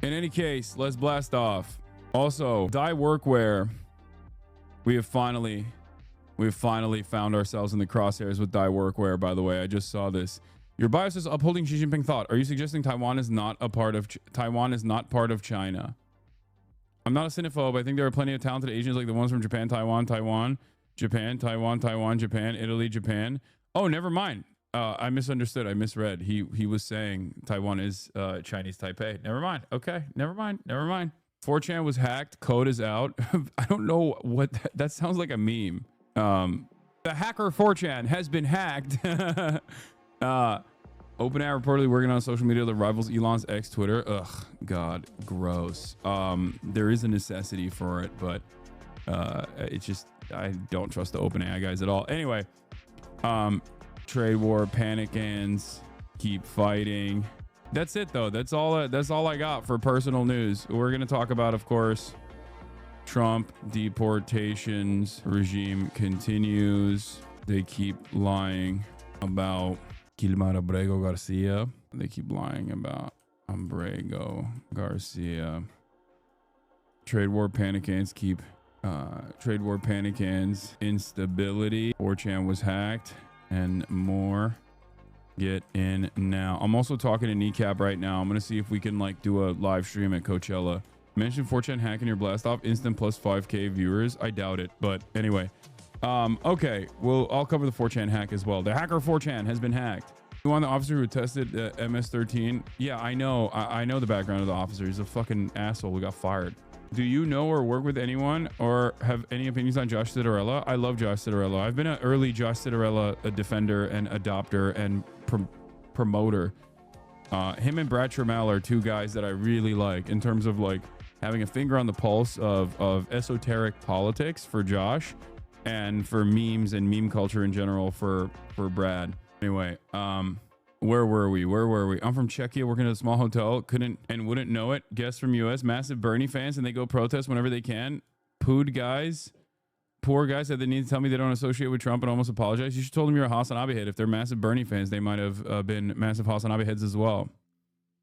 In any case, let's blast off. Also, dye workwear. We have finally found ourselves in the crosshairs with dye workwear. By the way, I just saw this. Your bio says upholding Xi Jinping thought. Are you suggesting Taiwan is not a part of China? I'm not a cinephobe. I think there are plenty of talented Asians like the ones from Japan, Taiwan, Japan, Italy, Japan. Oh, never mind. I misunderstood. I misread. He was saying Taiwan is Chinese Taipei. Never mind. Okay. Never mind. 4chan was hacked. Code is out. I don't know what that sounds like a meme. The hacker 4chan has been hacked. OpenAI reportedly working on social media that rivals Elon's X Twitter. Ugh, God, gross. There is a necessity for it, but it's just I don't trust the OpenAI guys at all. Anyway, trade war, panic ends, keep fighting. That's it though. That's all I got for personal news. We're gonna talk about, of course, Trump deportations regime continues. They keep lying about Gilmar Abrego Garcia. They keep lying about Abrego Garcia. Trade war panic ends keep trade war panic ends, instability. 4chan was hacked and more. Get in now. I'm also talking to Kneecap right now. I'm gonna see if we can like do a live stream at Coachella. Mention 4chan hacking your blast off instant plus 5k viewers. I doubt it, but anyway. Okay, well, I'll cover the 4chan hack as well. The hacker 4chan has been hacked. You want the officer who tested MS-13? Yeah, I know. I know the background of the officer. He's a fucking asshole who got fired. Do you know or work with anyone or have any opinions on Josh Citarella? I love Josh Citarella. I've been an early Josh Citarella defender and adopter and promoter. Him and Brad Trammell are two guys that I really like in terms of like having a finger on the pulse of esoteric politics for Josh and for memes and meme culture in general for Brad. Anyway, where were we? I'm from Czechia, working at a small hotel. Couldn't and wouldn't know it. Guests from US, massive Bernie fans, and they go protest whenever they can. Pood guys, poor guys said they need to tell me they don't associate with Trump and almost apologize. You should told them you're a Hasanabi head. If they're massive Bernie fans, they might have been massive Hasanabi heads as well.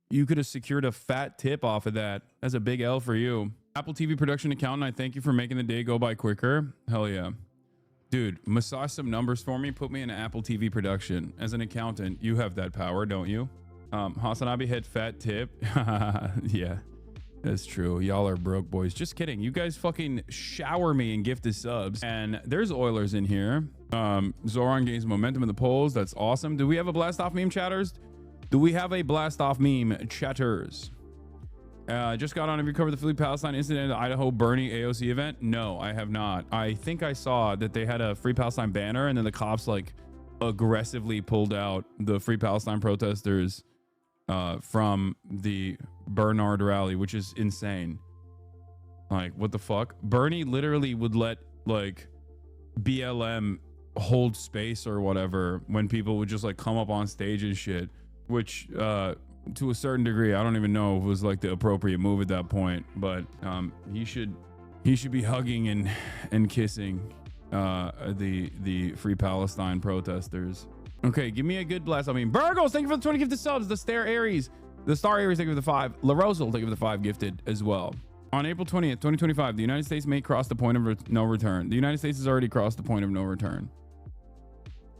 You could have secured a fat tip off of that. That's a big L for you. Apple TV production accountant, I thank you for making the day go by quicker. Hell yeah. Dude, massage some numbers for me. Put me in Apple TV production. As an accountant, you have that power, don't you? Hasanabi head fat tip. Yeah, that's true. Y'all are broke boys. Just kidding. You guys fucking shower me in gifted subs. And there's Oilers in here. Zoran gains momentum in the polls. That's awesome. Do we have a blast off meme chatters? Do we have a blast off meme chatters? Just got on. Have you covered the Philly-Palestine incident at the Idaho Bernie AOC event? No, I have not. I think I saw that they had a Free Palestine banner and then the cops like aggressively pulled out the Free Palestine protesters from the Bernard rally, which is insane. Like, what the fuck? Bernie literally would let like BLM hold space or whatever when people would just like come up on stage and shit, which to a certain degree, I don't even know if it was like the appropriate move at that point, but he should be hugging and kissing the Free Palestine protesters. Okay, give me a good blast. I mean, Burgos, thank you for the 20 gifted subs. The Star Aries, thank you for the 5. La Rosal, thank you for the 5 gifted as well. On April 20th, 2025, the United States may cross the point of no return. The United States has already crossed the point of no return.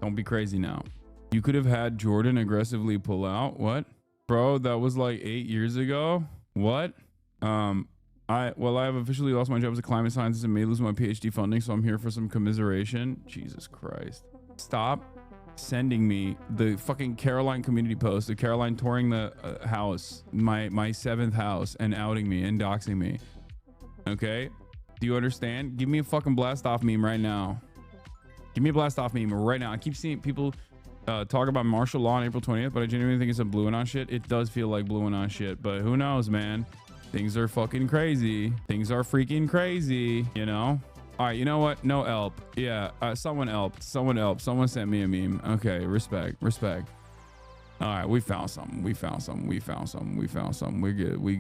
Don't be crazy now. You could have had Jordan aggressively pull out. What? Bro, that was like 8 years ago. What? I have officially lost my job as a climate scientist and may lose my PhD funding, so I'm here for some commiseration. Jesus Christ. Stop sending me the fucking Caroline community post, the Caroline touring the house, my 7th house, and outing me and doxing me. Okay? Do you understand? Give me a fucking blast off meme right now. Give me a blast off meme right now. I keep seeing people talk about martial law on April 20th, but I genuinely think it's a blue and on shit. It does feel like blue and on shit, but who knows, man? Things are fucking crazy. Things are freaking crazy, you know? All right, you know what? No help. Yeah, someone helped. Someone sent me a meme. Okay, respect. All right, we found something. We're good. We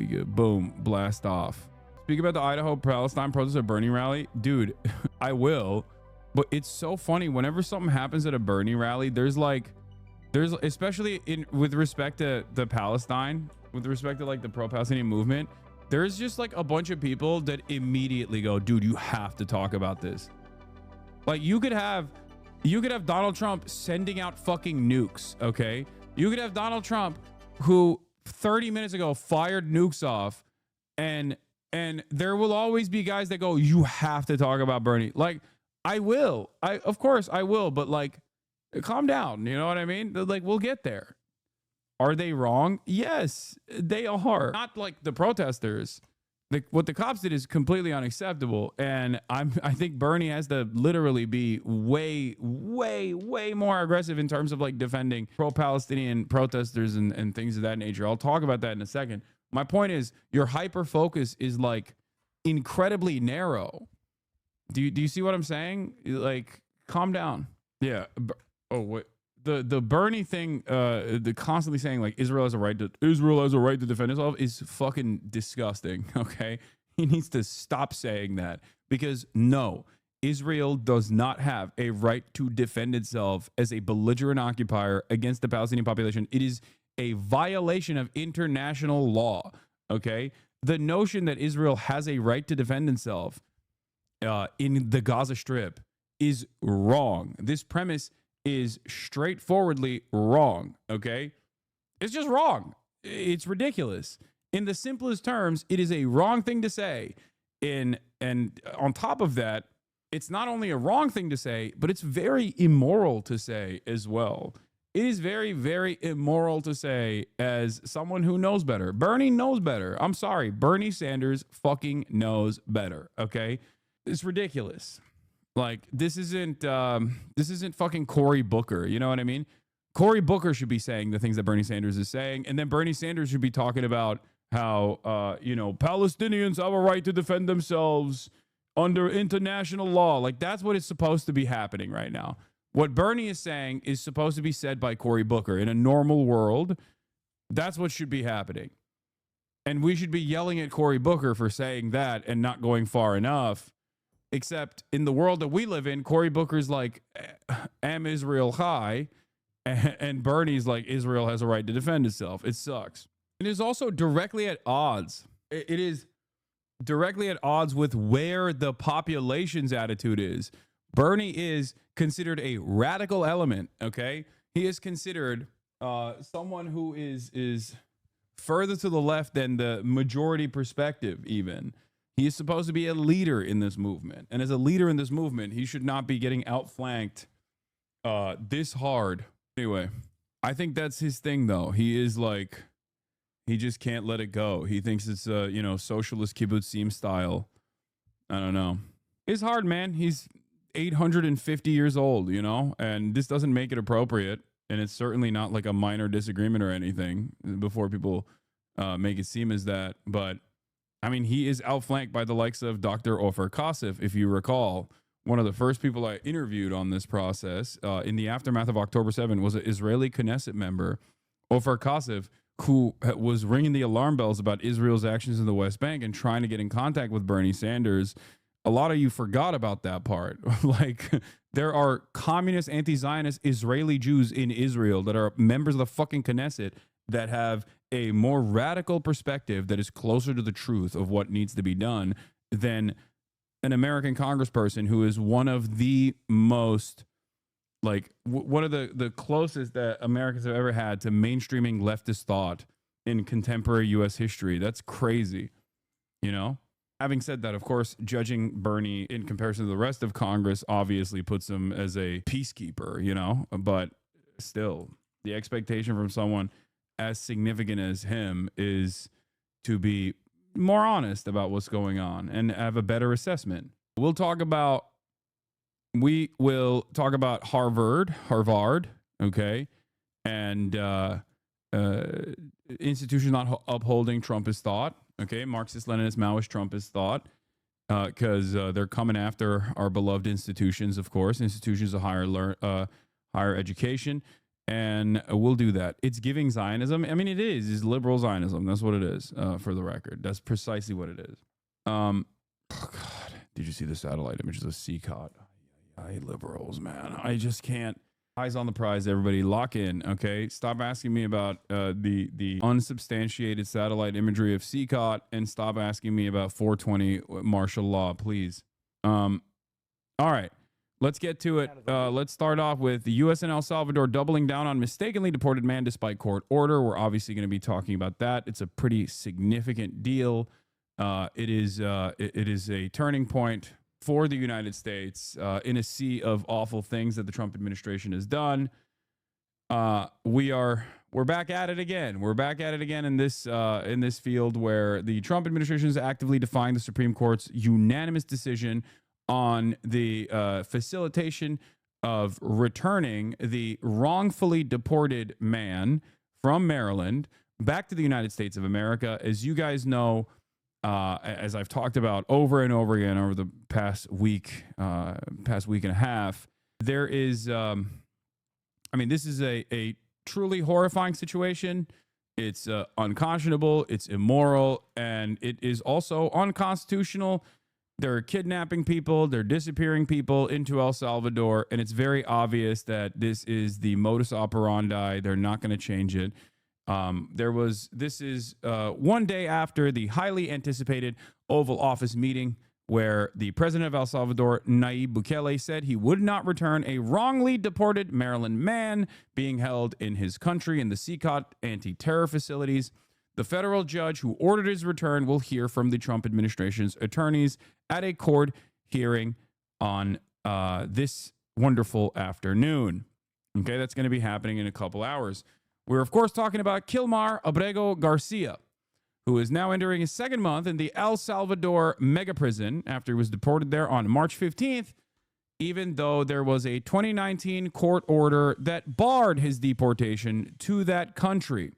good. Boom, blast off. Speak about the Idaho Palestine protest at Bernie rally. Dude, I will. But it's so funny. Whenever something happens at a Bernie rally, there's like There's especially in with respect to the Palestine, with respect to like the pro-Palestinian movement, there's just like a bunch of people that immediately go, dude, you have to talk about this. Like you could have Donald Trump sending out fucking nukes, okay? You could have Donald Trump who 30 minutes ago fired nukes off, and there will always be guys that go, you have to talk about Bernie. Like of course I will, but like calm down, you know what I mean? Like we'll get there. Are they wrong? Yes, they are. Not like the protesters. What the cops did is completely unacceptable, and I think Bernie has to literally be way more aggressive in terms of like defending pro-Palestinian protesters and things of that nature. I'll talk about that in a second. My point is, your hyper focus is like incredibly narrow. Do you see what I'm saying? Like, calm down. Yeah. Oh wait. The Bernie thing, the constantly saying like Israel has a right to defend itself is fucking disgusting. Okay, he needs to stop saying that, because no, Israel does not have a right to defend itself as a belligerent occupier against the Palestinian population. It is a violation of international law. Okay, the notion that Israel has a right to defend itself in the Gaza Strip is wrong. This premise is straightforwardly wrong, okay? It's just wrong. It's ridiculous. In the simplest terms, it is a wrong thing to say. And on top of that, it's not only a wrong thing to say, but it's very immoral to say as well. It is very, very immoral to say as someone who knows better. Bernie knows better. I'm sorry. Bernie Sanders fucking knows better, okay? It's ridiculous. Like this isn't fucking Cory Booker. You know what I mean? Cory Booker should be saying the things that Bernie Sanders is saying, and then Bernie Sanders should be talking about how Palestinians have a right to defend themselves under international law. Like that's what is supposed to be happening right now. What Bernie is saying is supposed to be said by Cory Booker. In a normal world, that's what should be happening. And we should be yelling at Cory Booker for saying that and not going far enough. Except in the world that we live in, Cory Booker's like, am Israel high? And Bernie's like, Israel has a right to defend itself. It sucks. It is also directly at odds. It is directly at odds with where the population's attitude is. Bernie is considered a radical element, okay? He is considered someone who is further to the left than the majority perspective even. He is supposed to be a leader in this movement. And as a leader in this movement, he should not be getting outflanked this hard. Anyway, I think that's his thing, though. He is like, he just can't let it go. He thinks it's, socialist kibbutzim style. I don't know. It's hard, man. He's 850 years old, and this doesn't make it appropriate. And it's certainly not like a minor disagreement or anything before people make it seem as that. But I mean, he is outflanked by the likes of Dr. Ofer Kasif, if you recall. One of the first people I interviewed on this process in the aftermath of October 7 was an Israeli Knesset member, Ofer Kasif, who was ringing the alarm bells about Israel's actions in the West Bank and trying to get in contact with Bernie Sanders. A lot of you forgot about that part. Like, there are communist, anti-Zionist Israeli Jews in Israel that are members of the fucking Knesset that have a more radical perspective that is closer to the truth of what needs to be done than an American congressperson who is one of the most, like, one of the closest that Americans have ever had to mainstreaming leftist thought in contemporary U.S. history. That's crazy, Having said that, of course, judging Bernie in comparison to the rest of Congress obviously puts him as a peacekeeper, but still, the expectation from someone as significant as him is to be more honest about what's going on and have a better assessment. We'll talk about Harvard, okay, and institutions not upholding Trumpist thought, okay, Marxist, Leninist, Maoist, Trumpist thought, because they're coming after our beloved institutions, of course, institutions of higher education. And we'll do that. It's giving Zionism. I mean, it is. It's liberal Zionism. That's what it is, for the record. That's precisely what it is. Oh, God. Did you see the satellite images of CCOT? I hate liberals, man. I just can't. Eyes on the prize, everybody. Lock in, okay? Stop asking me about the unsubstantiated satellite imagery of CCOT, and stop asking me about 420 martial law, please. All right. Let's get to it. Let's start off with the U.S. and El Salvador doubling down on mistakenly deported man despite court order. We're obviously going to be talking about that. It's a pretty significant deal. It is a turning point for the United States in a sea of awful things that the Trump administration has done. We're back at it again. We're back at it again in this field where the Trump administration is actively defying the Supreme Court's unanimous decision on the facilitation of returning the wrongfully deported man from Maryland back to the United States of America. As you guys know, as I've talked about over and over again over the past week and a half, there is, this is a truly horrifying situation. It's unconscionable, it's immoral, and it is also unconstitutional. They're kidnapping people, they're disappearing people into El Salvador, and it's very obvious that this is the modus operandi. They're not going to change it. This is one day after the highly anticipated Oval Office meeting where the president of El Salvador, Nayib Bukele, said he would not return a wrongly deported Maryland man being held in his country in the CCOT anti-terror facilities. The federal judge who ordered his return will hear from the Trump administration's attorneys at a court hearing on this wonderful afternoon. Okay, that's going to be happening in a couple hours. We're, of course, talking about Kilmar Abrego Garcia, who is now entering his second month in the El Salvador mega prison after he was deported there on March 15th, even though there was a 2019 court order that barred his deportation to that country.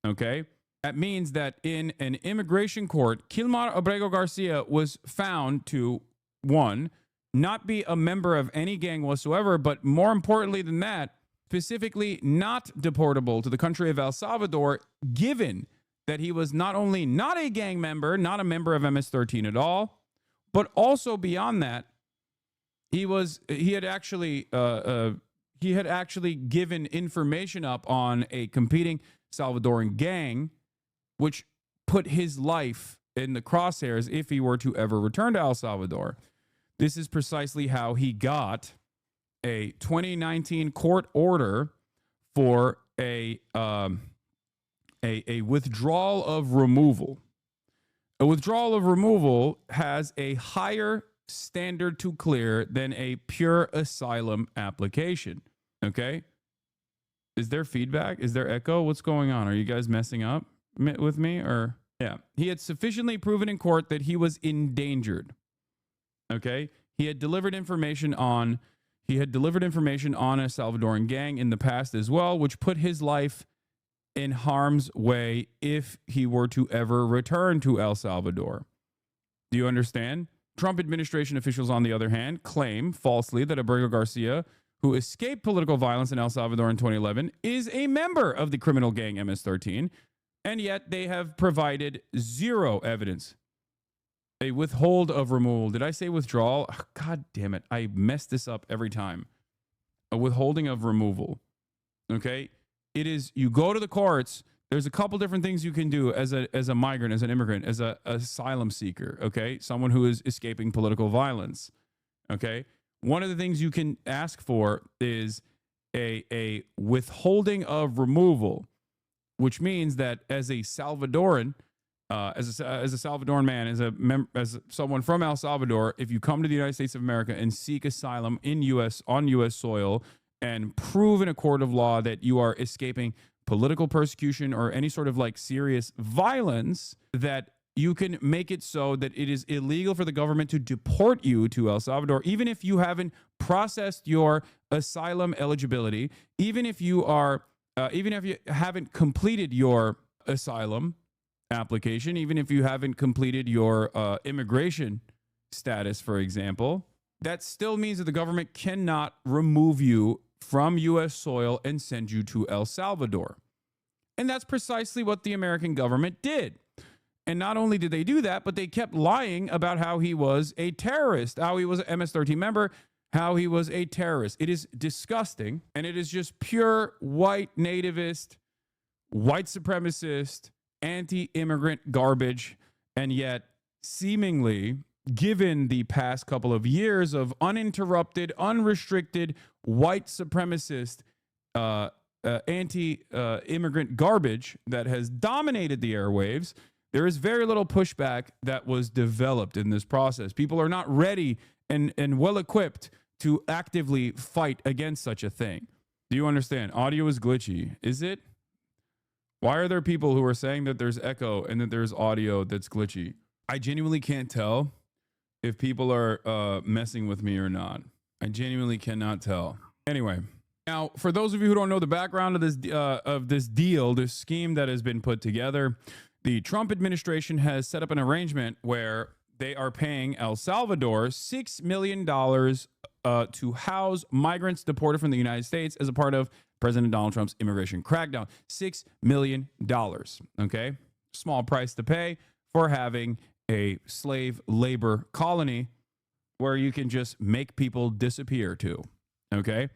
Okay? That means that in an immigration court, Kilmar Abrego Garcia was found to, one, not be a member of any gang whatsoever, but more importantly than that, specifically not deportable to the country of El Salvador, given that he was not only not a gang member, not a member of MS-13 at all, but also beyond that, he had actually given information up on a competing Salvadoran gang, which put his life in the crosshairs if he were to ever return to El Salvador. This is precisely how he got a 2019 court order for a withdrawal of removal. A withdrawal of removal has a higher standard to clear than a pure asylum application. Okay? Is there feedback? Is there echo? What's going on? Are you guys messing up with me? Or yeah, he had sufficiently proven in court that he was endangered. Okay? He had delivered information on a Salvadoran gang in the past as well, which put his life in harm's way if he were to ever return to El Salvador. Do you understand? Trump administration officials, on the other hand, claim falsely that Abrego Garcia, who escaped political violence in El Salvador in 2011, is a member of the criminal gang MS-13, and yet they have provided zero evidence. A withhold of removal. Did I say withdrawal? Oh, God damn it. I mess this up every time. A withholding of removal. Okay? It is, you go to the courts, there's a couple different things you can do as a migrant, as an immigrant, as an asylum seeker, okay? Someone who is escaping political violence, okay? One of the things you can ask for is a withholding of removal, which means that as a Salvadoran, as a Salvadoran man, as someone from El Salvador, if you come to the United States of America and seek asylum on U.S. soil and prove in a court of law that you are escaping political persecution or any sort of like serious violence, that you can make it so that it is illegal for the government to deport you to El Salvador, even if you haven't processed your asylum eligibility, even if you haven't completed your asylum application, even if you haven't completed your immigration status, for example. That still means that the government cannot remove you from U.S. soil and send you to El Salvador. And that's precisely what the American government did. And not only did they do that, but they kept lying about how he was a terrorist, how he was an MS-13 member, how he was a terrorist. It is disgusting, and it is just pure white nativist, white supremacist, anti-immigrant garbage. And yet, seemingly, given the past couple of years of uninterrupted, unrestricted, white supremacist, anti-immigrant garbage that has dominated the airwaves, there is very little pushback that was developed in this process. People are not ready and well-equipped to actively fight against such a thing. Do you understand? Audio is glitchy. Is it? Why are there people who are saying that there's echo and that there's audio that's glitchy? I genuinely can't tell if people are messing with me or not. I genuinely cannot tell. Anyway, now, for those of you who don't know the background of this deal, this scheme that has been put together, the Trump administration has set up an arrangement where they are paying El Salvador $6 million to house migrants deported from the United States as a part of President Donald Trump's immigration crackdown. $6 million. Okay? Small price to pay for having a slave labor colony where you can just make people disappear to. Okay?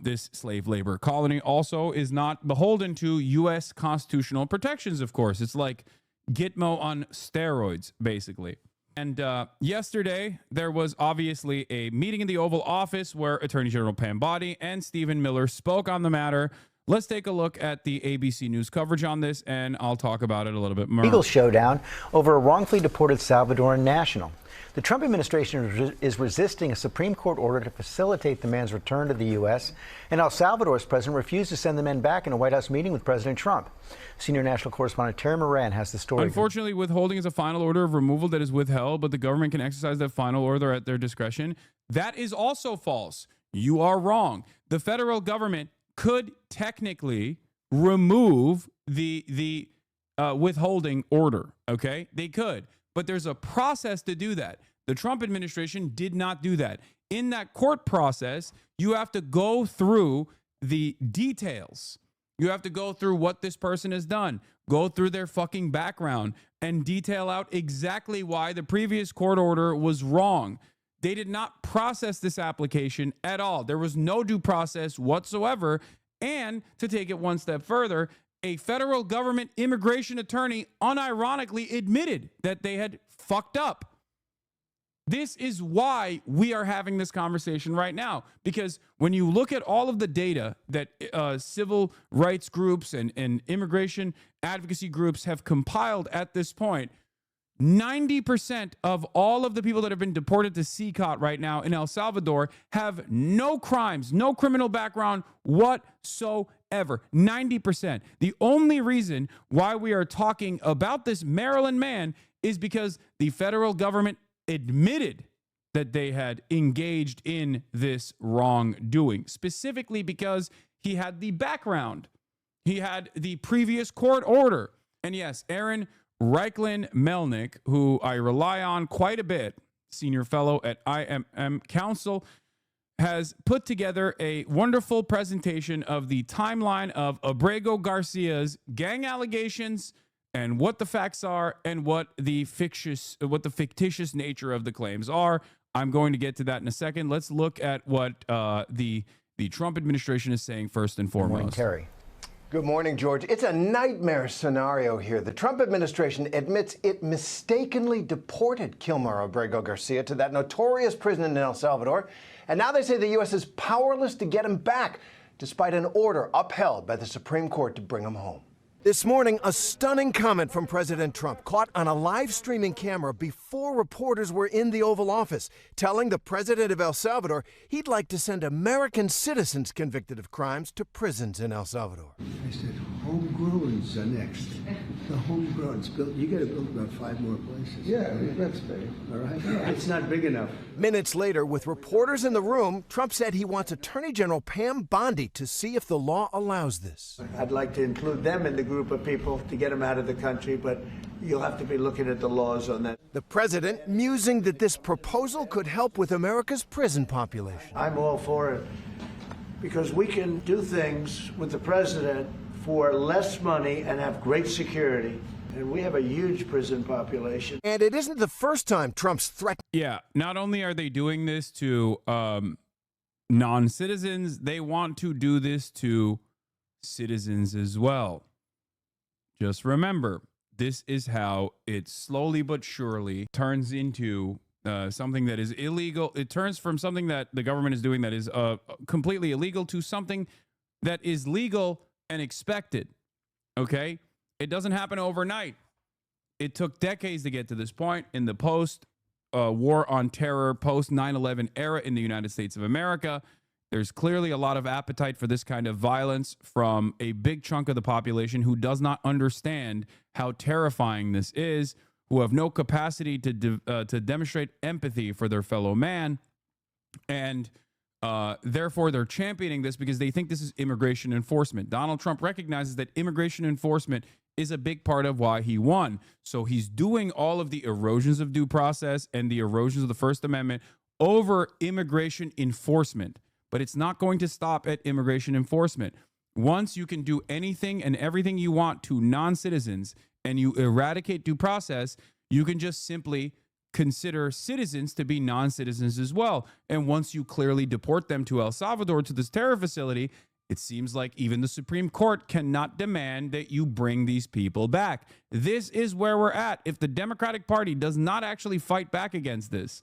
This slave labor colony also is not beholden to U.S. constitutional protections, of course. It's like Gitmo on steroids, basically. And yesterday, there was obviously a meeting in the Oval Office where Attorney General Pam Bondi and Stephen Miller spoke on the matter. Let's take a look at the ABC News coverage on this, and I'll talk about it a little bit more. Legal showdown over a wrongfully deported Salvadoran national. The Trump administration is resisting a Supreme Court order to facilitate the man's return to the U.S., and El Salvador's president refused to send the men back in a White House meeting with President Trump. Senior national correspondent Terry Moran has the story. Unfortunately, withholding is a final order of removal that is withheld, but the government can exercise that final order at their discretion. That is also false. You are wrong. The federal government could technically remove the withholding order, okay? They could, but there's a process to do that. The Trump administration did not do that. In that court process, you have to go through the details. You have to go through what this person has done, go through their fucking background, and detail out exactly why the previous court order was wrong. They did not process this application at all. There was no due process whatsoever. And to take it one step further, a federal government immigration attorney unironically admitted that they had fucked up. This is why we are having this conversation right now, because when you look at all of the data that civil rights groups and immigration advocacy groups have compiled at this point, 90% of all of the people that have been deported to CCOT right now in El Salvador have no crimes, no criminal background whatsoever. 90%. The only reason why we are talking about this Maryland man is because the federal government admitted that they had engaged in this wrongdoing, specifically because he had the background. He had the previous court order. And yes, Aaron Reichlin Melnick, who I rely on quite a bit, senior fellow at IMM Council, has put together a wonderful presentation of the timeline of Abrego Garcia's gang allegations and what the facts are and what the fictitious nature of the claims are. I'm going to get to that in a second. Let's look at what the Trump administration is saying first and foremost. Good morning, Terry. Good morning, George. It's a nightmare scenario here. The Trump administration admits it mistakenly deported Kilmer Abrego Garcia to that notorious prison in El Salvador. And now they say the U.S. is powerless to get him back, despite an order upheld by the Supreme Court to bring him home. This morning, a stunning comment from President Trump caught on a live streaming camera before reporters were in the Oval Office, telling the president of El Salvador he'd like to send American citizens convicted of crimes to prisons in El Salvador. I said, homegrowns are next. The homegrowns. You got to build about 5 more places. Yeah, that's big. All right? It's not big enough. Minutes later, with reporters in the room, Trump said he wants Attorney General Pam Bondi to see if the law allows this. I'd like to include them in the group of people to get them out of the country, but you'll have to be looking at the laws on that. The president musing that this proposal could help with America's prison population. I'm all for it, because we can do things with the president for less money and have great security And we have a huge prison population. And it isn't the first time Trump's threatened. Yeah, not only are they doing this to non-citizens, they want to do this to citizens as well. Just remember, this is how it slowly but surely turns into something that is illegal. It turns from something that the government is doing that is completely illegal to something that is legal and expected. Okay? It doesn't happen overnight. It took decades to get to this point in the post-war on terror, post-9/11 era in the United States of America. There's clearly a lot of appetite for this kind of violence from a big chunk of the population who does not understand how terrifying this is, who have no capacity to demonstrate empathy for their fellow man, and therefore they're championing this because they think this is immigration enforcement. Donald Trump recognizes that immigration enforcement is a big part of why he won. So he's doing all of the erosions of due process and the erosions of the First Amendment over immigration enforcement. But it's not going to stop at immigration enforcement. Once you can do anything and everything you want to non-citizens and you eradicate due process, you can just simply consider citizens to be non-citizens as well. And once you clearly deport them to El Salvador, to this terror facility, it seems like even the Supreme Court cannot demand that you bring these people back. This is where we're at. If the Democratic Party does not actually fight back against this,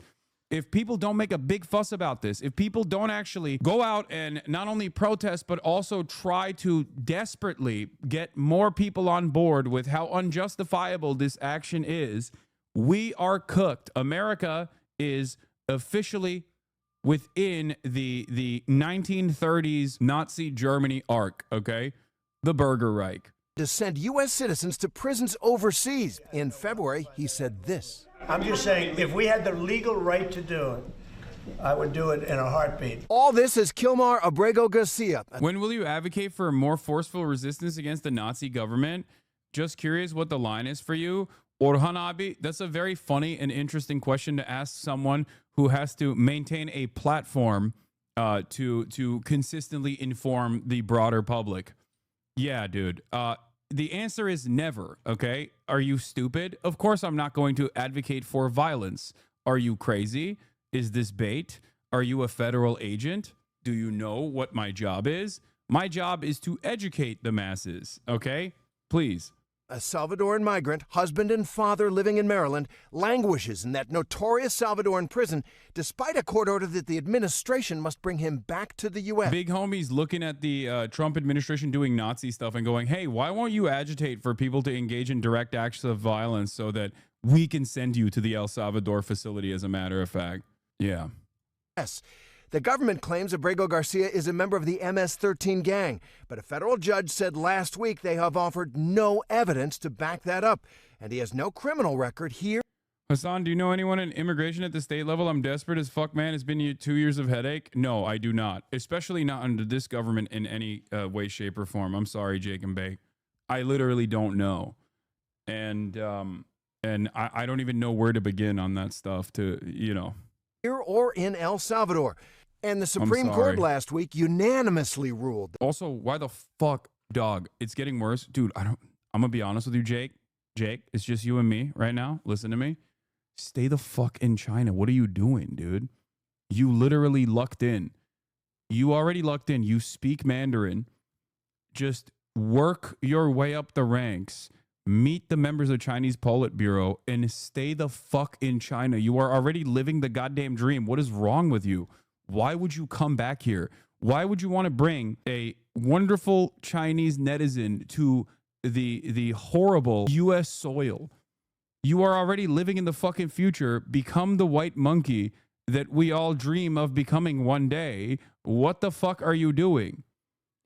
if people don't make a big fuss about this, if people don't actually go out and not only protest, but also try to desperately get more people on board with how unjustifiable this action is, we are cooked. America is officially within the 1930s Nazi Germany arc, okay? The Burger Reich. To send U.S. citizens to prisons overseas. In February, he said this. I'm just saying, if we had the legal right to do it, I would do it in a heartbeat. All this is Kilmar Abrego Garcia. When will you advocate for more forceful resistance against the Nazi government? Just curious what the line is for you. Hasanabi, that's a very funny and interesting question to ask someone who has to maintain a platform to consistently inform the broader public. Yeah, dude. The answer is never, okay? Are you stupid? Of course I'm not going to advocate for violence. Are you crazy? Is this bait? Are you a federal agent? Do you know what my job is? My job is to educate the masses, okay? Please. A Salvadoran migrant, husband and father living in Maryland, languishes in that notorious Salvadoran prison despite a court order that the administration must bring him back to the U.S. Big homie's looking at the Trump administration doing Nazi stuff and going, hey, why won't you agitate for people to engage in direct acts of violence so that we can send you to the El Salvador facility, as a matter of fact? Yeah. Yes. The government claims Abrego Garcia is a member of the MS-13 gang, but a federal judge said last week they have offered no evidence to back that up, and he has no criminal record here. Hassan, do you know anyone in immigration at the state level? I'm desperate as fuck, man. It's been 2 years of headache. No, I do not. Especially not under this government in any way, shape, or form. I'm sorry, Jake and Bake. I literally don't know. And I don't even know where to begin on that stuff to, Here or in El Salvador. And the Supreme Court last week unanimously ruled. Also, why the fuck, dog? It's getting worse. Dude, I'm going to be honest with you, Jake. Jake, it's just you and me right now. Listen to me. Stay the fuck in China. What are you doing, dude? You literally lucked in. You already lucked in. You speak Mandarin. Just work your way up the ranks. Meet the members of Chinese Politburo and stay the fuck in China. You are already living the goddamn dream. What is wrong with you? Why would you come back here? Why would you want to bring a wonderful Chinese netizen to the horrible U.S. soil? You are already living in the fucking future. Become the white monkey that we all dream of becoming one day. What the fuck are you doing?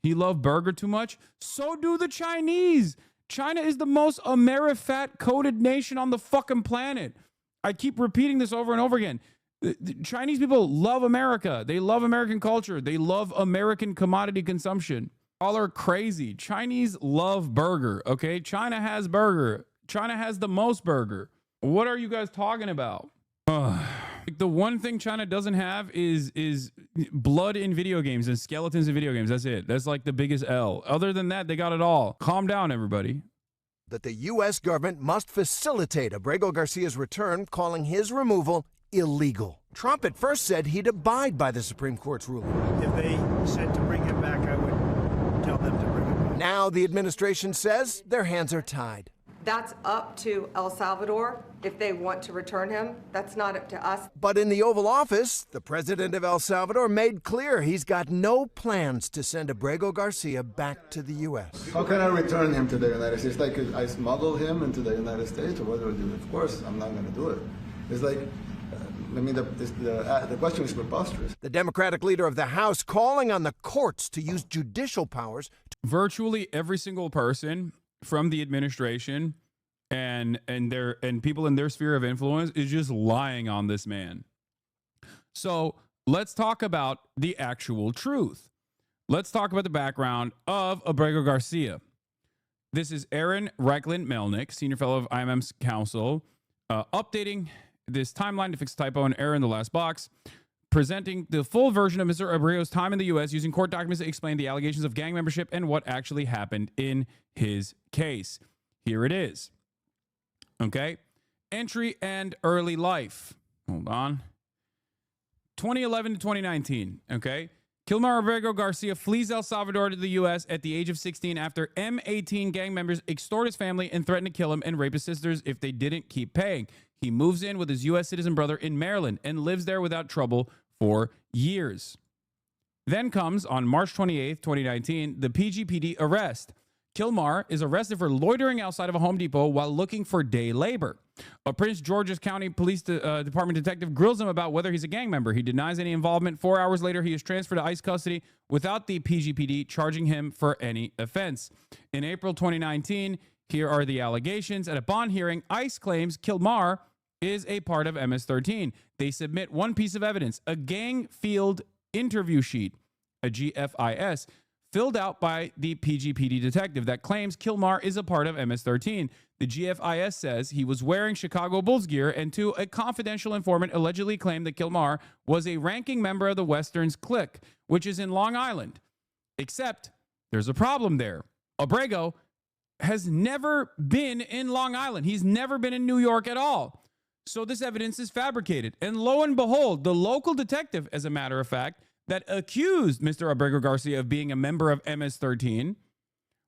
He loved burger too much? So do the Chinese. China is the most Amerifat-coded nation on the fucking planet. I keep repeating this over and over again. The Chinese people love America. They love American culture. They love American commodity consumption. All are crazy. Chinese love burger, okay? China has burger. China has the most burger. What are you guys talking about? The one thing China doesn't have is blood in video games and skeletons in video games. That's it. That's like the biggest L. Other than that, they got it all. Calm down, everybody. that the U.S. government must facilitate Abrego Garcia's return, calling his removal illegal. Trump at first said he'd abide by the Supreme Court's ruling. If they said to bring him back, I would tell them to bring him back. Now the administration says their hands are tied. That's up to El Salvador if they want to return him. That's not up to us. But in the Oval Office, the president of El Salvador made clear he's got no plans to send Abrego Garcia back to the U.S. How can I return him to the United States? Like I smuggle him into the United States, or what do I do? Of course, I'm not going to do it. It's like, the question is preposterous. The Democratic leader of the House calling on the courts to use judicial powers. Virtually every single person from the administration and people in their sphere of influence is just lying on this man. So let's talk about the actual truth. Let's talk about the background of Abrego Garcia. This is Aaron Reichland Melnick, senior fellow of IMM's counsel, updating this timeline to fix a typo and error in the last box, presenting the full version of Mr. Abrego's time in the U.S. using court documents to explain the allegations of gang membership and what actually happened in his case. Here it is. Okay. Entry and early life. Hold on. 2011 to 2019. Okay. Kilmar Abrego Garcia flees El Salvador to the U.S. at the age of 16 after M18 gang members extort his family and threaten to kill him and rape his sisters if they didn't keep paying. He moves in with his U.S. citizen brother in Maryland and lives there without trouble for years. Then comes, on March 28th, 2019, the PGPD arrest. Kilmar is arrested for loitering outside of a Home Depot while looking for day labor. A Prince George's County Police Department detective grills him about whether he's a gang member. He denies any involvement. 4 hours later, he is transferred to ICE custody without the PGPD charging him for any offense. In April 2019, here are the allegations. At a bond hearing, ICE claims Kilmar is a part of MS-13. They submit one piece of evidence, a gang field interview sheet, a GFIS, filled out by the PGPD detective that claims Kilmar is a part of MS-13. The GFIS says he was wearing Chicago Bulls gear, and a confidential informant allegedly claimed that Kilmar was a ranking member of the Westerns clique, which is in Long Island. Except there's a problem there. Abrego has never been in Long Island. He's never been in New York at all. So this evidence is fabricated. And lo and behold, the local detective, as a matter of fact, that accused Mr. Abrego Garcia of being a member of MS-13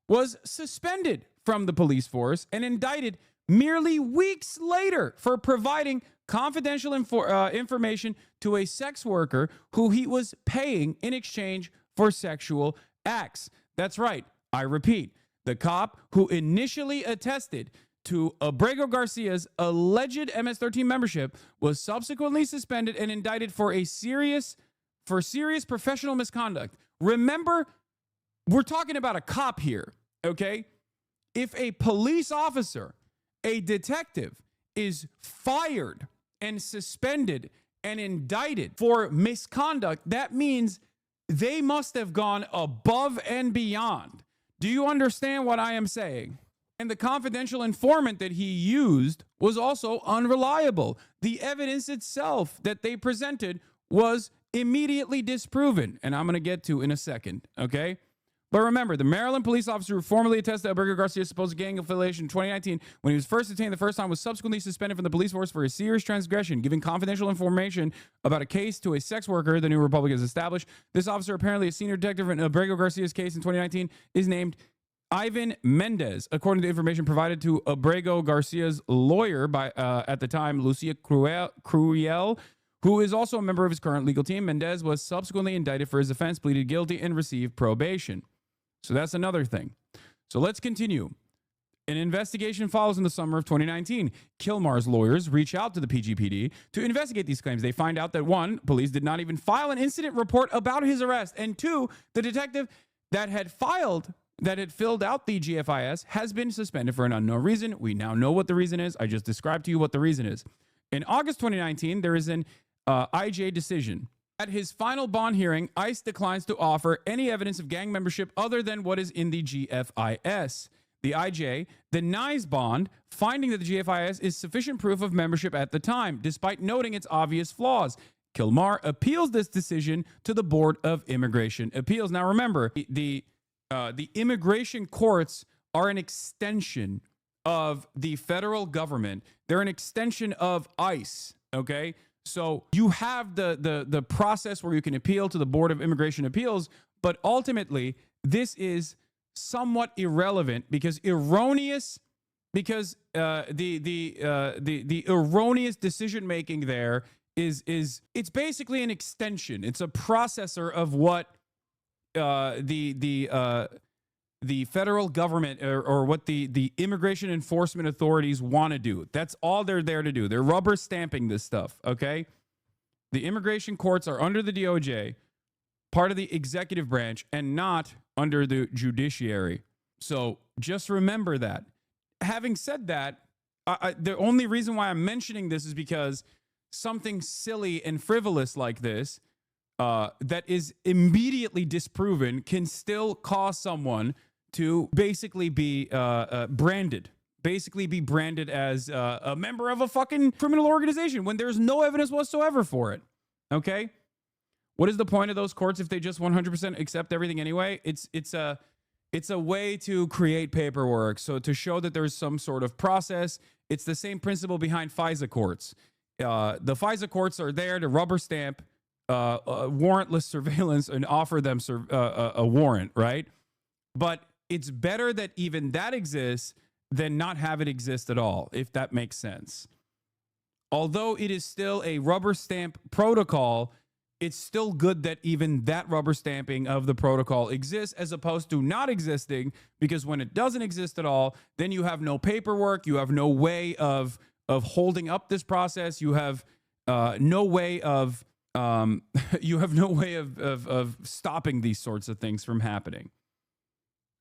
was suspended from the police force and indicted merely weeks later for providing confidential information to a sex worker who he was paying in exchange for sexual acts. That's right. I repeat, the cop who initially attested to Abrego Garcia's alleged MS-13 membership was subsequently suspended and indicted for serious professional misconduct. Remember, we're talking about a cop here, okay? If a police officer, a detective, is fired and suspended and indicted for misconduct, that means they must have gone above and beyond. Do you understand what I am saying? And the confidential informant that he used was also unreliable. The evidence itself that they presented was immediately disproven, and I'm going to get to in a second, okay? But remember, the Maryland police officer who formally attested to Abrego Garcia's supposed gang affiliation in 2019, when he was first detained the first time, was subsequently suspended from the police force for a serious transgression, giving confidential information about a case to a sex worker the New Republic has established. This officer, apparently a senior detective in Abrego Garcia's case in 2019, is named Ivan Mendez, according to information provided to Abrego Garcia's lawyer by, at the time, Lucia Cruel, who is also a member of his current legal team. Mendez was subsequently indicted for his offense, pleaded guilty, and received probation. So that's another thing. So let's continue. An investigation follows in the summer of 2019. Kilmar's lawyers reach out to the PGPD to investigate these claims. They find out that, one, police did not even file an incident report about his arrest, and two, the detective that had filled out the GFIS has been suspended for an unknown reason. We now know what the reason is. I just described to you what the reason is. In August 2019, there is an IJ decision. At his final bond hearing, ICE declines to offer any evidence of gang membership other than what is in the GFIS. The IJ denies bond, finding that the GFIS is sufficient proof of membership at the time, despite noting its obvious flaws. Kilmar appeals this decision to the Board of Immigration Appeals. Now remember, the immigration courts are an extension of the federal government. They're an extension of ICE. Okay. So you have the process where you can appeal to the Board of Immigration Appeals, but ultimately this is somewhat irrelevant because the erroneous decision making there is it's basically an extension. It's a processor of what the federal government or what the immigration enforcement authorities want to do. That's all they're there to do. They're rubber stamping this stuff, okay? The immigration courts are under the DOJ, part of the executive branch, and not under the judiciary. So just remember that. Having said that, the only reason why I'm mentioning this is because something silly and frivolous like this that is immediately disproven can still cause someone to basically be branded as a member of a fucking criminal organization when there's no evidence whatsoever for it. Okay? What is the point of those courts if they just 100% accept everything anyway? It's a way to create paperwork, so to show that there's some sort of process. It's the same principle behind FISA courts. The FISA courts are there to rubber stamp warrantless surveillance and offer them a warrant, right? But it's better that even that exists than not have it exist at all, if that makes sense. Although it is still a rubber stamp protocol, it's still good that even that rubber stamping of the protocol exists as opposed to not existing, because when it doesn't exist at all, then you have no paperwork, you have no way of holding up this process, you have no way of stopping these sorts of things from happening.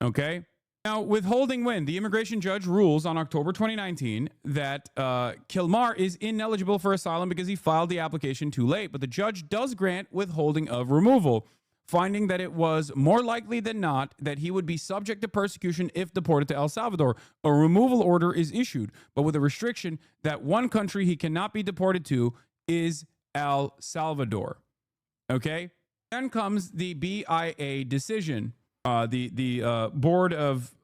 Okay? Now, with holding win, the immigration judge rules on October 2019 that Kilmar is ineligible for asylum because he filed the application too late, but the judge does grant withholding of removal, finding that it was more likely than not that he would be subject to persecution if deported to El Salvador. A removal order is issued, but with a restriction that one country he cannot be deported to is El Salvador. Okay? Then comes the BIA decision. The Board of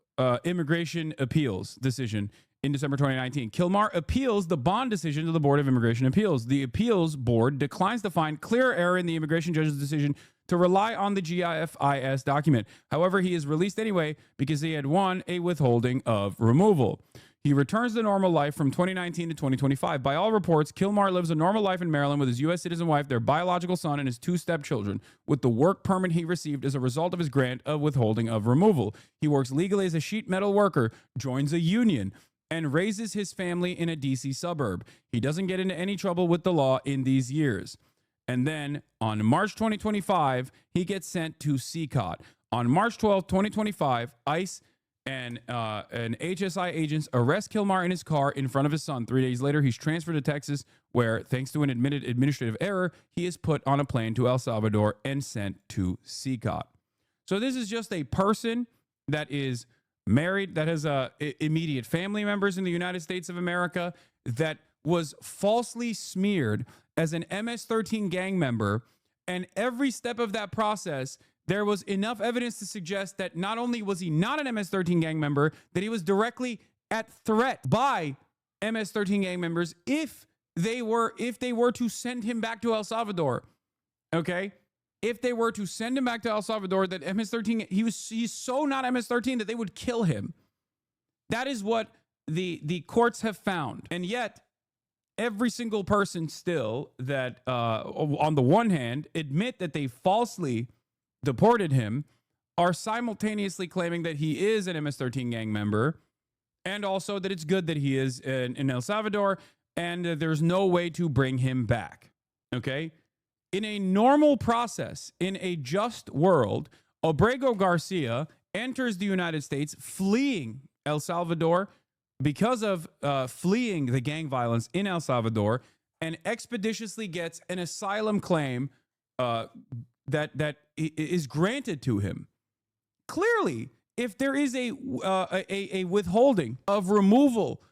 Immigration Appeals decision in December 2019. Kilmar appeals the bond decision to the Board of Immigration Appeals. The appeals board declines to find clear error in the immigration judge's decision to rely on the GIFIS document. However, he is released anyway because he had won a withholding of removal. He returns to normal life from 2019 to 2025. By all reports, Kilmar lives a normal life in Maryland with his U.S. citizen wife, their biological son, and his 2 stepchildren, with the work permit he received as a result of his grant of withholding of removal. He works legally as a sheet metal worker, joins a union, and raises his family in a D.C. suburb. He doesn't get into any trouble with the law in these years. And then on March 2025, he gets sent to CCOT. On March 12, 2025, ICE and HSI agents arrest Kilmar in his car in front of his son. 3 days later, he's transferred to Texas, where, thanks to an admitted administrative error, he is put on a plane to El Salvador and sent to CCOT. So this is just a person that is married, that has immediate family members in the United States of America, that was falsely smeared as an MS-13 gang member, and every step of that process, there was enough evidence to suggest that not only was he not an MS-13 gang member, that he was directly at threat by MS-13 gang members if they were to send him back to El Salvador. Okay? If they were to send him back to El Salvador, that MS-13, he's so not MS-13 that they would kill him. That is what the courts have found. And yet, every single person still that, on the one hand, admit that they falsely deported him, are simultaneously claiming that he is an MS-13 gang member, and also that it's good that he is in El Salvador, and there's no way to bring him back. Okay? In a normal process, in a just world, Abrego Garcia enters the United States fleeing El Salvador because of fleeing the gang violence in El Salvador, and expeditiously gets an asylum claim that is granted to him. Clearly, if there is a withholding of removal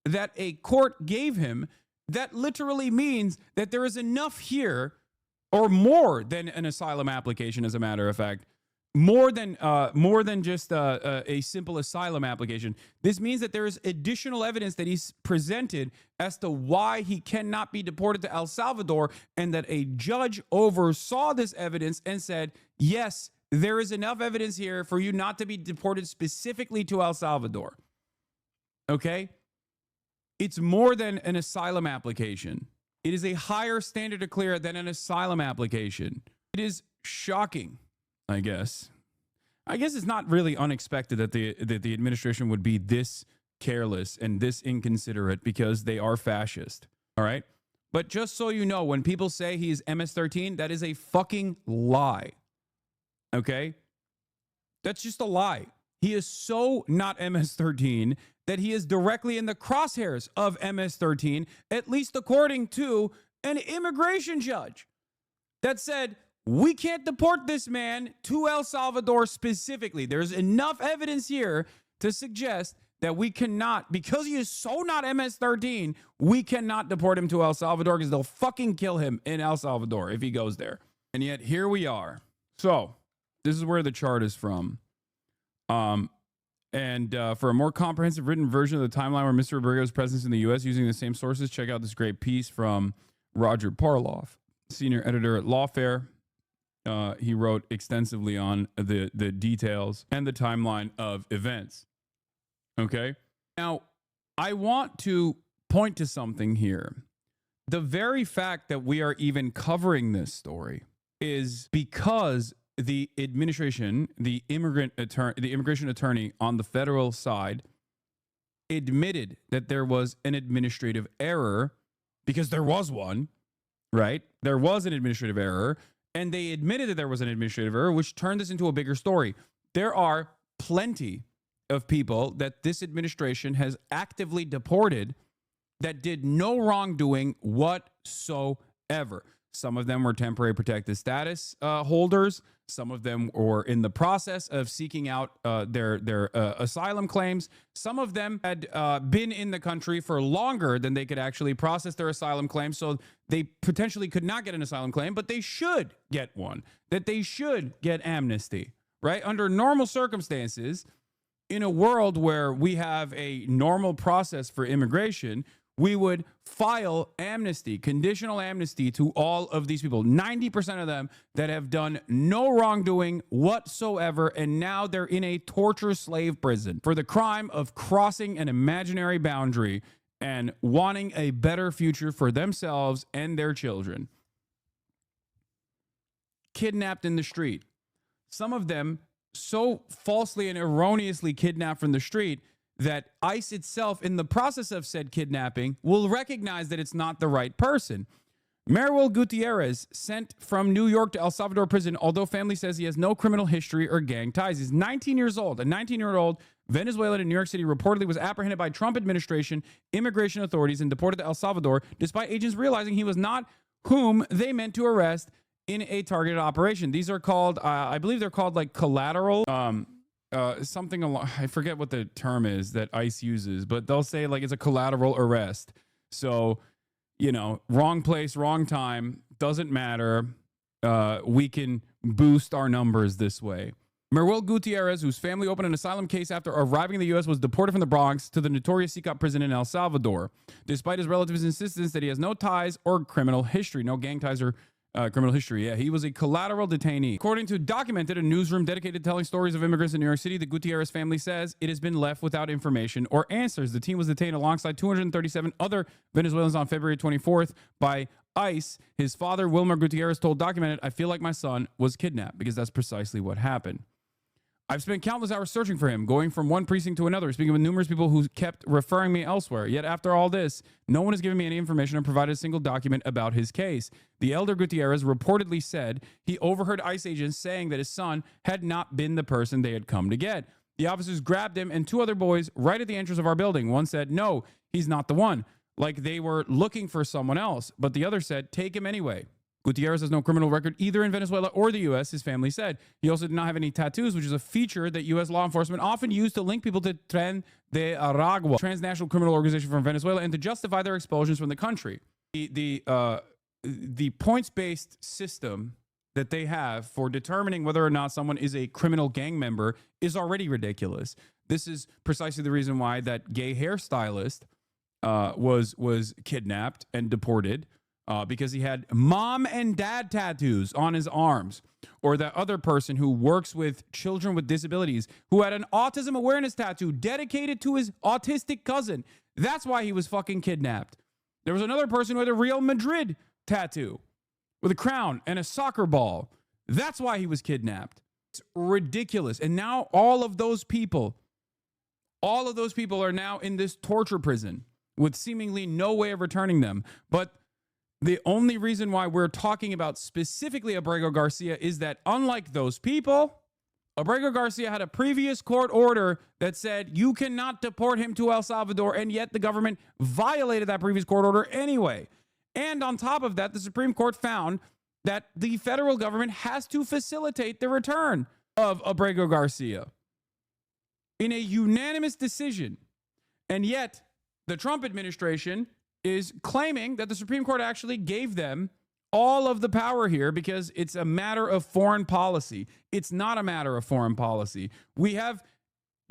that a court gave him, that literally means that there is enough here, or more than an asylum application, as a matter of fact, more than just a simple asylum application. This means that there is additional evidence that he's presented as to why he cannot be deported to El Salvador, and that a judge oversaw this evidence and said, yes, there is enough evidence here for you not to be deported specifically to El Salvador. Okay? It's more than an asylum application. It is a higher standard to clear than an asylum application. It is shocking. I guess it's not really unexpected that the administration would be this careless and this inconsiderate, because they are fascist. All right. But just so you know, when people say he's MS-13, that is a fucking lie. Okay. That's just a lie. He is so not MS-13 that he is directly in the crosshairs of MS-13, at least according to an immigration judge that said, we can't deport this man to El Salvador specifically. There's enough evidence here to suggest that we cannot, because he is so not MS-13, we cannot deport him to El Salvador, because they'll fucking kill him in El Salvador if he goes there. And yet here we are. So this is where the chart is from. For a more comprehensive written version of the timeline where Mr. Abreu's presence in the U.S. using the same sources, check out this great piece from Roger Parloff, senior editor at Lawfare. He wrote extensively on the details and the timeline of events. Okay. Now, I want to point to something here. The very fact that we are even covering this story is because the administration, the immigration attorney on the federal side admitted that there was an administrative error, because there was one, right? There was an administrative error. And they admitted that there was an administrative error, which turned this into a bigger story. There are plenty of people that this administration has actively deported that did no wrongdoing whatsoever. Some of them were temporary protected status holders. Some of them were in the process of seeking out their asylum claims. Some of them had been in the country for longer than they could actually process their asylum claim, so they potentially could not get an asylum claim, but they should get one, that they should get amnesty, right? Under normal circumstances, in a world where we have a normal process for immigration, we would file amnesty, conditional amnesty, to all of these people, 90% of them that have done no wrongdoing whatsoever, and now they're in a torture slave prison for the crime of crossing an imaginary boundary and wanting a better future for themselves and their children. Kidnapped in the street. Some of them so falsely and erroneously kidnapped from the street that ICE itself, in the process of said kidnapping, will recognize that it's not the right person. Manuel Gutierrez, sent from New York to El Salvador prison, although family says he has no criminal history or gang ties. He's 19 years old. A 19-year-old Venezuelan in New York City reportedly was apprehended by Trump administration immigration authorities and deported to El Salvador, despite agents realizing he was not whom they meant to arrest in a targeted operation. These are called, I believe they're called like collateral, something along, I forget what the term is that ICE uses, but they'll say like it's a collateral arrest. So, you know, wrong place, wrong time, doesn't matter. We can boost our numbers this way. Manuel Gutierrez, whose family opened an asylum case after arriving in the U.S., was deported from the Bronx to the notorious Sikap prison in El Salvador, despite his relatives' insistence that he has no ties or criminal history, no gang ties or criminal history. Yeah, he was a collateral detainee. According to Documented, a newsroom dedicated to telling stories of immigrants in New York City, the Gutierrez family says it has been left without information or answers. The team was detained alongside 237 other Venezuelans on February 24th by ICE. His father, Wilmer Gutierrez, told Documented, "I feel like my son was kidnapped," because that's precisely what happened. "I've spent countless hours searching for him, going from one precinct to another, speaking with numerous people who kept referring me elsewhere. Yet after all this, no one has given me any information or provided a single document about his case." The elder Gutierrez reportedly said he overheard ICE agents saying that his son had not been the person they had come to get. "The officers grabbed him and two other boys right at the entrance of our building. One said, 'No, he's not the one,' like they were looking for someone else. But the other said, 'Take him anyway.' Gutierrez has no criminal record either in Venezuela or the U.S., his family said. He also did not have any tattoos, which is a feature that U.S. law enforcement often use to link people to Tren de Aragua, transnational criminal organization from Venezuela, and to justify their expulsions from the country." The points-based system that they have for determining whether or not someone is a criminal gang member is already ridiculous. This is precisely the reason why that gay hairstylist was kidnapped and deported because he had mom and dad tattoos on his arms. Or that other person who works with children with disabilities who had an autism awareness tattoo dedicated to his autistic cousin. That's why he was fucking kidnapped. There was another person who had a Real Madrid tattoo with a crown and a soccer ball. That's why he was kidnapped. It's ridiculous. And now all of those people are now in this torture prison with seemingly no way of returning them. But the only reason why we're talking about specifically Abrego Garcia is that unlike those people, Abrego Garcia had a previous court order that said you cannot deport him to El Salvador, and yet the government violated that previous court order anyway. And on top of that, the Supreme Court found that the federal government has to facilitate the return of Abrego Garcia in a unanimous decision. And yet the Trump administration is claiming that the Supreme Court actually gave them all of the power here because it's a matter of foreign policy. It's not a matter of foreign policy. We have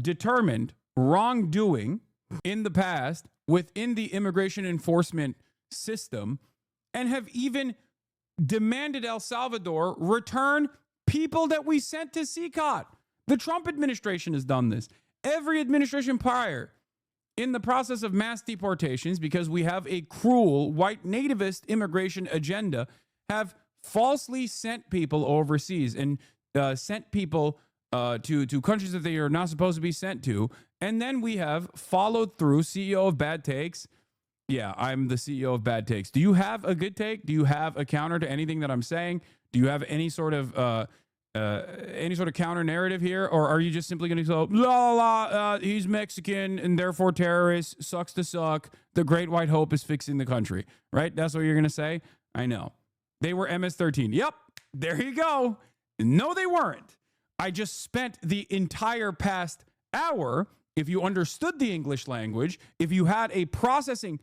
determined wrongdoing in the past within the immigration enforcement system and have even demanded El Salvador return people that we sent to CCOT. The Trump administration has done this. Every administration prior, in the process of mass deportations, because we have a cruel white nativist immigration agenda, have falsely sent people overseas and sent people to countries that they are not supposed to be sent to. And then we have followed through. CEO of Bad Takes. Yeah, I'm the CEO of Bad Takes. Do you have a good take? Do you have a counter to anything that I'm saying? Do you have any sort of counter narrative here, or are you just simply going to go la la? He's Mexican and therefore terrorist. Sucks to suck. The Great White Hope is fixing the country, right? That's what you're going to say. I know they were MS-13. Yep, there you go. No, they weren't. I just spent the entire past hour. If you understood the English language, if you had the processing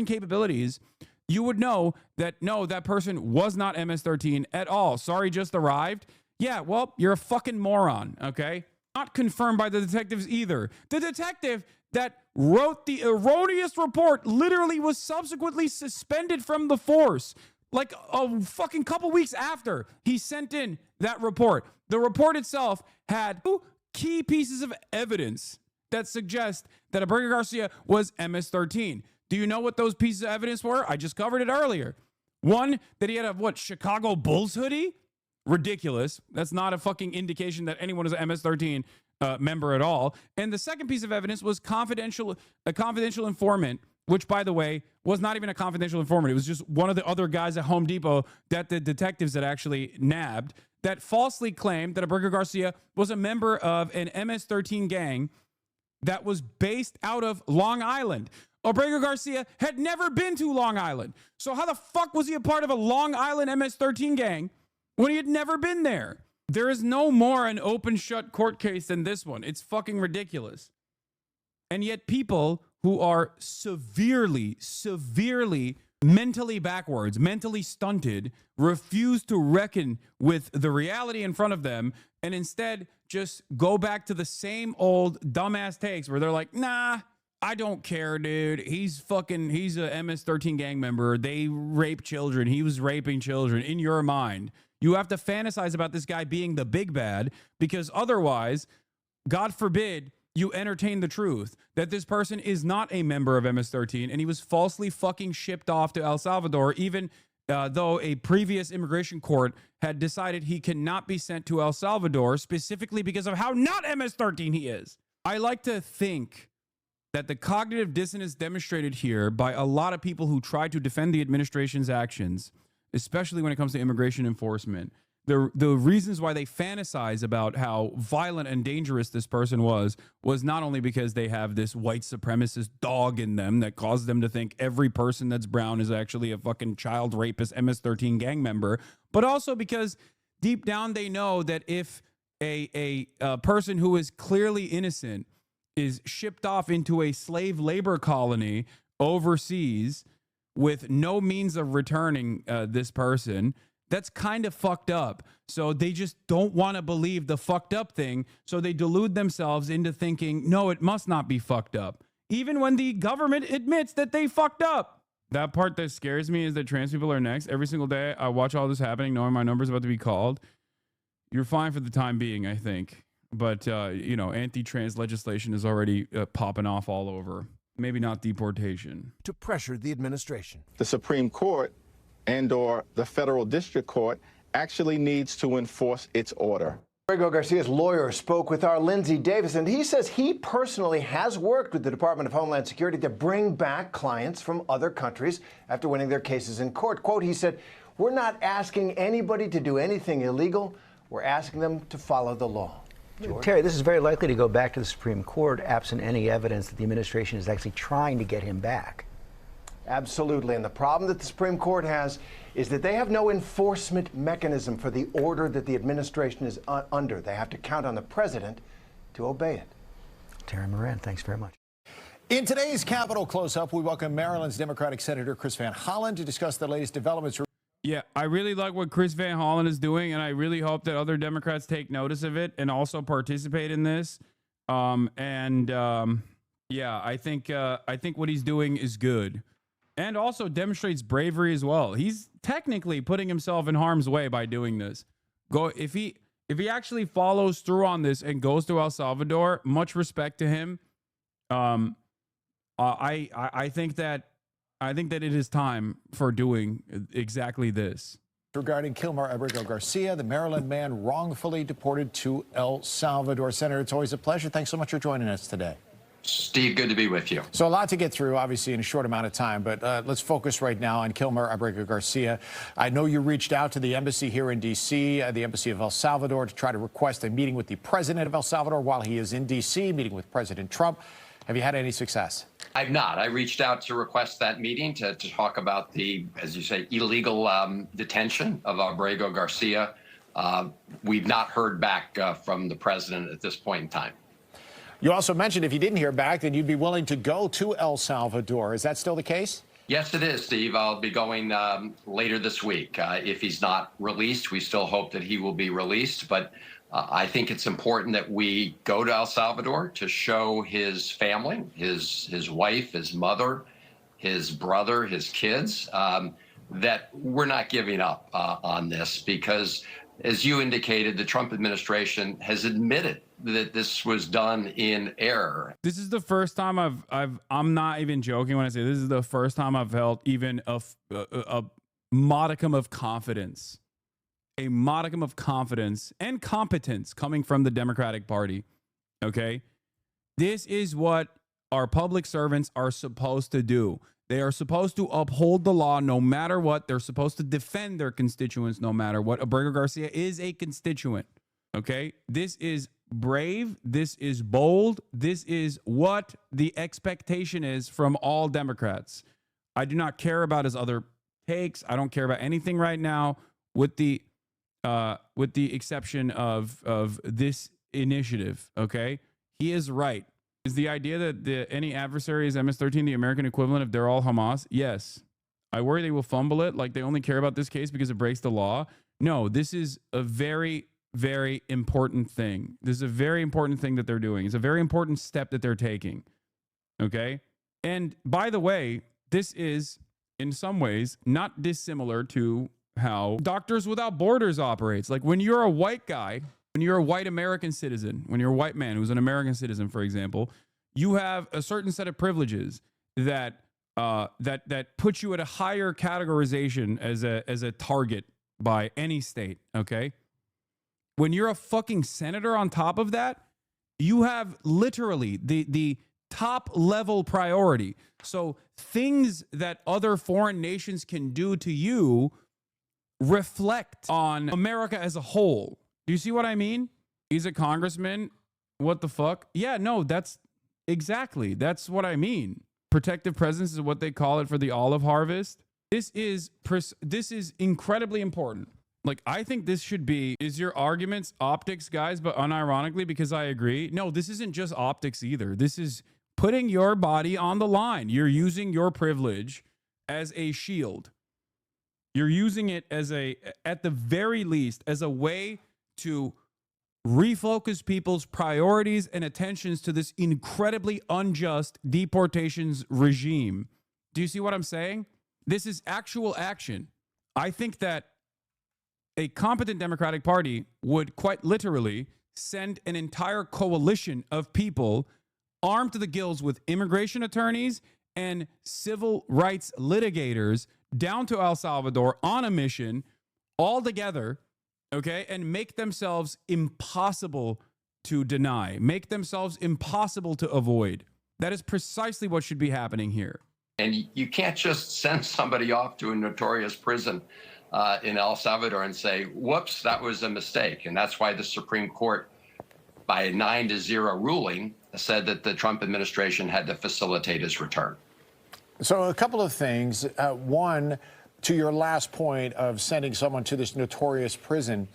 capabilities, you would know that, no, that person was not MS-13 at all. Sorry, just arrived. Yeah, well, you're a fucking moron, okay? Not confirmed by the detectives either. The detective that wrote the erroneous report literally was subsequently suspended from the force, like a fucking couple weeks after he sent in that report. The report itself had two key pieces of evidence that suggest that Abrego Garcia was MS-13. Do you know what those pieces of evidence were? I just covered it earlier. One, that he had a, Chicago Bulls hoodie? Ridiculous. That's not a fucking indication that anyone is an MS-13 member at all. And the second piece of evidence was a confidential informant, which, by the way, was not even a confidential informant. It was just one of the other guys at Home Depot that the detectives had actually nabbed that falsely claimed that Abrego Garcia was a member of an MS-13 gang that was based out of Long Island. Abrego Garcia had never been to Long Island. So how the fuck was he a part of a Long Island MS-13 gang when he had never been there? There is no more an open shut court case than this one. It's fucking ridiculous. And yet people who are severely mentally backwards, mentally stunted, refuse to reckon with the reality in front of them and instead just go back to the same old dumbass takes where they're like, nah, I don't care, dude. He's a MS-13 gang member. They rape children. He was raping children. In your mind, you have to fantasize about this guy being the big bad, because otherwise, God forbid, you entertain the truth that this person is not a member of MS-13 and he was falsely fucking shipped off to El Salvador, even though a previous immigration court had decided he cannot be sent to El Salvador specifically because of how not MS-13 he is. I like to think that the cognitive dissonance demonstrated here by a lot of people who try to defend the administration's actions, especially when it comes to immigration enforcement, the reasons why they fantasize about how violent and dangerous this person was not only because they have this white supremacist dog in them that causes them to think every person that's brown is actually a fucking child rapist MS-13 gang member, but also because deep down they know that if a person who is clearly innocent is shipped off into a slave labor colony overseas with no means of returning this person, That's kind of fucked up. So they just don't want to believe the fucked up thing. So they delude themselves into thinking, no, it must not be fucked up. Even when the government admits that they fucked up. That part that scares me is that trans people are next. Every single day I watch all this happening, knowing my number's about to be called. You're fine for the time being, I think. But, anti-trans legislation is already popping off all over. Maybe not deportation. To pressure the administration. The Supreme Court and/or the federal district court actually needs to enforce its order. Abrego Garcia's lawyer spoke with our Lindsay Davis, and he says he personally has worked with the Department of Homeland Security to bring back clients from other countries after winning their cases in court. Quote, he said, "We're not asking anybody to do anything illegal. We're asking them to follow the law." George? Terry, this is very likely to go back to the Supreme Court absent any evidence that the administration is actually trying to get him back. Absolutely. And the problem that the Supreme Court has is that they have no enforcement mechanism for the order that the administration is under. They have to count on the president to obey it. Terry Moran, thanks very much. In today's Capitol Close-Up, we welcome Maryland's Democratic Senator Chris Van Hollen to discuss the latest developments. Yeah, I really like what Chris Van Hollen is doing, and I really hope that other Democrats take notice of it and also participate in this. I think what he's doing is good, and also demonstrates bravery as well. He's technically putting himself in harm's way by doing this. If he actually follows through on this and goes to El Salvador, much respect to him. I think that it is time for doing exactly this. Regarding Kilmer Abrego Garcia, the Maryland man wrongfully deported to El Salvador. Senator, it's always a pleasure. Thanks so much for joining us today. Steve, good to be with you. So a lot to get through, obviously, in a short amount of time, but let's focus right now on Kilmer Abrego Garcia. I know you reached out to the embassy here in D.C., the embassy of El Salvador, to try to request a meeting with the president of El Salvador while he is in D.C., meeting with President Trump. Have you had any success? I've not. I reached out to request that meeting to talk about the, as you say, illegal detention of Abrego Garcia. We've not heard back from the president at this point in time. You also mentioned if you didn't hear back, then you'd be willing to go to El Salvador. Is that still the case? Yes, it is, Steve. I'll be going later this week. If he's not released, we still hope that he will be released. But I think it's important that we go to El Salvador to show his family, his wife, his mother, his brother, his kids, that we're not giving up on this because, as you indicated, the Trump administration has admitted that this was done in error. This is the first time I'm not even joking when I say this is the first time I've felt even a modicum of confidence. A modicum of confidence and competence coming from the Democratic Party. Okay? This is what our public servants are supposed to do. They are supposed to uphold the law no matter what. They're supposed to defend their constituents no matter what. Abrego Garcia is a constituent. Okay? This is brave. This is bold. This is what the expectation is from all Democrats. I do not care about his other takes. I don't care about anything right now with the exception of this initiative. Okay? He is right. Is the idea that any adversary is MS-13 the American equivalent of they're all Hamas? Yes. I worry they will fumble it like they only care about this case because it breaks the law. No, this is a very, very important thing. This is a very important thing that they're doing. It's a very important step that they're taking. Okay? And by the way, this is in some ways not dissimilar to how Doctors Without Borders operates. Like when you're a white guy, when you're a white American citizen, when you're a white man who's an American citizen, for example, you have a certain set of privileges that put you at a higher categorization as a target by any state. Okay, when you're a fucking senator on top of that, you have literally the top level priority. So things that other foreign nations can do to you reflect on America as a whole. Do you see what I mean? He's a congressman. What the fuck? Yeah, no, that's what I mean. Protective presence is what they call it for the olive harvest. This is incredibly important. Like, I think this should be, is your arguments optics, guys, but unironically, because I agree. No, this isn't just optics either. This is putting your body on the line. You're using your privilege as a shield. You're using it as at the very least, as a way to refocus people's priorities and attentions to this incredibly unjust deportations regime. Do you see what I'm saying? This is actual action. I think that a competent Democratic Party would quite literally send an entire coalition of people armed to the gills with immigration attorneys and civil rights litigators down to El Salvador on a mission all together, okay, and make themselves impossible to deny, make themselves impossible to avoid. That is precisely what should be happening here. And you can't just send somebody off to a notorious prison in El Salvador and say, whoops, that was a mistake. And that's why the Supreme Court, by a 9-0 ruling, said that the Trump administration had to facilitate his return. So a couple of things. One, to your last point of sending someone to this notorious prison,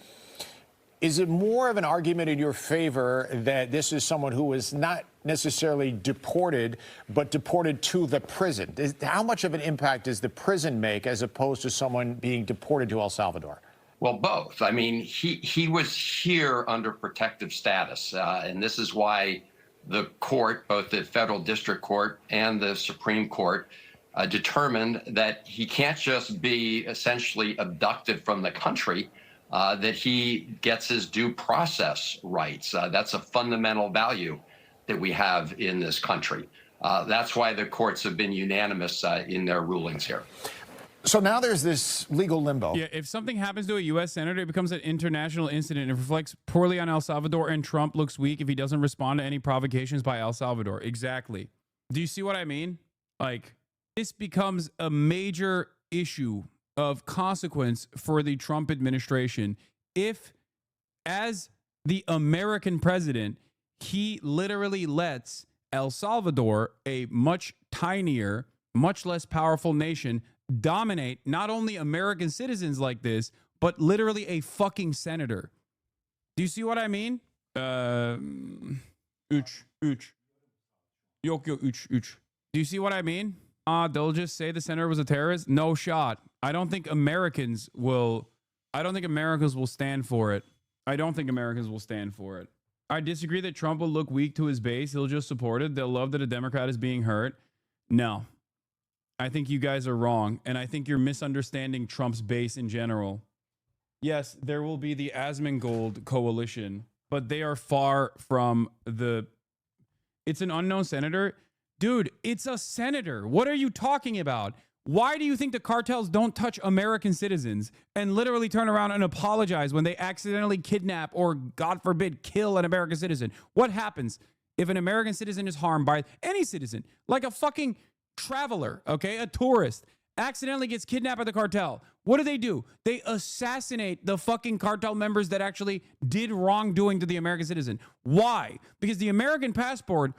is it more of an argument in your favor that this is someone who was not necessarily deported, but deported to the prison? How much of an impact does the prison make as opposed to someone being deported to El Salvador? Well, both. I mean, he was here under protective status, and this is why the court, both the federal district court and the Supreme Court, determined that he can't just be essentially abducted from the country, that he gets his due process rights. That's a fundamental value that we have in this country. That's why the courts have been unanimous in their rulings here. So now there's this legal limbo. Yeah, if something happens to a U.S. senator, it becomes an international incident. It reflects poorly on El Salvador, and Trump looks weak if he doesn't respond to any provocations by El Salvador. Exactly. Do you see what I mean? Like, this becomes a major issue of consequence for the Trump administration if, as the American president, he literally lets El Salvador, a much tinier, much less powerful nation, dominate not only American citizens like this, but literally a fucking senator. Do you see what I mean? Üç. Yok, üç. Do you see what I mean? They'll just say the senator was a terrorist? No shot. I don't think Americans will stand for it. I disagree that Trump will look weak to his base. He'll just support it. They'll love that a Democrat is being hurt. No. I think you guys are wrong, and I think you're misunderstanding Trump's base in general. Yes, there will be the Asmongold coalition, but they are far from the... It's an unknown senator. Dude, it's a senator. What are you talking about? Why do you think the cartels don't touch American citizens and literally turn around and apologize when they accidentally kidnap or, God forbid, kill an American citizen? What happens if an American citizen is harmed by any citizen, like a fucking traveler, okay, a tourist, accidentally gets kidnapped by the cartel? What do? They assassinate the fucking cartel members that actually did wrongdoing to the American citizen. Why? Because the American passport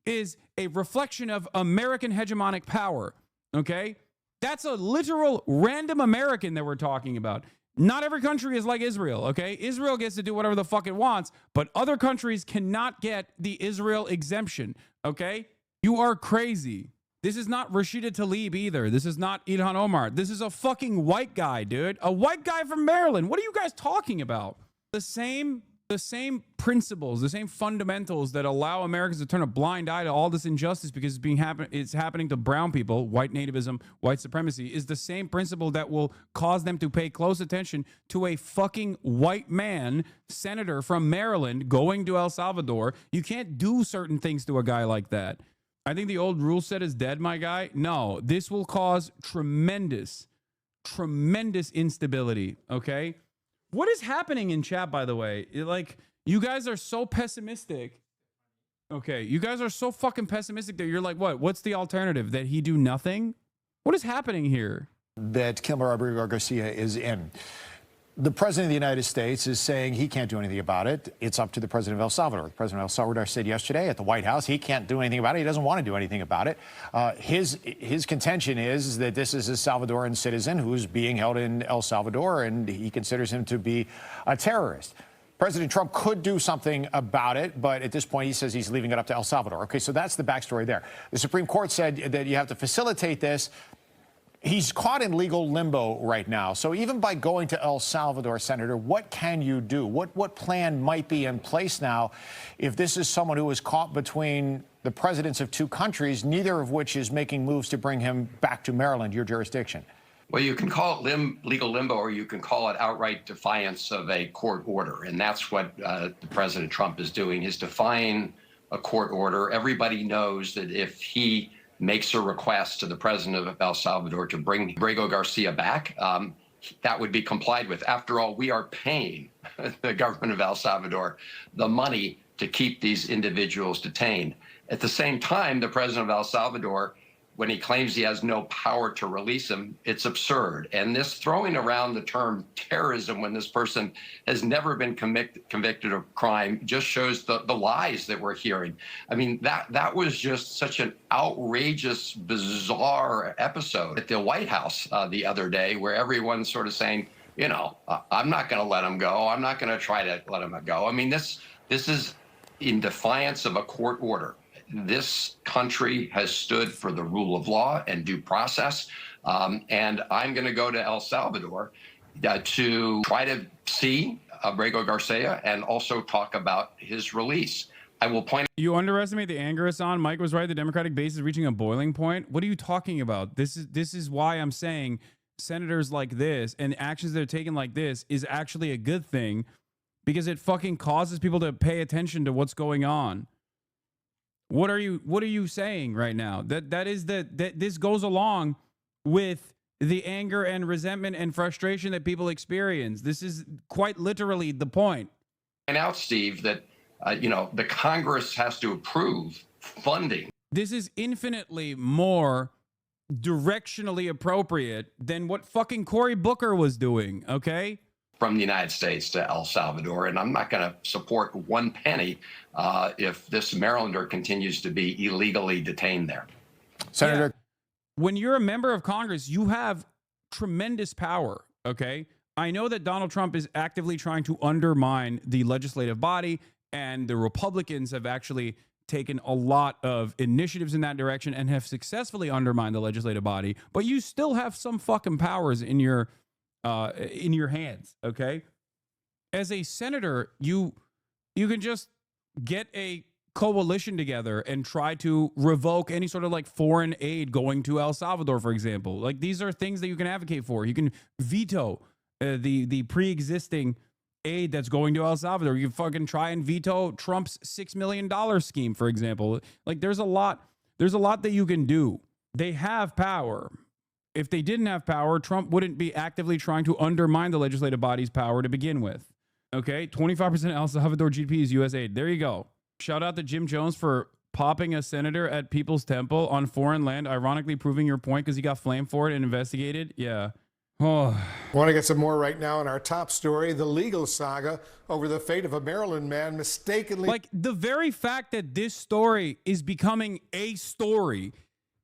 is a reflection of American hegemonic power, okay? That's a literal random American that we're talking about. Not every country is like Israel, okay? Israel gets to do whatever the fuck it wants, but other countries cannot get the Israel exemption, okay? You are crazy. This is not Rashida Tlaib either. This is not Ilhan Omar. This is a fucking white guy, dude. A white guy from Maryland. What are you guys talking about? The same principles, the same fundamentals that allow Americans to turn a blind eye to all this injustice because it's happening to brown people, white nativism, white supremacy, is the same principle that will cause them to pay close attention to a fucking white man, senator from Maryland, going to El Salvador. You can't do certain things to a guy like that. I think the old rule set is dead, my guy. No, this will cause tremendous instability, okay? What is happening in chat, by the way? Like, you guys are so pessimistic. Okay, you guys are so fucking pessimistic that you're like, what? What's the alternative? That he do nothing? What is happening here? That Kilmer Abrigo Garcia is in. The president of the United States is saying he can't do anything about it. It's up to the president of El Salvador. The president of El Salvador said yesterday at the White House he can't do anything about it. He doesn't want to do anything about it. His contention is that this is a Salvadoran citizen who's being held in El Salvador, and he considers him to be a terrorist. President Trump could do something about it, but at this point he says he's leaving it up to El Salvador. Okay, so that's the backstory there. The Supreme Court said that you have to facilitate this. He's caught in legal limbo right now. So even by going to El Salvador, Senator, what can you do? What plan might be in place now if this is someone who is caught between the presidents of two countries, neither of which is making moves to bring him back to Maryland, your jurisdiction? Well, you can call it legal limbo, or you can call it outright defiance of a court order. And that's what President Trump is doing, is defying a court order. Everybody knows that if he makes a request to the president of El Salvador to bring Abrego Garcia back, that would be complied with. After all, we are paying the government of El Salvador the money to keep these individuals detained. At the same time, the president of El Salvador, when he claims he has no power to release him, it's absurd. And this throwing around the term terrorism when this person has never been convicted of crime just shows the lies that we're hearing. I mean, that was just such an outrageous, bizarre episode at the White House the other day, where everyone's sort of saying, you know, I'm not going to let him go. I'm not going to try to let him go. I mean, this is in defiance of a court order. This country has stood for the rule of law and due process, and I'm going to go to El Salvador to try to see Abrego Garcia and also talk about his release. I will point. You underestimate the anger, Hassan. Mike was right. The Democratic base is reaching a boiling point. What are you talking about? This is why I'm saying senators like this and actions that are taken like this is actually a good thing, because it fucking causes people to pay attention to what's going on. What are you saying right now? That this goes along with the anger and resentment and frustration that people experience. This is quite literally the point. And out, Steve, that the Congress has to approve funding. This is infinitely more directionally appropriate than what fucking Cory Booker was doing, okay? From the United States to El Salvador, and I'm not going to support one penny if this Marylander continues to be illegally detained there. Senator, when you're a member of Congress, you have tremendous power, okay? I know that Donald Trump is actively trying to undermine the legislative body, and the Republicans have actually taken a lot of initiatives in that direction and have successfully undermined the legislative body, but you still have some fucking powers in your hands, okay? As a senator, you can just get a coalition together and try to revoke any sort of like foreign aid going to El Salvador, for example. Like, these are things that you can advocate for. You can veto the pre-existing aid that's going to El Salvador. You can fucking try and veto Trump's $6 million scheme, for example. Like, there's a lot that you can do. They have power. If they didn't have power, Trump wouldn't be actively trying to undermine the legislative body's power to begin with. Okay, 25% El Salvador GDP is U.S. aid. There you go. Shout out to Jim Jones for popping a senator at People's Temple on foreign land, ironically proving your point because he got flamed for it and investigated. Yeah. Oh. Want to get some more right now in our top story, the legal saga over the fate of a Maryland man mistakenly. Like, the very fact that this story is becoming a story,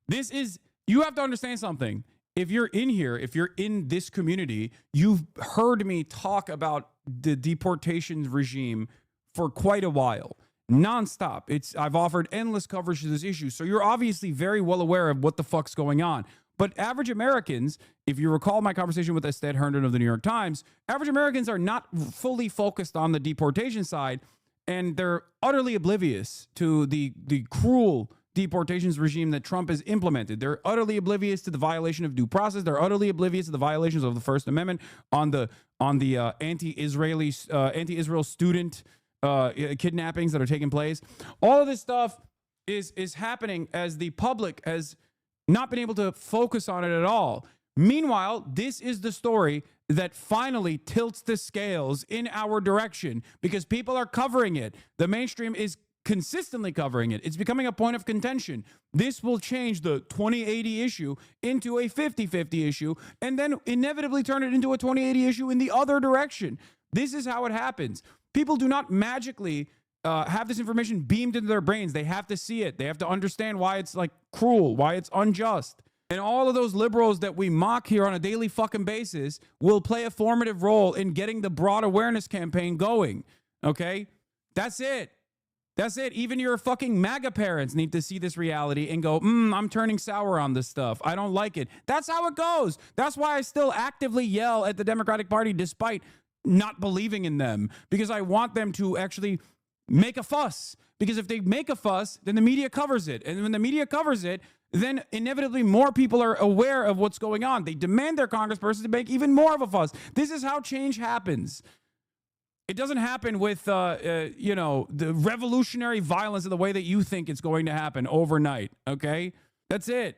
you have to understand something. If you're in here, if you're in this community, you've heard me talk about the deportation regime for quite a while, nonstop. I've offered endless coverage to this issue. So you're obviously very well aware of what the fuck's going on. But average Americans, if you recall my conversation with Ested Herndon of the New York Times, average Americans are not fully focused on the deportation side, and they're utterly oblivious to the cruel deportations regime that Trump has implemented. They're utterly oblivious to the violation of due process. They're utterly oblivious to the violations of the First Amendment on the anti-Israel student kidnappings that are taking place. All of this stuff is happening as the public has not been able to focus on it at all. Meanwhile, this is the story that finally tilts the scales in our direction because people are covering it. The mainstream is consistently covering it. It's becoming a point of contention. This will change the 2080 issue into a 50-50 issue and then inevitably turn it into a 2080 issue in the other direction. This is how it happens. People do not magically have this information beamed into their brains. They have to see it. They have to understand why it's like cruel, why it's unjust. And all of those liberals that we mock here on a daily fucking basis will play a formative role in getting the broad awareness campaign going. Okay? That's it. That's it. Even your fucking MAGA parents need to see this reality and go, I'm turning sour on this stuff. I don't like it. That's how it goes. That's why I still actively yell at the Democratic Party despite not believing in them, because I want them to actually make a fuss. Because if they make a fuss, then the media covers it. And when the media covers it, then inevitably more people are aware of what's going on. They demand their congresspersons to make even more of a fuss. This is how change happens. It doesn't happen with, the revolutionary violence in the way that you think it's going to happen overnight, okay? That's it.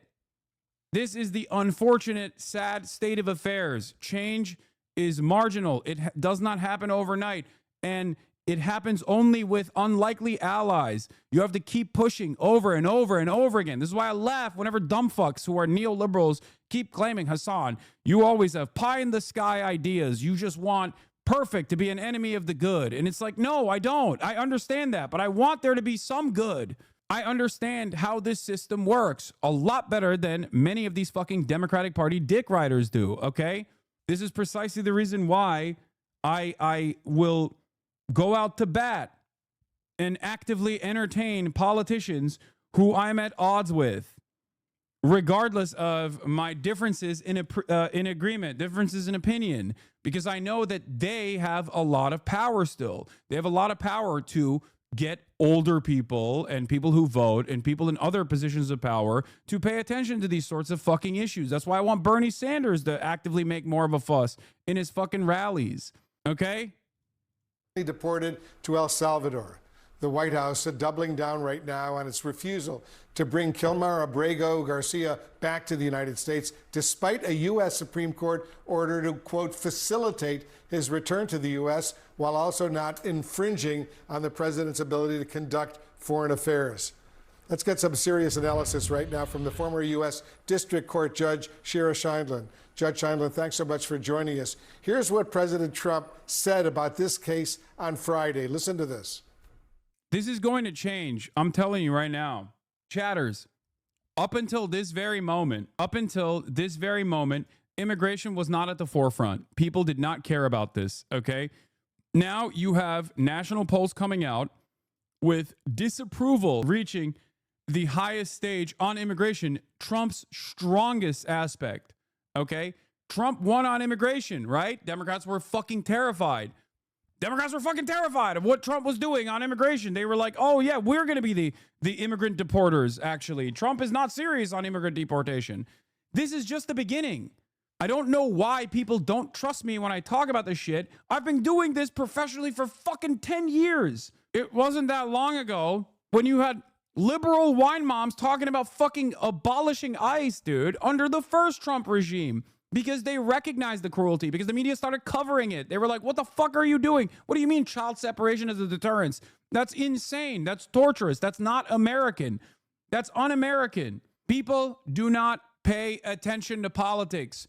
This is the unfortunate, sad state of affairs. Change is marginal. It does not happen overnight, and it happens only with unlikely allies. You have to keep pushing over and over and over again. This is why I laugh whenever dumb fucks who are neoliberals keep claiming, Hassan, you always have pie-in-the-sky ideas. You just want perfect to be an enemy of the good. And it's like, no, I don't. I understand that, but I want there to be some good. I understand how this system works a lot better than many of these fucking Democratic Party dick riders do, okay? This is precisely the reason why I will go out to bat and actively entertain politicians who I'm at odds with, regardless of my differences in agreement, differences in opinion, because I know that they have a lot of power still. They have a lot of power to get older people and people who vote and people in other positions of power to pay attention to these sorts of fucking issues. That's why I want Bernie Sanders to actively make more of a fuss in his fucking rallies, okay? Deported to El Salvador. The White House doubling down right now on its refusal to bring Kilmar Abrego Garcia back to the United States, despite a U.S. Supreme Court order to, quote, facilitate his return to the U.S. while also not infringing on the president's ability to conduct foreign affairs. Let's get some serious analysis right now from the former U.S. District Court Judge Shira Scheindlin. Judge Scheindlin, thanks so much for joining us. Here's what President Trump said about this case on Friday. Listen to this. This is going to change. I'm telling you right now. Chatters, up until this very moment, immigration was not at the forefront. People did not care about this, okay? Now you have national polls coming out with disapproval reaching the highest stage on immigration, Trump's strongest aspect, okay? Trump won on immigration, right? Democrats were fucking terrified. Democrats were fucking terrified of what Trump was doing on immigration. They were like, oh, yeah, we're going to be the immigrant deporters, actually. Trump is not serious on immigrant deportation. This is just the beginning. I don't know why people don't trust me when I talk about this shit. I've been doing this professionally for fucking 10 years. It wasn't that long ago when you had liberal wine moms talking about fucking abolishing ICE, dude, under the first Trump regime. Because they recognized the cruelty, because the media started covering it. They were like, what the fuck are you doing? What do you mean child separation is a deterrence? That's insane. That's torturous. That's not American. That's un-American. People do not pay attention to politics.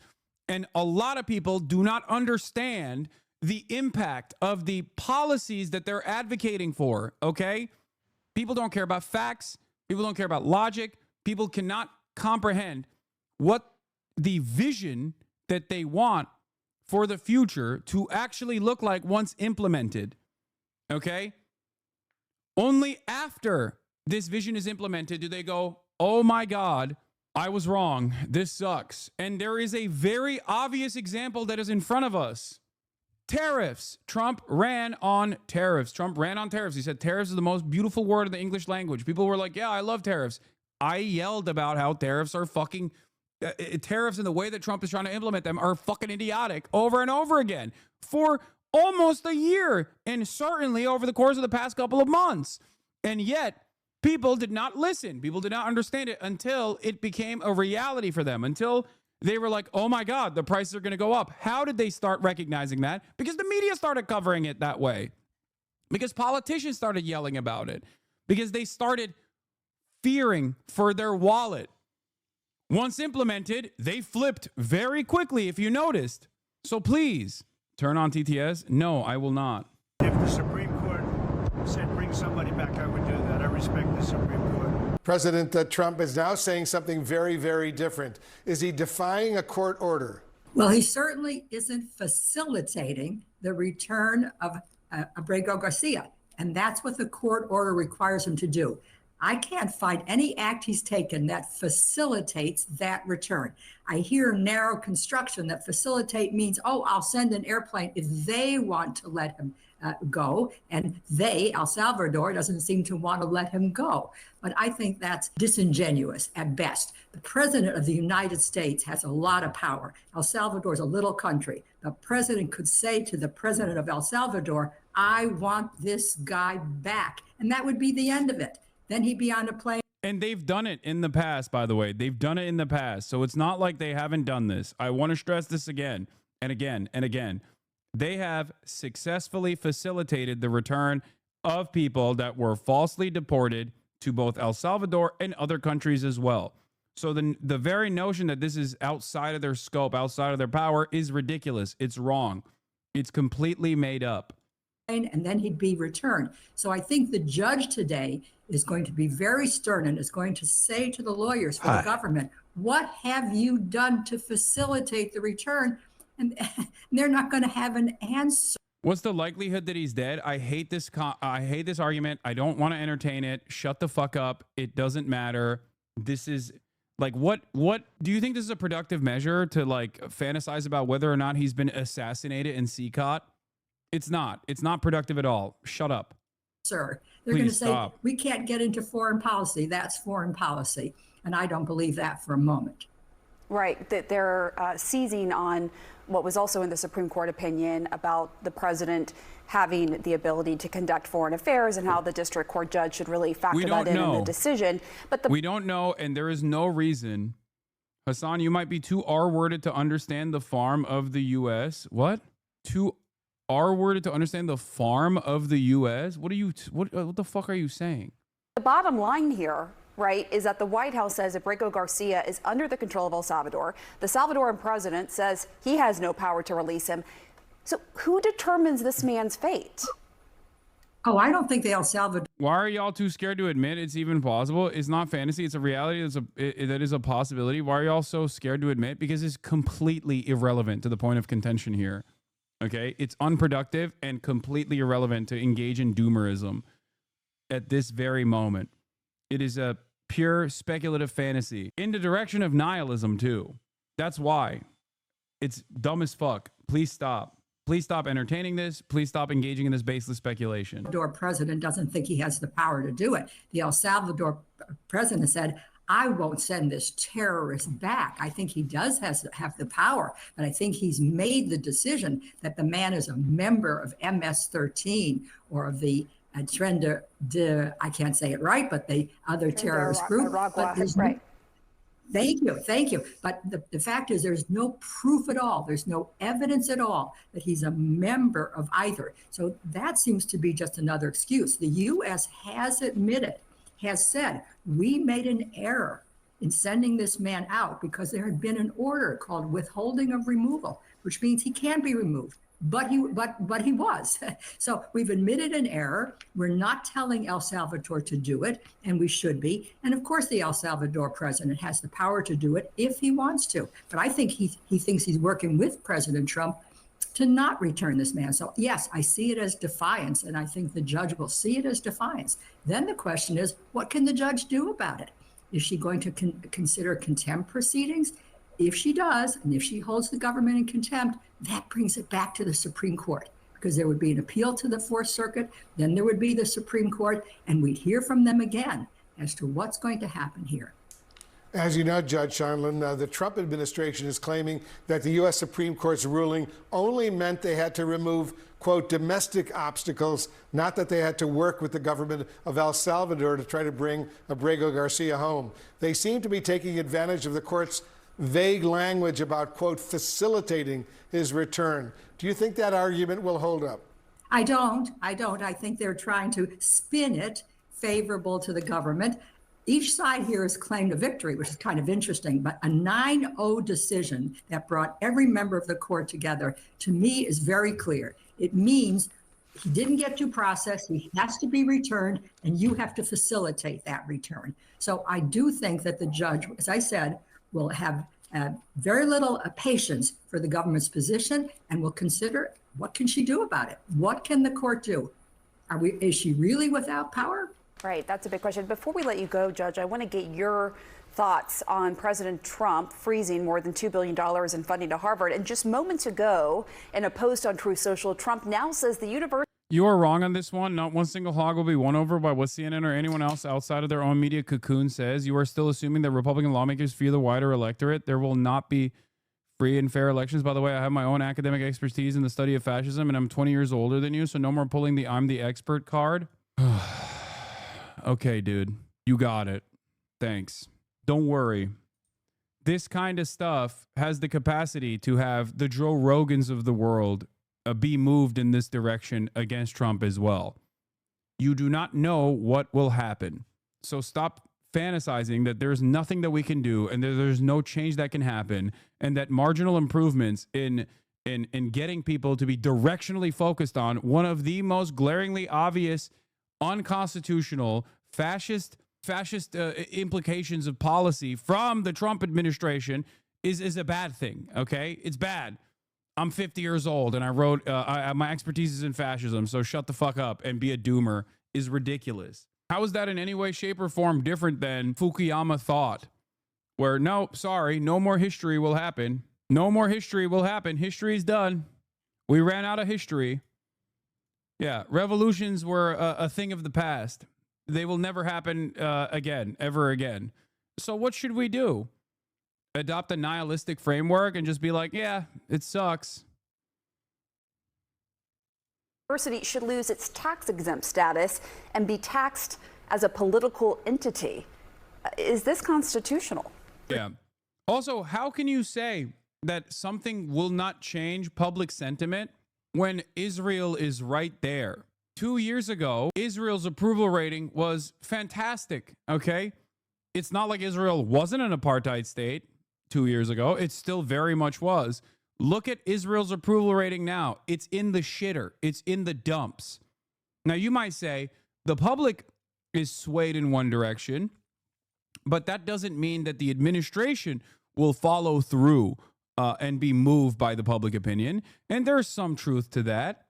And a lot of people do not understand the impact of the policies that they're advocating for, okay? People don't care about facts. People don't care about logic. People cannot comprehend what the vision that they want for the future to actually look like once implemented, okay? Only after this vision is implemented do they go, oh my God, I was wrong. This sucks. And there is a very obvious example that is in front of us. Tariffs. Trump ran on tariffs. He said tariffs is the most beautiful word in the English language. People were like, yeah, I love tariffs. I yelled about how tariffs are fucking tariffs and the way that Trump is trying to implement them are fucking idiotic over and over again for almost a year, and certainly over the course of the past couple of months. And yet people did not listen. People did not understand it until it became a reality for them, until they were like, oh my God, the prices are going to go up. How did they start recognizing that? Because the media started covering it that way, because politicians started yelling about it, because they started fearing for their wallet. Once implemented, they flipped very quickly, if you noticed. So please, turn on TTS. No, I will not. If the Supreme Court said bring somebody back, I would do that. I respect the Supreme Court. President Trump is now saying something very, very different. Is he defying a court order? Well, he certainly isn't facilitating the return of Abrego Garcia. And that's what the court order requires him to do. I can't find any act he's taken that facilitates that return. I hear narrow construction that facilitate means, oh, I'll send an airplane if they want to let him go. And they, El Salvador, doesn't seem to want to let him go. But I think that's disingenuous at best. The president of the United States has a lot of power. El Salvador is a little country. The president could say to the president of El Salvador, I want this guy back. And that would be the end of it. Then he'd be on a plane. And they've done it in the past, by the way. They've done it in the past. So it's not like they haven't done this. I want to stress this again and again and again. They have successfully facilitated the return of people that were falsely deported to both El Salvador and other countries as well. So the very notion that this is outside of their scope, outside of their power, is ridiculous. It's wrong. It's completely made up. And then he'd be returned. So I think the judge today is going to be very stern and is going to say to the lawyers for the government, what have you done to facilitate the return? And they're not going to have an answer. What's the likelihood that he's dead? I hate this. I hate this argument. I don't want to entertain it. Shut the fuck up. It doesn't matter. This is like, what do you think this is a productive measure to like fantasize about whether or not he's been assassinated in CCOT? It's not. It's not productive at all. Shut up. Sir, they're going to say, we can't get into foreign policy. That's foreign policy. And I don't believe that for a moment. Right. That they're seizing on what was also in the Supreme Court opinion about the president having the ability to conduct foreign affairs and how the district court judge should really factor that in the decision. But we don't know. And there is no reason. Hassan, you might be too R-worded to understand the farm of the U.S. What? Too R-worded to understand the farm of the U.S.? What the fuck are you saying? The bottom line here, right, is that the White House says Abrego Garcia is under the control of El Salvador. The Salvadoran president says he has no power to release him. So who determines this man's fate? Oh, I don't think the El Salvador. Why are y'all too scared to admit it's even possible? It's not fantasy. It's a reality. That is a possibility. Why are y'all so scared to admit? Because it's completely irrelevant to the point of contention here. Okay, it's unproductive and completely irrelevant to engage in doomerism at this very moment. It is a pure speculative fantasy in the direction of nihilism too. That's why it's dumb as fuck. Please stop. Please stop entertaining this. Please stop engaging in this baseless speculation. El Salvador president doesn't think he has the power to do it. The El Salvador president said, I won't send this terrorist back. I think he does have the power, but I think he's made the decision that the man is a member of MS-13 or of the Trenda de, I can't say it right, but the other terrorist group. But there's right. Thank you. But the fact is there's no proof at all. There's no evidence at all that he's a member of either. So that seems to be just another excuse. The U.S. has said, we made an error in sending this man out because there had been an order called withholding of removal, which means he can be removed. But he was. So we've admitted an error. We're not telling El Salvador to do it, and we should be. And of course, the El Salvador president has the power to do it if he wants to. But I think he thinks he's working with President Trump to not return this man. So yes, I see it as defiance, and I think the judge will see it as defiance. Then the question is, what can the judge do about it? Is she going to consider contempt proceedings? If she does, and if she holds the government in contempt, that brings it back to the Supreme Court, because there would be an appeal to the Fourth Circuit, then there would be the Supreme Court, and we'd hear from them again as to what's going to happen here. As you know, Judge Shanlin, the Trump administration is claiming that the U.S. Supreme Court's ruling only meant they had to remove, quote, domestic obstacles, not that they had to work with the government of El Salvador to try to bring Abrego Garcia home. They seem to be taking advantage of the court's vague language about, quote, facilitating his return. Do you think that argument will hold up? I don't. I think they're trying to spin it favorable to the government. Each side here has claimed a victory, which is kind of interesting, but a 9-0 decision that brought every member of the court together, to me, is very clear. It means he didn't get due process, he has to be returned, and you have to facilitate that return. So I do think that the judge, as I said, will have very little patience for the government's position and will consider what can she do about it? What can the court do? Is she really without power? Right, that's a big question. Before we let you go, Judge, I want to get your thoughts on President Trump freezing more than $2 billion in funding to Harvard. And just moments ago, in a post on Truth Social, Trump now says the university... You are wrong on this one. Not one single hog will be won over by what CNN or anyone else outside of their own media cocoon says. You are still assuming that Republican lawmakers fear the wider electorate. There will not be free and fair elections. By the way, I have my own academic expertise in the study of fascism, and I'm 20 years older than you, so no more pulling the I'm the expert card. Okay, dude. You got it. Thanks. Don't worry. This kind of stuff has the capacity to have the Joe Rogans of the world be moved in this direction against Trump as well. You do not know what will happen. So stop fantasizing that there's nothing that we can do and there's no change that can happen, and that marginal improvements in getting people to be directionally focused on one of the most glaringly obvious unconstitutional fascist implications of policy from the Trump administration is a bad thing. Okay, it's bad. I'm 50 years old and I wrote my expertise is in fascism, so shut the fuck up and be a doomer is ridiculous. How is that in any way, shape, or form different than Fukuyama thought, where no, sorry, no more history will happen. No more history will happen. History is done. We ran out of history. Yeah, revolutions were a thing of the past. They will never happen again, ever again. So what should we do? Adopt a nihilistic framework and just be like, yeah, it sucks. University should lose its tax-exempt status and be taxed as a political entity. Is this constitutional? Yeah. Also, how can you say that something will not change public sentiment when Israel is right there? 2 years ago, Israel's approval rating was fantastic, okay? It's not like Israel wasn't an apartheid state 2 years ago. It still very much was. Look at Israel's approval rating now. It's in the shitter. It's in the dumps. Now, you might say the public is swayed in one direction, but that doesn't mean that the administration will follow through and be moved by the public opinion. And there's some truth to that.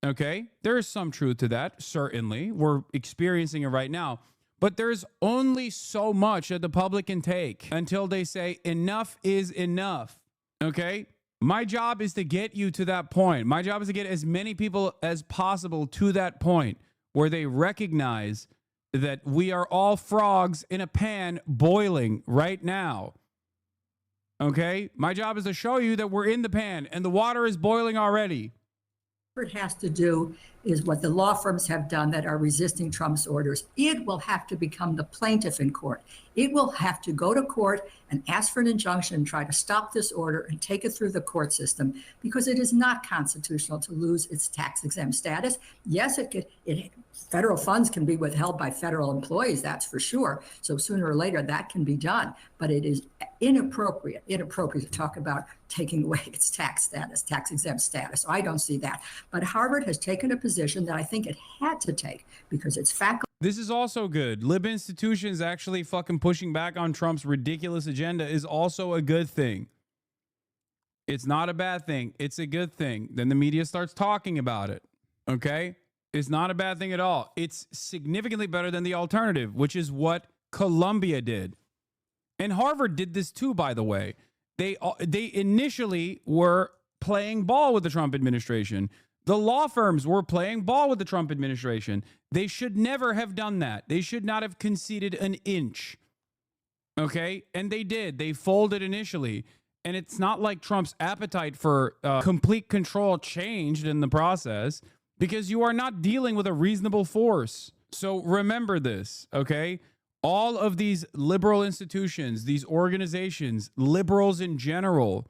Okay, there's some truth to that, certainly. We're experiencing it right now. But there's only so much that the public can take until they say enough is enough. Okay, my job is to get you to that point. My job is to get as many people as possible to that point where they recognize that we are all frogs in a pan boiling right now. Okay, my job is to show you that we're in the pan and the water is boiling already. What it has to do is what the law firms have done that are resisting Trump's orders. It will have to become the plaintiff in court. It will have to go to court and ask for an injunction and try to stop this order and take it through the court system, because it is not constitutional to lose its tax-exempt status. Yes, federal funds can be withheld by federal employees, that's for sure. So sooner or later that can be done. But it is inappropriate to talk about taking away its tax-exempt status. I don't see that. But Harvard has taken a position that I think it had to take because it's faculty. This is also good. Lib institutions actually fucking pushing back on Trump's ridiculous agenda is also a good thing. It's not a bad thing. It's a good thing. Then the media starts talking about it. Okay? It's not a bad thing at all. It's significantly better than the alternative, which is what Columbia did. And Harvard did this too, by the way. They initially were playing ball with the Trump administration. The law firms were playing ball with the Trump administration. They should never have done that. They should not have conceded an inch. Okay? And they did. They folded initially. And it's not like Trump's appetite for complete control changed in the process, because you are not dealing with a reasonable force. So remember this, okay? All of these liberal institutions, these organizations, liberals in general,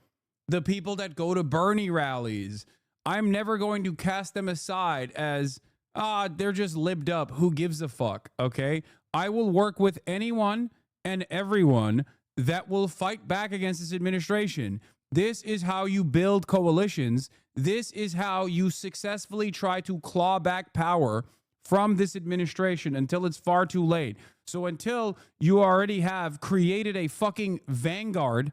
the people that go to Bernie rallies, I'm never going to cast them aside as, they're just libbed up. Who gives a fuck, okay? I will work with anyone and everyone that will fight back against this administration. This is how you build coalitions. This is how you successfully try to claw back power from this administration until it's far too late. So until you already have created a fucking vanguard,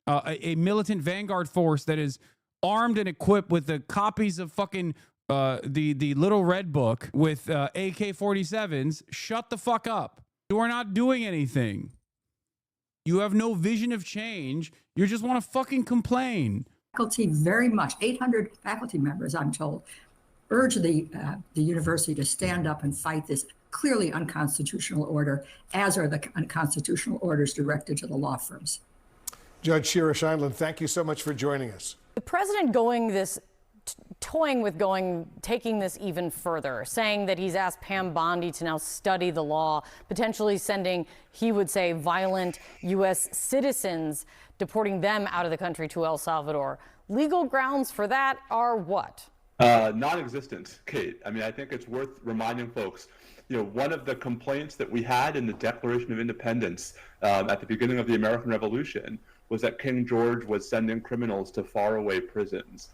a militant vanguard force that is armed and equipped with the copies of fucking the little red book with AK-47s, shut the fuck up. You are not doing anything. You have no vision of change. You just want to fucking complain. Faculty very much, 800 faculty members, I'm told, urge the university to stand up and fight this clearly unconstitutional order, as are the unconstitutional orders directed to the law firms. Judge Shira Scheindlin, thank you so much for joining us. The president taking this even further, saying that he's asked Pam Bondi to now study the law, potentially sending, he would say, violent U.S. citizens, deporting them out of the country to El Salvador. Legal grounds for that are what? Non-existent, Kate. I mean, I think it's worth reminding folks, one of the complaints that we had in the Declaration of Independence at the beginning of the American Revolution was that King George was sending criminals to faraway prisons.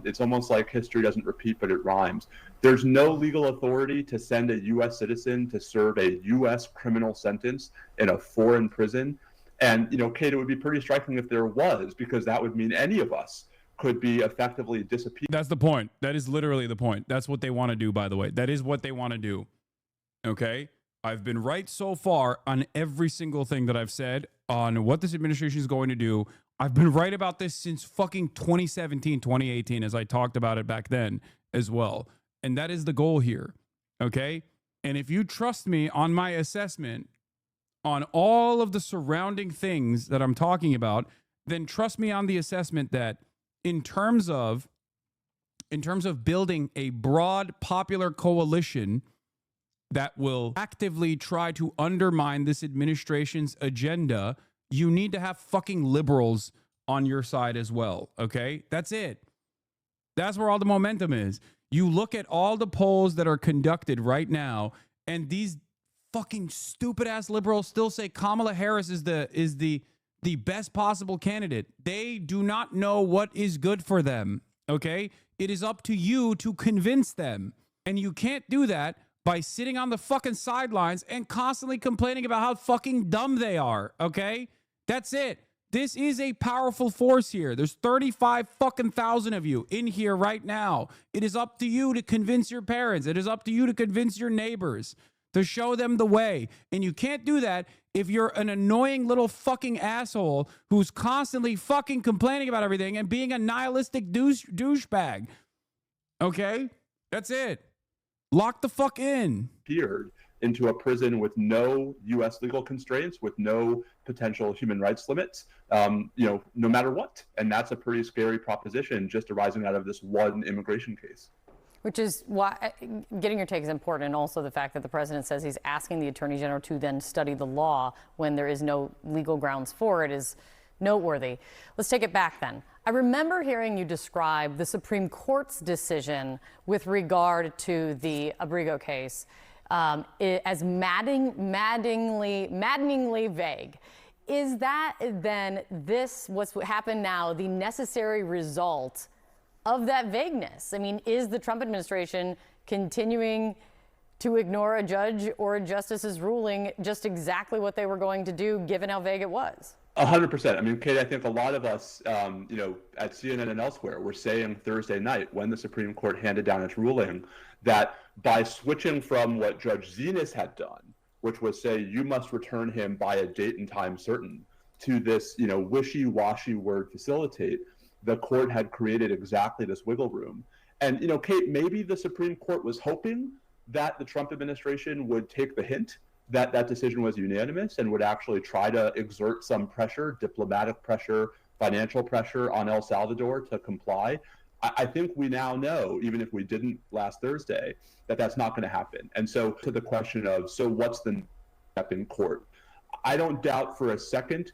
It's almost like history doesn't repeat, but it rhymes. There's no legal authority to send a U.S. citizen to serve a U.S. criminal sentence in a foreign prison. And, Kate, it would be pretty striking if there was, because that would mean any of us could be effectively disappeared. That's the point. That is literally the point. That's what they want to do, by the way. That is what they want to do. Okay? I've been right so far on every single thing that I've said on what this administration is going to do. I've been right about this since fucking 2017, 2018, as I talked about it back then as well. And that is the goal here. Okay? And if you trust me on my assessment on all of the surrounding things that I'm talking about, then trust me on the assessment that in terms of building a broad popular coalition that will actively try to undermine this administration's agenda, you need to have fucking liberals on your side as well, okay? That's it. That's where all the momentum is. You look at all the polls that are conducted right now, and these fucking stupid-ass liberals still say Kamala Harris is the best possible candidate. They do not know what is good for them, okay? It is up to you to convince them, and you can't do that by sitting on the fucking sidelines and constantly complaining about how fucking dumb they are, okay? That's it. This is a powerful force here. There's 35 fucking thousand of you in here right now. It is up to you to convince your parents. It is up to you to convince your neighbors, to show them the way. And you can't do that if you're an annoying little fucking asshole who's constantly fucking complaining about everything and being a nihilistic douchebag. Okay? That's it. Lock the fuck in. Into a prison with no U.S. legal constraints, with no potential human rights limits, no matter what. And that's a pretty scary proposition just arising out of this one immigration case. Which is why getting your take is important, and also the fact that the president says he's asking the attorney general to then study the law when there is no legal grounds for it is noteworthy. Let's take it back then. I remember hearing you describe the Supreme Court's decision with regard to the Abrigo case as maddeningly vague. Is that then what's happened now, the necessary result of that vagueness? I mean, is the Trump administration continuing to ignore a judge or a justice's ruling just exactly what they were going to do, given how vague it was? 100%. I mean, Kate, I think a lot of us, at CNN and elsewhere, were saying Thursday night when the Supreme Court handed down its ruling that by switching from what Judge Zenas had done, which was say you must return him by a date and time certain, to this, wishy-washy word facilitate, the court had created exactly this wiggle room. And, Kate, maybe the Supreme Court was hoping that the Trump administration would take the hint that that decision was unanimous and would actually try to exert some pressure, diplomatic pressure, financial pressure on El Salvador to comply. I think we now know, even if we didn't last Thursday, that that's not going to happen. And so to the question of, so what's the next step in court? I don't doubt for a second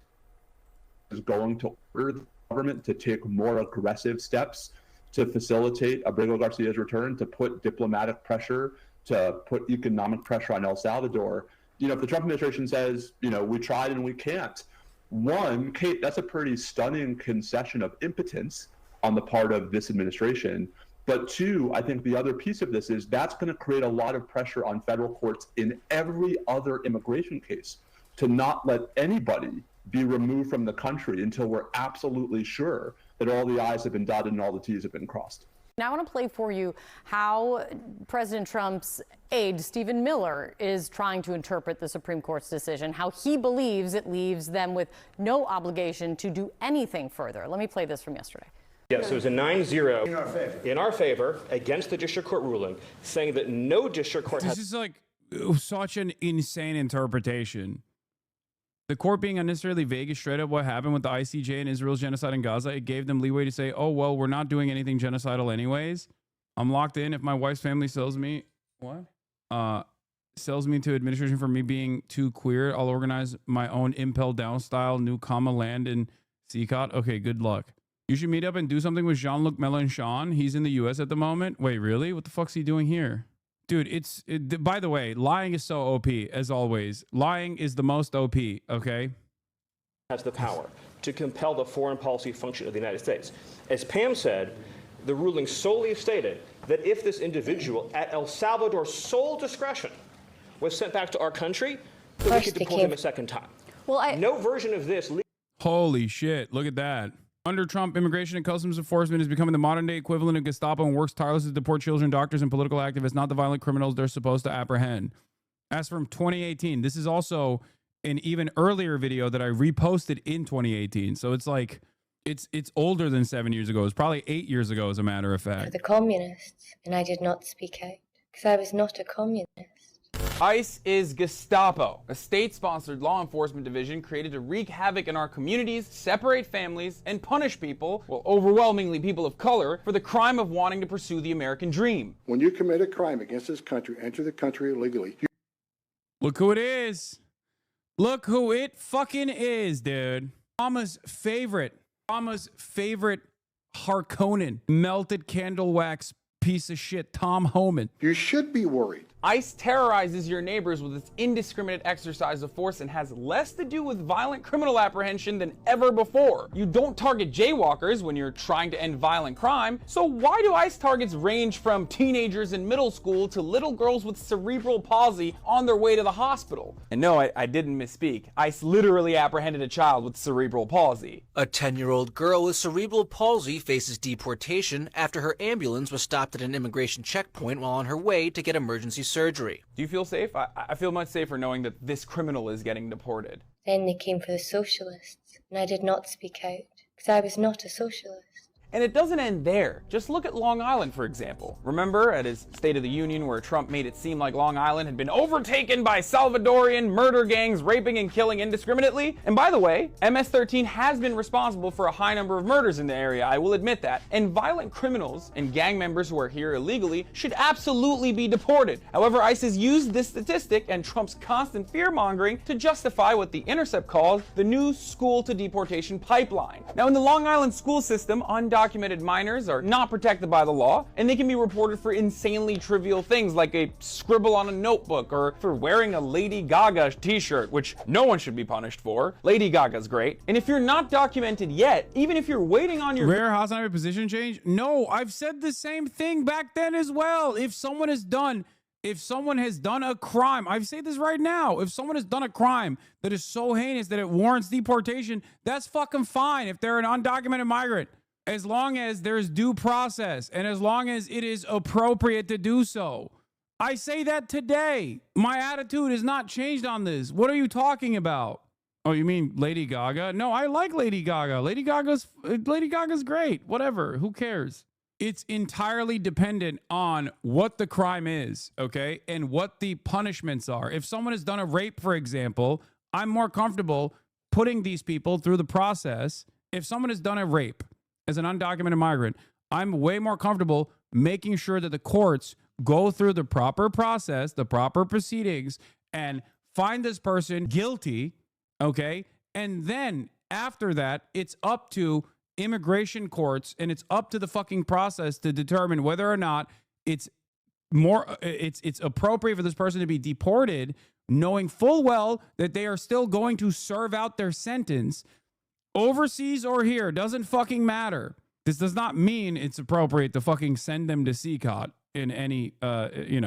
is going to order the government to take more aggressive steps to facilitate Abrigo Garcia's return, to put diplomatic pressure, to put economic pressure on El Salvador. If the Trump administration says, we tried and we can't, one, Kate, that's a pretty stunning concession of impotence on the part of this administration. But two, I think the other piece of this is that's going to create a lot of pressure on federal courts in every other immigration case to not let anybody be removed from the country until we're absolutely sure that all the I's have been dotted and all the T's have been crossed. Now I want to play for you how President Trump's aide, Stephen Miller, is trying to interpret the Supreme Court's decision, how he believes it leaves them with no obligation to do anything further. Let me play this from yesterday. Yes, it was a 9-0 in our favor against the district court ruling, saying that no district court has... This is like such an insane interpretation. The court being unnecessarily vague is straight up what happened with the ICJ and Israel's genocide in Gaza. It gave them leeway to say, oh, well, we're not doing anything genocidal anyways. I'm locked in. If my wife's family sells me, sells me to administration for me being too queer, I'll organize my own Impel Down style new comma land in CCOT. Okay, good luck. You should meet up and do something with Jean-Luc Mélenchon. He's in the U.S. at the moment. Wait, really? What the fuck's he doing here? Dude, by the way, lying is so OP, as always. Lying is the most OP, okay? Has the power to compel the foreign policy function of the United States. As Pam said, the ruling solely stated that if this individual, at El Salvador's sole discretion, was sent back to our country, then we could deport him a second time. Well, no version of this... Holy shit, look at that. Under Trump, immigration and customs enforcement is becoming the modern-day equivalent of Gestapo and works tirelessly to deport children, doctors, and political activists, not the violent criminals they're supposed to apprehend. As from 2018, this is also an even earlier video that I reposted in 2018. So it's like, it's older than 7 years ago. It's probably 8 years ago, as a matter of fact. For the communists, and I did not speak out, because I was not a communist. ICE is Gestapo, a state-sponsored law enforcement division created to wreak havoc in our communities, separate families, and punish people, well, overwhelmingly people of color, for the crime of wanting to pursue the American dream. When you commit a crime against this country, enter the country illegally. Look who it is. Look who it fucking is, dude. Obama's favorite Harkonnen, melted candle wax piece of shit, Tom Homan. You should be worried. ICE terrorizes your neighbors with its indiscriminate exercise of force and has less to do with violent criminal apprehension than ever before. You don't target jaywalkers when you're trying to end violent crime, so why do ICE targets range from teenagers in middle school to little girls with cerebral palsy on their way to the hospital? And no, I didn't misspeak. ICE literally apprehended a child with cerebral palsy. A 10-year-old girl with cerebral palsy faces deportation after her ambulance was stopped at an immigration checkpoint while on her way to get emergency surgery. Do you feel safe? I feel much safer knowing that this criminal is getting deported. Then they came for the socialists, and I did not speak out, because I was not a socialist. And it doesn't end there. Just look at Long Island, for example. Remember at his State of the Union where Trump made it seem like Long Island had been overtaken by Salvadorian murder gangs raping and killing indiscriminately? And by the way, MS-13 has been responsible for a high number of murders in the area, I will admit that. And violent criminals and gang members who are here illegally should absolutely be deported. However, ICE has used this statistic and Trump's constant fear-mongering to justify what The Intercept calls the new school-to-deportation pipeline. Now, in the Long Island school system, undocumented minors are not protected by the law, and they can be reported for insanely trivial things like a scribble on a notebook or for wearing a Lady Gaga t-shirt, which no one should be punished for. Lady Gaga's great. And if you're not documented yet, even if you're waiting on your rare Hasanabi position change, no, I've said the same thing back then as well. If someone has done a crime, I say this right now, if someone has done a crime that is so heinous that it warrants deportation, that's fucking fine if they're an undocumented migrant. As long as there's due process and as long as it is appropriate to do so. I say that today. My attitude has not changed on this. What are you talking about? Oh, you mean Lady Gaga? No, I like Lady Gaga. Lady Gaga's great. Whatever. Who cares? It's entirely dependent on what the crime is, okay? And what the punishments are. If someone has done a rape, for example, I'm more comfortable putting these people through the process. If someone has done a rape, as an undocumented migrant, I'm way more comfortable making sure that the courts go through the proper process, the proper proceedings, and find this person guilty, okay? And then after that, it's up to immigration courts and it's up to the fucking process to determine whether or not it's appropriate for this person to be deported, knowing full well that they are still going to serve out their sentence. Overseas or here, doesn't fucking matter. This does not mean it's appropriate to fucking send them to CCOT in any, in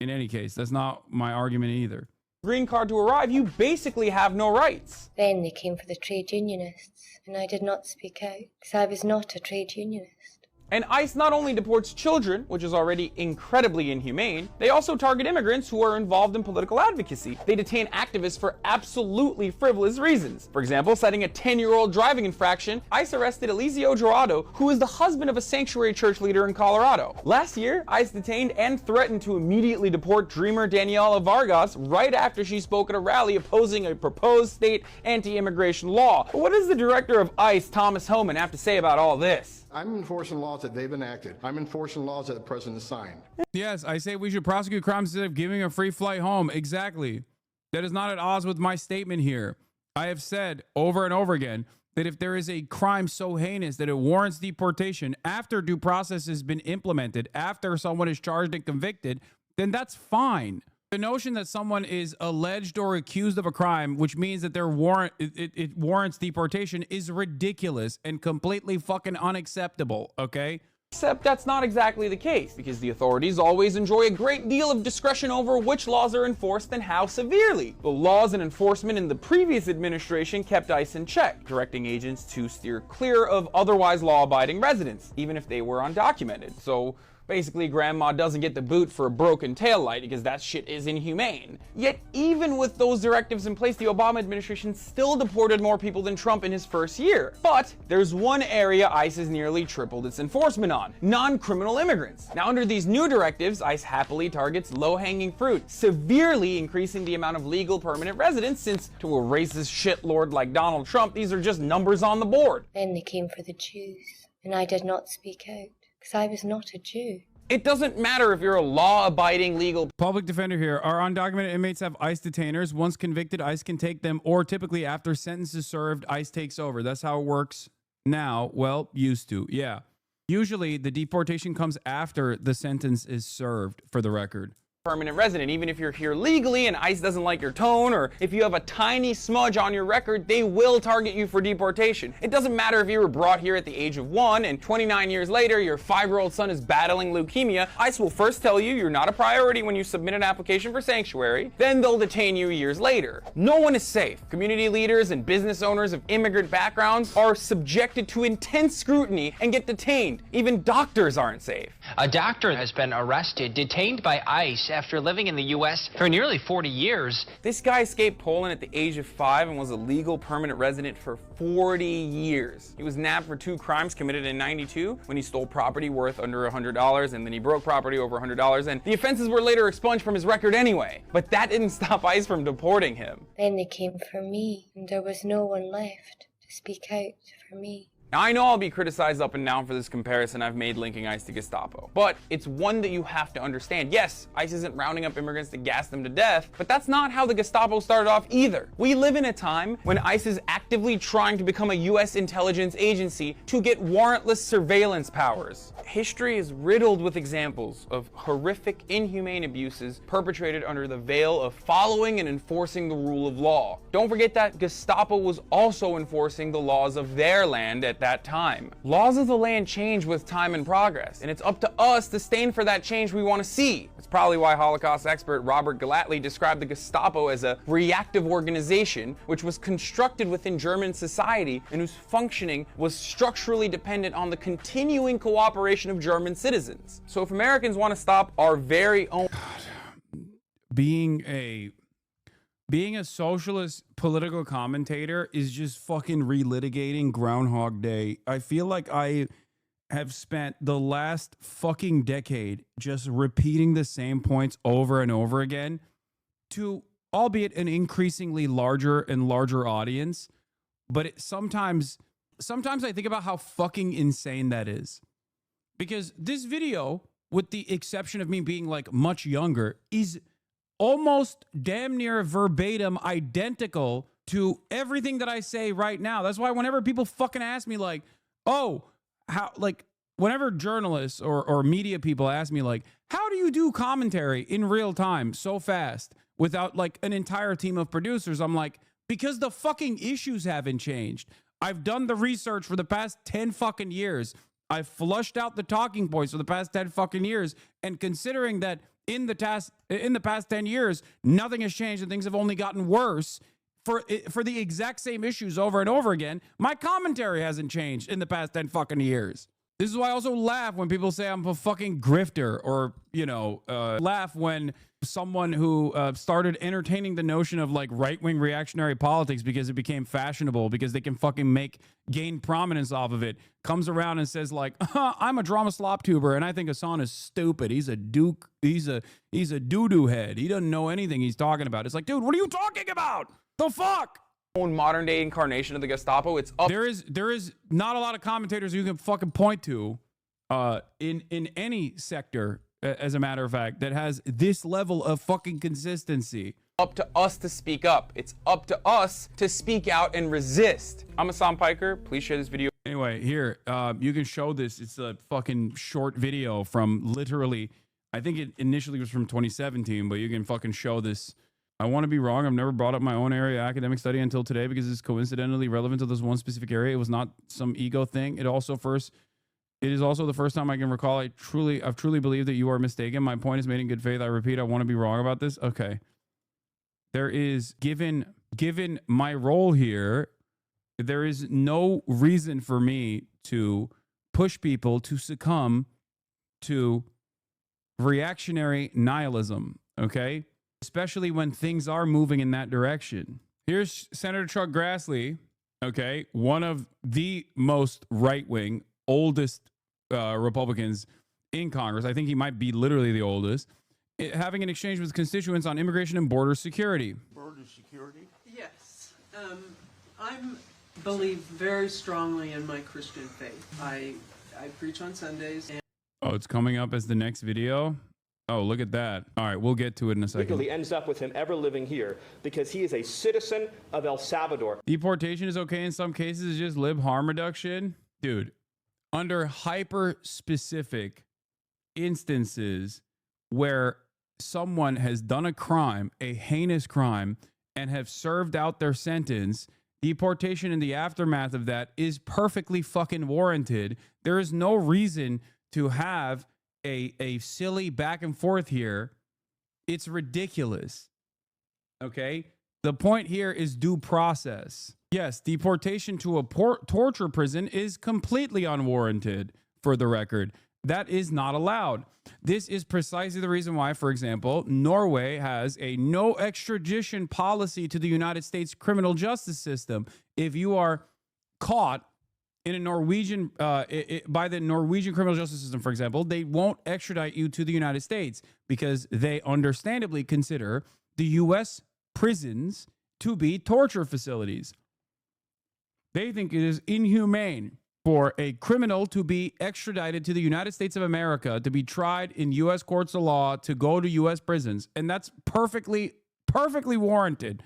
any case. That's not my argument either. Green card to arrive, you basically have no rights. Then they came for the trade unionists, and I did not speak out, because I was not a trade unionist. And ICE not only deports children, which is already incredibly inhumane, they also target immigrants who are involved in political advocacy. They detain activists for absolutely frivolous reasons. For example, citing a 10-year-old driving infraction, ICE arrested Eliseo Dorado, who is the husband of a sanctuary church leader in Colorado. Last year, ICE detained and threatened to immediately deport dreamer Daniela Vargas right after she spoke at a rally opposing a proposed state anti-immigration law. But what does the director of ICE, Thomas Homan, have to say about all this? I'm enforcing laws that they've enacted. I'm enforcing laws that the president signed. Yes, I say we should prosecute crimes instead of giving a free flight home. Exactly. That is not at odds with my statement here. I have said over and over again that if there is a crime so heinous that it warrants deportation after due process has been implemented, after someone is charged and convicted, then that's fine. The notion that someone is alleged or accused of a crime, which means that it warrants deportation, is ridiculous and completely fucking unacceptable, okay? Except that's not exactly the case, because the authorities always enjoy a great deal of discretion over which laws are enforced and how severely. The laws and enforcement in the previous administration kept ICE in check, directing agents to steer clear of otherwise law-abiding residents, even if they were undocumented. So basically, grandma doesn't get the boot for a broken taillight because that shit is inhumane. Yet even with those directives in place, the Obama administration still deported more people than Trump in his first year. But there's one area ICE has nearly tripled its enforcement on: non-criminal immigrants. Now, under these new directives, ICE happily targets low-hanging fruit, severely increasing the amount of legal permanent residents, since to a racist shitlord like Donald Trump, these are just numbers on the board. Then they came for the Jews, and I did not speak out, because I was not a Jew. It doesn't matter if you're a law-abiding legal public defender here. Our undocumented inmates have ICE detainers. Once convicted, ICE can take them, or typically after sentence is served, ICE takes over. That's how it works now. Well, used to. Yeah. Usually the deportation comes after the sentence is served, for the record. Permanent resident. Even if you're here legally and ICE doesn't like your tone, or if you have a tiny smudge on your record, they will target you for deportation. It doesn't matter if you were brought here at the age of 1 and 29 years later your 5-year-old son is battling leukemia. ICE will first tell you you're not a priority when you submit an application for sanctuary, then they'll detain you years later. No one is safe. Community leaders and business owners of immigrant backgrounds are subjected to intense scrutiny and get detained. Even doctors aren't safe. A doctor has been arrested, detained by ICE after living in the U.S. for nearly 40 years. This guy escaped Poland at the age of 5 and was a legal permanent resident for 40 years. He was nabbed for 2 crimes committed in '92 when he stole property worth under $100, and then he broke property over $100, and the offenses were later expunged from his record anyway. But that didn't stop ICE from deporting him. Then they came for me, and there was no one left to speak out for me. Now, I know I'll be criticized up and down for this comparison I've made linking ICE to Gestapo, but it's one that you have to understand. Yes, ICE isn't rounding up immigrants to gas them to death, but that's not how the Gestapo started off either. We live in a time when ICE is actively trying to become a U.S. intelligence agency to get warrantless surveillance powers. History is riddled with examples of horrific, inhumane abuses perpetrated under the veil of following and enforcing the rule of law. Don't forget that Gestapo was also enforcing the laws of their land at that time. Laws of the land change with time and progress, and it's up to us to stand for that change we want to see. It's probably why Holocaust expert Robert Galatly described the Gestapo as a reactive organization, which was constructed within German society and whose functioning was structurally dependent on the continuing cooperation of German citizens. So if Americans want to stop our very own... Being a socialist political commentator is just fucking relitigating Groundhog Day. I feel like I have spent the last fucking decade just repeating the same points over and over again to, albeit an increasingly larger and larger audience. But sometimes I think about how fucking insane that is. Because this video, with the exception of me being like much younger, is almost damn near verbatim identical to everything that I say right now. That's why whenever people fucking ask me like, oh, how, like whenever journalists or media people ask me like, how do you do commentary in real time so fast without like an entire team of producers? I'm like, because the fucking issues haven't changed. I've done the research for the past 10 fucking years. I've flushed out the talking points for the past 10 fucking years. And considering that in the past 10 years, nothing has changed and things have only gotten worse for the exact same issues over and over again, my commentary hasn't changed in the past 10 fucking years. This is why I also laugh when people say I'm a fucking grifter, or, laugh when someone who started entertaining the notion of like right-wing reactionary politics because it became fashionable, because they can fucking gain prominence off of it, comes around and says like, I'm a drama slop tuber and I think Hassan is stupid. He's a doo-doo head. He doesn't know anything he's talking about. It's like, dude, what are you talking about? The fuck? Own modern day incarnation of the Gestapo. It's up. There is not a lot of commentators you can fucking point to in any sector, as a matter of fact, that has this level of fucking consistency. Up to us to speak up. It's up to us to speak out and resist. I'm Hassan Piker. Please share this video. Anyway, here, you can show this. It's a fucking short video from literally, I think it initially was from 2017, but you can fucking show this. I want to be wrong. I've never brought up my own area of academic study until today because it's coincidentally relevant to this one specific area. It was not some ego thing. It is also the first time I can recall I've truly believed that you are mistaken. My point is made in good faith. I repeat, I want to be wrong about this. Okay. There is, given my role here, there is no reason for me to push people to succumb to reactionary nihilism. Okay. Especially when things are moving in that direction. Here's Senator Chuck Grassley, okay, one of the most right-wing, oldest Republicans in Congress. I think he might be literally the oldest, having an exchange with constituents on immigration and border security. Border security? Yes. I believe very strongly in my Christian faith. I preach on Sundays. And oh, it's coming up as the next video? Oh, look at that. All right, we'll get to it in a second. Legally ends up with him ever living here because he is a citizen of El Salvador. Deportation is okay in some cases. It's just lib harm reduction. Dude, under hyper-specific instances where someone has done a crime, a heinous crime, and have served out their sentence, deportation in the aftermath of that is perfectly fucking warranted. There is no reason to have a silly back and forth here. It's ridiculous. Okay? The point here is due process. Yes, deportation to a torture prison is completely unwarranted, for the record. That is not allowed. This is precisely the reason why, for example, Norway has a no extradition policy to the United States criminal justice system. If you are caught in a Norwegian, by the Norwegian criminal justice system, for example, they won't extradite you to the United States because they understandably consider the U.S. prisons to be torture facilities. They think it is inhumane for a criminal to be extradited to the United States of America, to be tried in U.S. courts of law, to go to U.S. prisons. And that's perfectly warranted.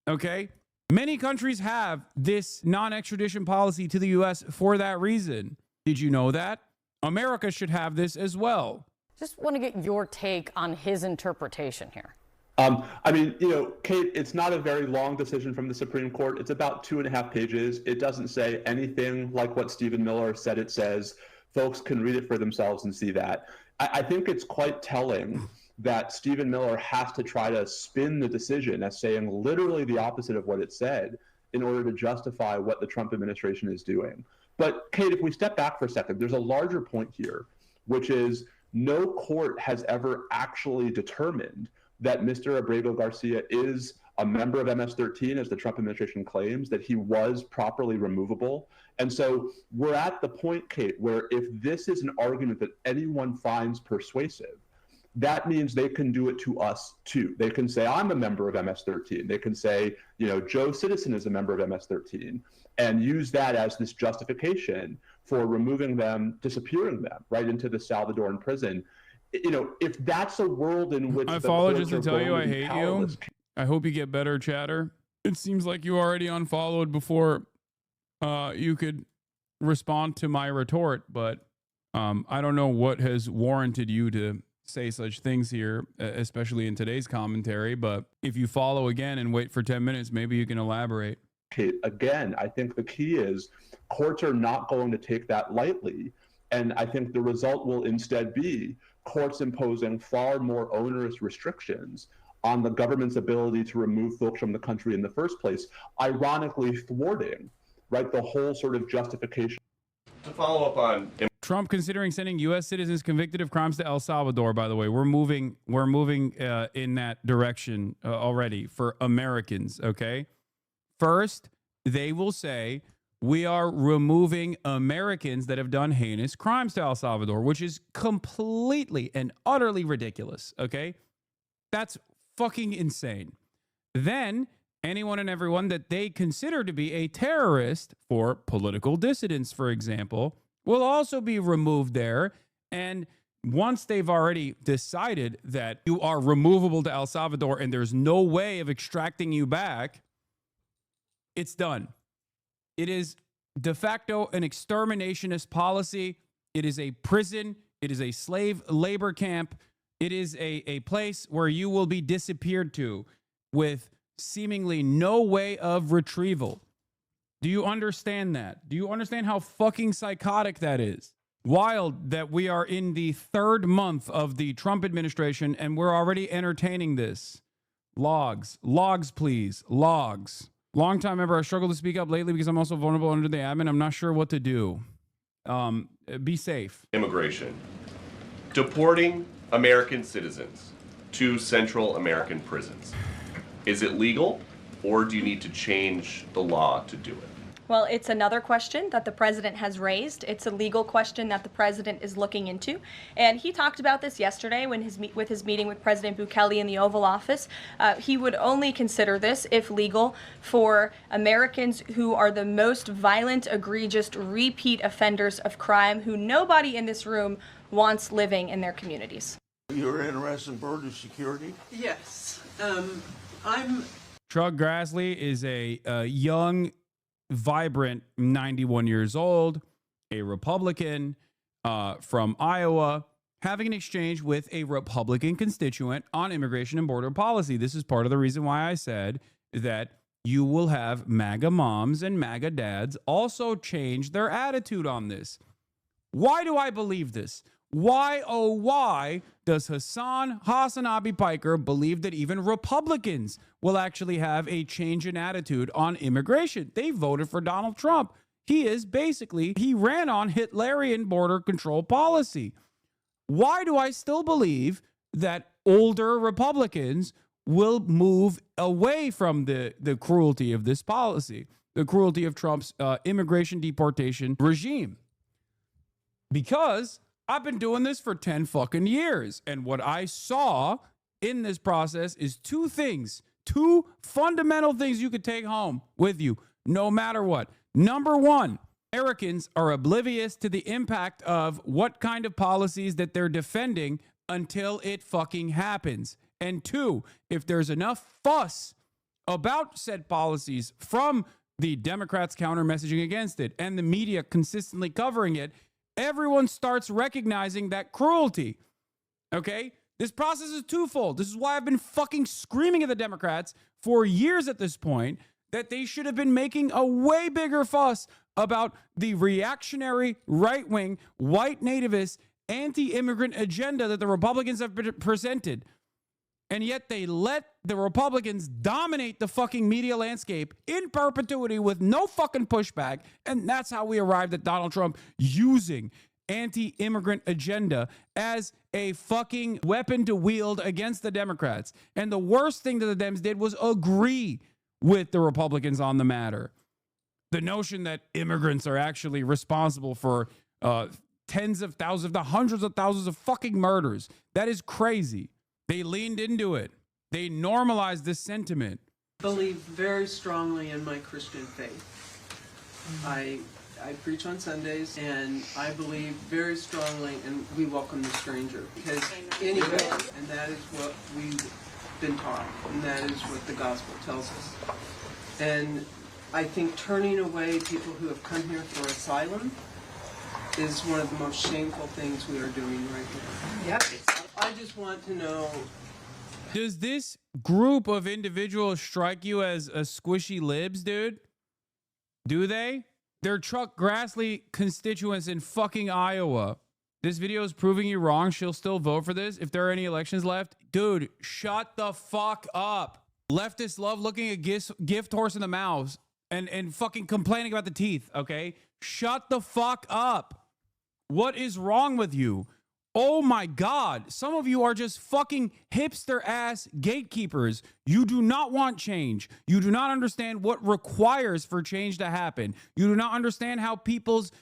Okay? Many countries have this non-extradition policy to the U.S. for that reason. Did you know that? America should have this as well. Just want to get your take on his interpretation here. Kate, it's not a very long decision from the Supreme Court. It's about 2.5 pages. It doesn't say anything like what Stephen Miller said it says. Folks can read it for themselves and see that. I think it's quite telling that Stephen Miller has to try to spin the decision as saying literally the opposite of what it said in order to justify what the Trump administration is doing. But Kate, if we step back for a second, there's a larger point here, which is no court has ever actually determined that Mr. Abrego Garcia is a member of MS-13, as the Trump administration claims, that he was properly removable. And so we're at the point, Kate, where if this is an argument that anyone finds persuasive, that means they can do it to us too. They can say, I'm a member of MS-13. They can say, Joe Citizen is a member of MS-13, and use that as this justification for removing them, disappearing them right into the Salvadoran prison. If that's a world in which I follow just to tell you I hate you. I hope you get better, chatter. It seems like you already unfollowed before you could respond to my retort, but I don't know what has warranted you to say such things here, especially in today's commentary. But if you follow again and wait for 10 minutes, maybe you can elaborate. Kate, again, I think the key is courts are not going to take that lightly. And I think the result will instead be courts imposing far more onerous restrictions on the government's ability to remove folks from the country in the first place, ironically thwarting, right, the whole sort of justification. To follow up on Trump considering sending U.S. citizens convicted of crimes to El Salvador. By the way, we're moving in that direction already for Americans. Okay, first they will say we are removing Americans that have done heinous crimes to El Salvador, which is completely and utterly ridiculous. Okay, that's fucking insane. Then anyone and everyone that they consider to be a terrorist for political dissidents, for example, will also be removed there. And once they've already decided that you are removable to El Salvador and there's no way of extracting you back, it's done. It is de facto an exterminationist policy. It is a prison. It is a slave labor camp. It is a place where you will be disappeared to with seemingly no way of retrieval. Do you understand that? Do you understand how fucking psychotic that is? Wild that we are in the 3rd month of the Trump administration and we're already entertaining this. Logs, please, logs. Long-time member, I struggle to speak up lately because I'm also vulnerable under the admin. I'm not sure what to do. Be safe. immigration, deporting American citizens to Central American prisons. Is it legal, or do you need to change the law to do it? Well, it's another question that the president has raised. It's a legal question that the president is looking into. And he talked about this yesterday when with his meeting with President Bukele in the Oval Office. He would only consider this, if legal, for Americans who are the most violent, egregious, repeat offenders of crime who nobody in this room wants living in their communities. You're interested in border security? Yes. Chuck Grassley is a young, vibrant 91 years old, a Republican from Iowa, having an exchange with a Republican constituent on immigration and border policy. This is part of the reason why I said that you will have MAGA moms and MAGA dads also change their attitude on this. Why do I believe this? Why, oh, why does Hasanabi Piker believe that even Republicans will actually have a change in attitude on immigration? They voted for Donald Trump. He ran on Hitlerian border control policy. Why do I still believe that older Republicans will move away from the cruelty of this policy, the cruelty of Trump's immigration deportation regime? Because I've been doing this for 10 fucking years. And what I saw in this process is two fundamental things you could take home with you, no matter what. Number one, Americans are oblivious to the impact of what kind of policies that they're defending until it fucking happens. And two, if there's enough fuss about said policies from the Democrats counter messaging against it and the media consistently covering it, everyone starts recognizing that cruelty. Okay? This process is twofold. This is why I've been fucking screaming at the Democrats for years at this point that they should have been making a way bigger fuss about the reactionary, right-wing, white nativist, anti-immigrant agenda that the Republicans have presented. And yet they let the Republicans dominate the fucking media landscape in perpetuity with no fucking pushback. And that's how we arrived at Donald Trump using anti-immigrant agenda as a fucking weapon to wield against the Democrats. And the worst thing that the Dems did was agree with the Republicans on the matter. The notion that immigrants are actually responsible for tens of thousands, the hundreds of thousands of fucking murders. That is crazy. They leaned into it. They normalized this sentiment. I believe very strongly in my Christian faith. I preach on Sundays, and I believe very strongly in we welcome the stranger. Because anybody, and that is what we've been taught, and that is what the gospel tells us. And I think turning away people who have come here for asylum is one of the most shameful things we are doing right now. Yep. I just want to know, does this group of individuals strike you as a squishy libs, dude? Do they? They're Chuck Grassley constituents in fucking Iowa. This video is proving you wrong. She'll still vote for this if there are any elections left. Dude, shut the fuck up. Leftists love looking at gift horse in the mouth and fucking complaining about the teeth, okay? Shut the fuck up. What is wrong with you? Oh my God. Some of you are just fucking hipster ass gatekeepers. You do not want change. You do not understand what requires for change to happen. You do not understand how people's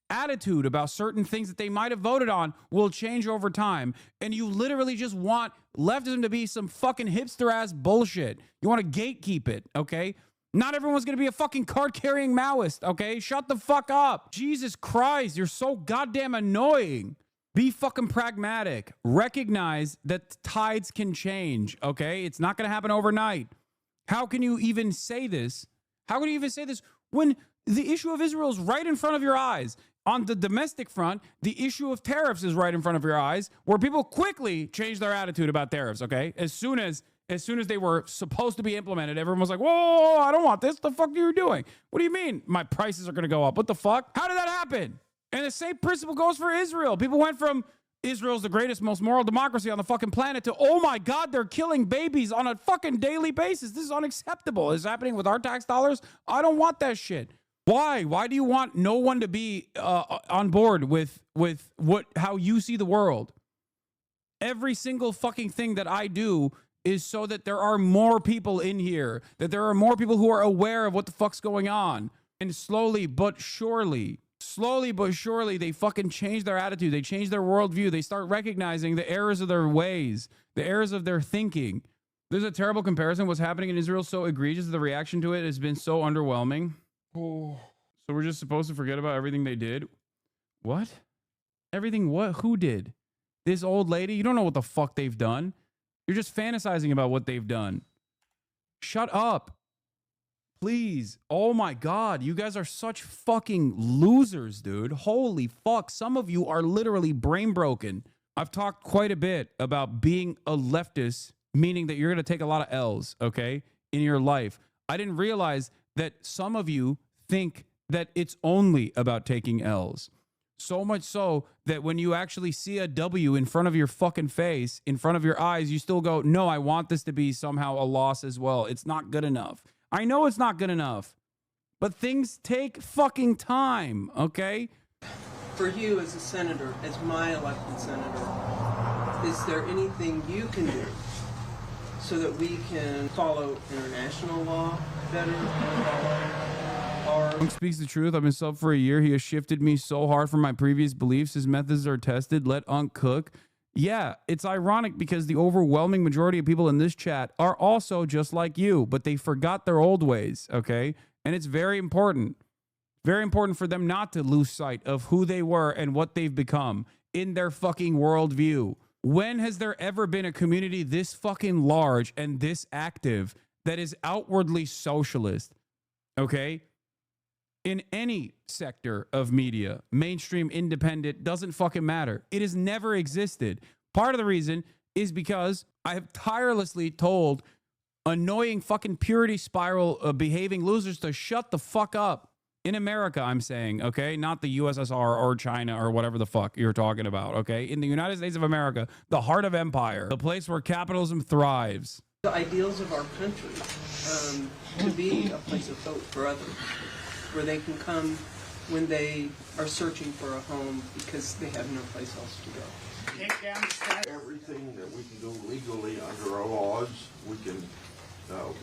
attitude about certain things that they might have voted on will change over time. And you literally just want leftism to be some fucking hipster ass bullshit. You want to gatekeep it, okay? Not everyone's going to be a fucking card-carrying Maoist, okay? Shut the fuck up. Jesus Christ, you're so goddamn annoying. Be fucking pragmatic. Recognize that tides can change, okay? It's not going to happen overnight. How can you even say this? How can you even say this when the issue of Israel is right in front of your eyes? On the domestic front, the issue of tariffs is right in front of your eyes, where people quickly change their attitude about tariffs, okay? As soon as they were supposed to be implemented, everyone was like, whoa, I don't want this. The fuck are you doing? What do you mean my prices are going to go up? What the fuck? How did that happen? And the same principle goes for Israel. People went from Israel's the greatest, most moral democracy on the fucking planet to, oh my God, they're killing babies on a fucking daily basis. This is unacceptable. It's happening with our tax dollars. I don't want that shit. Why? Why do you want no one to be on board with how you see the world? Every single fucking thing that I do is so that there are more people in here, that there are more people who are aware of what the fuck's going on. And slowly but surely, they fucking change their attitude. They change their worldview. They start recognizing the errors of their ways, the errors of their thinking. There's a terrible comparison. What's happening in Israel is so egregious. The reaction to it has been so underwhelming. Oh. So we're just supposed to forget about everything they did? What? Everything what? Who did? This old lady? You don't know what the fuck they've done. You're just fantasizing about what they've done. Shut up. Please. Oh my God. You guys are such fucking losers, dude. Holy fuck. Some of you are literally brain broken. I've talked quite a bit about being a leftist, meaning that you're going to take a lot of L's, okay, in your life. I didn't realize that some of you think that it's only about taking L's. So much so that when you actually see a W in front of your fucking face, in front of your eyes, you still go, no, I want this to be somehow a loss as well. It's not good enough. I know it's not good enough, but things take fucking time, okay? For you as a senator, as my elected senator, is there anything you can do so that we can follow international law better? Unc speaks the truth. I've been sub for a year. He has shifted me so hard from my previous beliefs. His methods are tested. Let Unc cook. Yeah, it's ironic because the overwhelming majority of people in this chat are also just like you, but they forgot their old ways, okay? And it's very important for them not to lose sight of who they were and what they've become in their fucking worldview. When has there ever been a community this fucking large and this active that is outwardly socialist, okay? In any sector of media, mainstream, independent, doesn't fucking matter. It has never existed. Part of the reason is because I have tirelessly told annoying fucking purity spiral behaving losers to shut the fuck up. In America, I'm saying, okay? Not the USSR or China or whatever the fuck you're talking about, okay? In the United States of America, the heart of empire, the place where capitalism thrives. The ideals of our country to be a place of hope for others, where they can come when they are searching for a home because they have no place else to go. Everything that we can do legally under our laws, we can.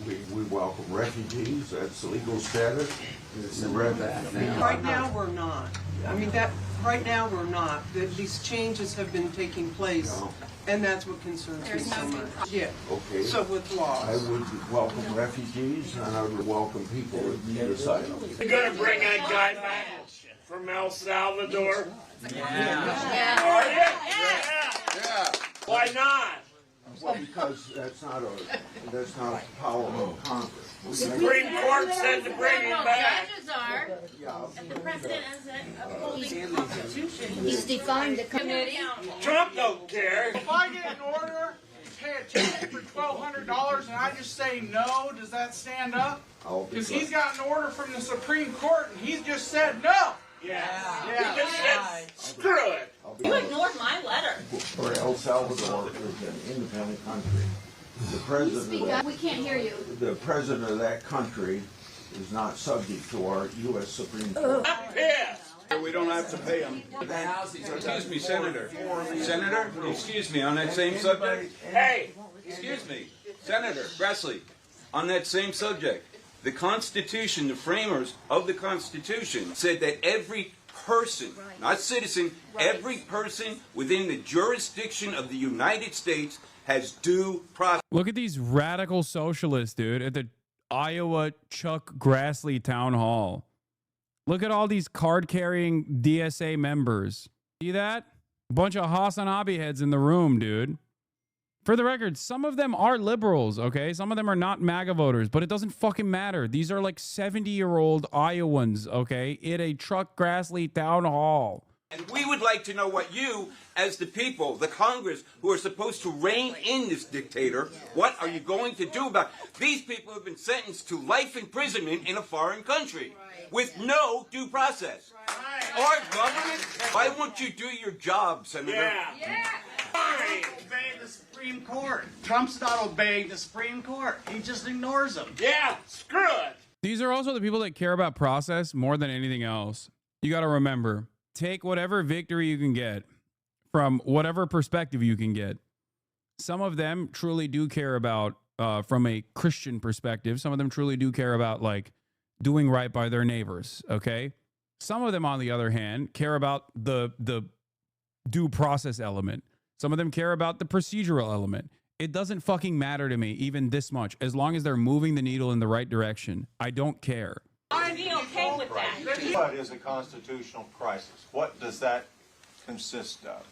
We welcome refugees. That's legal status. Right now we're not. I mean right now we're not. These changes have been taking place, and that's what concerns me so much. Yeah. Okay. So with laws, I would welcome refugees, and I would welcome people that need asylum. You're gonna bring that guy back from El Salvador? Yeah. Are you? Yeah. Why not? Well, because that's not a power of Congress. The Supreme Court said to bring him back. Judges are. If the president isn't upholding the Constitution, he's defying the committee. Trump don't care. If I get an order to pay a ticket for $1,200 and I just say no, does that stand up? Because he's got an order from the Supreme Court and he's just said no. Yeah. He just said screw it. You ignored my letter. For El Salvador is an independent country. The president. We can't hear you. The president of that country is not subject to our U.S. Supreme Court. We don't have to pay them. Excuse me, Senator. Senator, excuse me, on that same subject. Hey! Excuse me, Senator Grassley, on that same subject. The Constitution, the framers of the Constitution said that every person, not citizen, every person within the jurisdiction of the United States has due process. Look at these radical socialists, dude, at the Iowa Chuck Grassley town hall. Look at all these card-carrying DSA members. See that? Bunch of Hasanabi heads in the room, dude. For the record, some of them are liberals, okay? Some of them are not MAGA voters, but it doesn't fucking matter. These are like 70-year-old Iowans, okay? At a Chuck Grassley town hall. And we would like to know what you, as the people, the Congress, who are supposed to rein in this dictator, what are you going to do about it? These people have been sentenced to life imprisonment in a foreign country with no due process. Our government, why won't you do your job, Senator? Yeah. Fine. Obeying the Supreme Court. Trump's not obeying the Supreme Court. He just ignores them. Yeah, screw it. These are also the people that care about process more than anything else. You got to remember, take whatever victory you can get from whatever perspective you can get. Some of them truly do care about, from a Christian perspective, some of them truly do care about, like, doing right by their neighbors, okay? Some of them, on the other hand, care about the due process element. Some of them care about the procedural element. It doesn't fucking matter to me, even this much, as long as they're moving the needle in the right direction. I don't care. I'd be okay with that. What is a constitutional crisis? What does that consist of?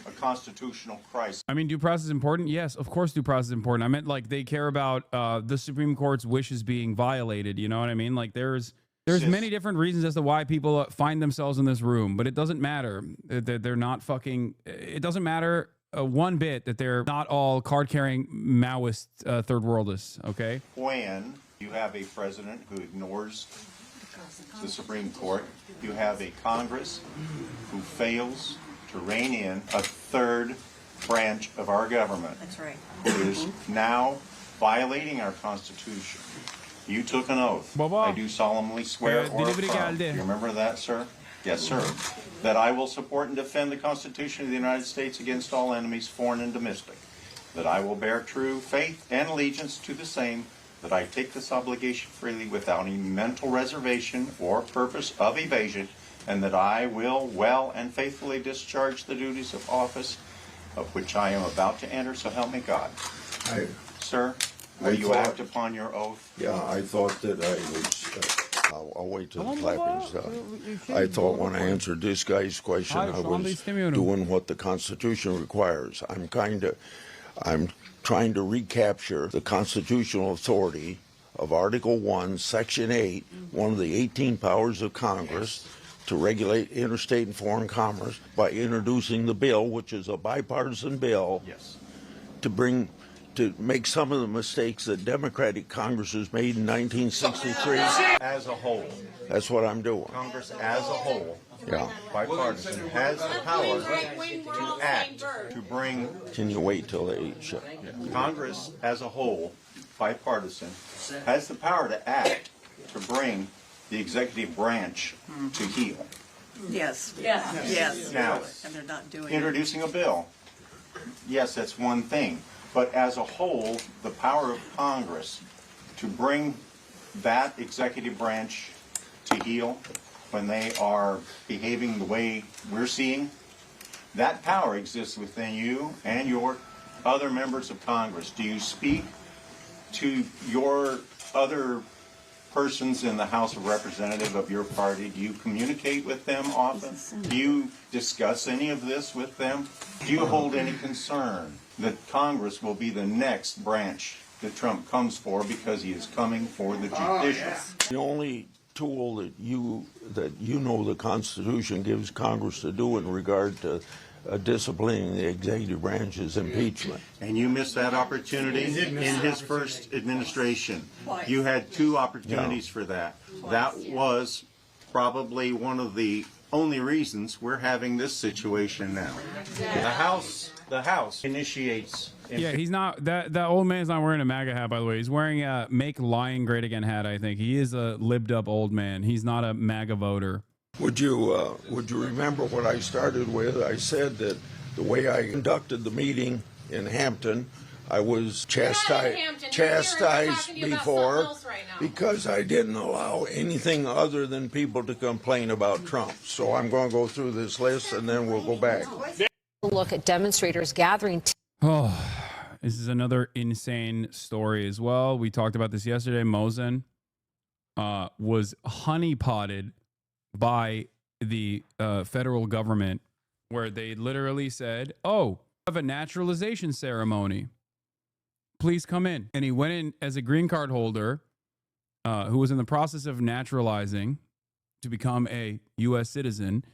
A constitutional crisis. I mean, due process is important? Yes, of course due process is important. I meant, like, they care about the Supreme Court's wishes being violated. You know what I mean? Like, there's many different reasons as to why people find themselves in this room, but it doesn't matter that they're not fucking... It doesn't matter one bit that they're not all card-carrying Maoist third worldists, okay? When you have a president who ignores the Supreme Court, you have a Congress who fails to rein in a third branch of our government. That's right. Who is now violating our Constitution. You took an oath. I do solemnly swear or affirm. Do you remember that, sir? Yes, sir. That I will support and defend the Constitution of the United States against all enemies, foreign and domestic. That I will bear true faith and allegiance to the same. That I take this obligation freely without any mental reservation or purpose of evasion. And that I will well and faithfully discharge the duties of office of which I am about to enter. So help me God. Sir, will you act upon your oath? Yeah, I thought that I was... I'll wait till the clapping's done. I thought when I answered this guy's question, I was doing what the Constitution requires. I'm trying to recapture the constitutional authority of Article 1, Section 8, one of the 18 powers of Congress, to regulate interstate and foreign commerce by introducing the bill, which is a bipartisan bill, to make some of the mistakes that Democratic Congresses made in 1963. As a whole. That's what I'm doing. Congress as a whole, bipartisan, has the power to act, to bring... Can you wait till they shut? Congress as a whole, bipartisan, has the power to act, to bring the executive branch to heel. Yes. Now, And they're not doing introducing a bill, yes, that's one thing. But as a whole, the power of Congress to bring that executive branch to heel when they are behaving the way we're seeing, that power exists within you and your other members of Congress. Do you speak to your other persons in the House of Representatives of your party? Do you communicate with them often? Do you discuss any of this with them? Do you hold any concern that Congress will be the next branch that Trump comes for because he is coming for the judicial? The only tool that you know the Constitution gives Congress to do in regard to disciplining the executive branch is impeachment. And you missed that opportunity in his first administration. You had two opportunities for that. That was probably one of the only reasons we're having this situation now. The House initiates. Yeah, he's not that old man's not wearing a MAGA hat, by the way. He's wearing a "Make Lying Great Again" hat. I think he is a libbed up old man. He's not a MAGA voter. Would you remember what I started with? I said that the way I conducted the meeting in Hampton, I was chastised before because I didn't allow anything other than people to complain about Trump. So I'm going to go through this list and then we'll go back. Look at demonstrators gathering. Oh, this is another insane story as well. We talked about this yesterday. Mosen was honeypotted by the federal government, where they literally said, "Oh, we have a naturalization ceremony. Please come in." And he went in as a green card holder who was in the process of naturalizing to become a U.S. citizen.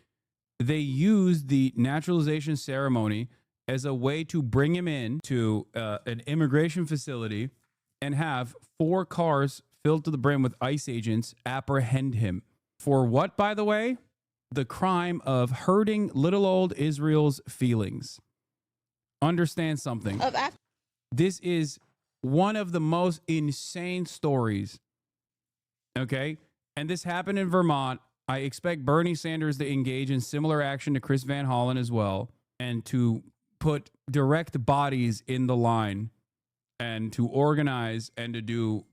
They used the naturalization ceremony as a way to bring him in to an immigration facility and have 4 cars filled to the brim with ICE agents apprehend him. For what, by the way? The crime of hurting little old Israel's feelings. Understand something. This is one of the most insane stories. Okay? And this happened in Vermont. I expect Bernie Sanders to engage in similar action to Chris Van Hollen as well, and to put direct bodies in the line and to organize and to do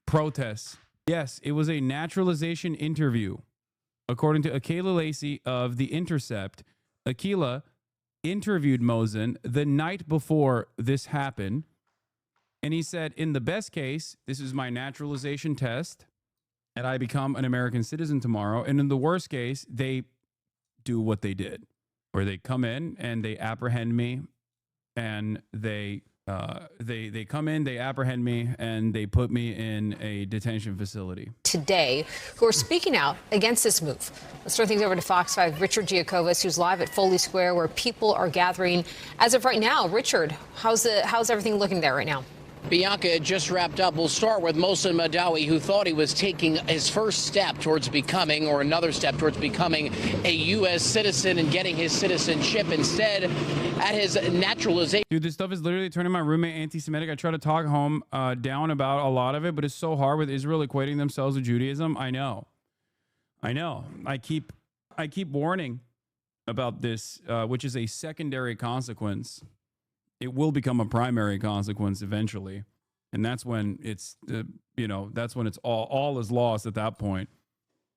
protests. Yes, it was a naturalization interview. According to Akilah Lacey of The Intercept, Akilah interviewed Mosen the night before this happened, and he said, in the best case, this is my naturalization test, and I become an American citizen tomorrow. And in the worst case, they do what they did, where they come in and they apprehend me, and they come in, they apprehend me, and they put me in a detention facility. Today, who are speaking out against this move. Let's turn things over to Fox 5, Richard Giacovas, who's live at Foley Square, where people are gathering as of right now. Richard, how's everything looking there right now? Bianca, it just wrapped up. We'll start with Mohsen Madawi, who thought he was taking his first step towards becoming, or another step towards becoming, a U.S. citizen and getting his citizenship. Instead, at his naturalization. Dude, this stuff is literally turning my roommate anti-Semitic. I try to talk home down about a lot of it, but it's so hard with Israel equating themselves with Judaism. I know. I keep warning about this, which is a secondary consequence. It will become a primary consequence eventually, and that's when it's that's when it's all is lost at that point.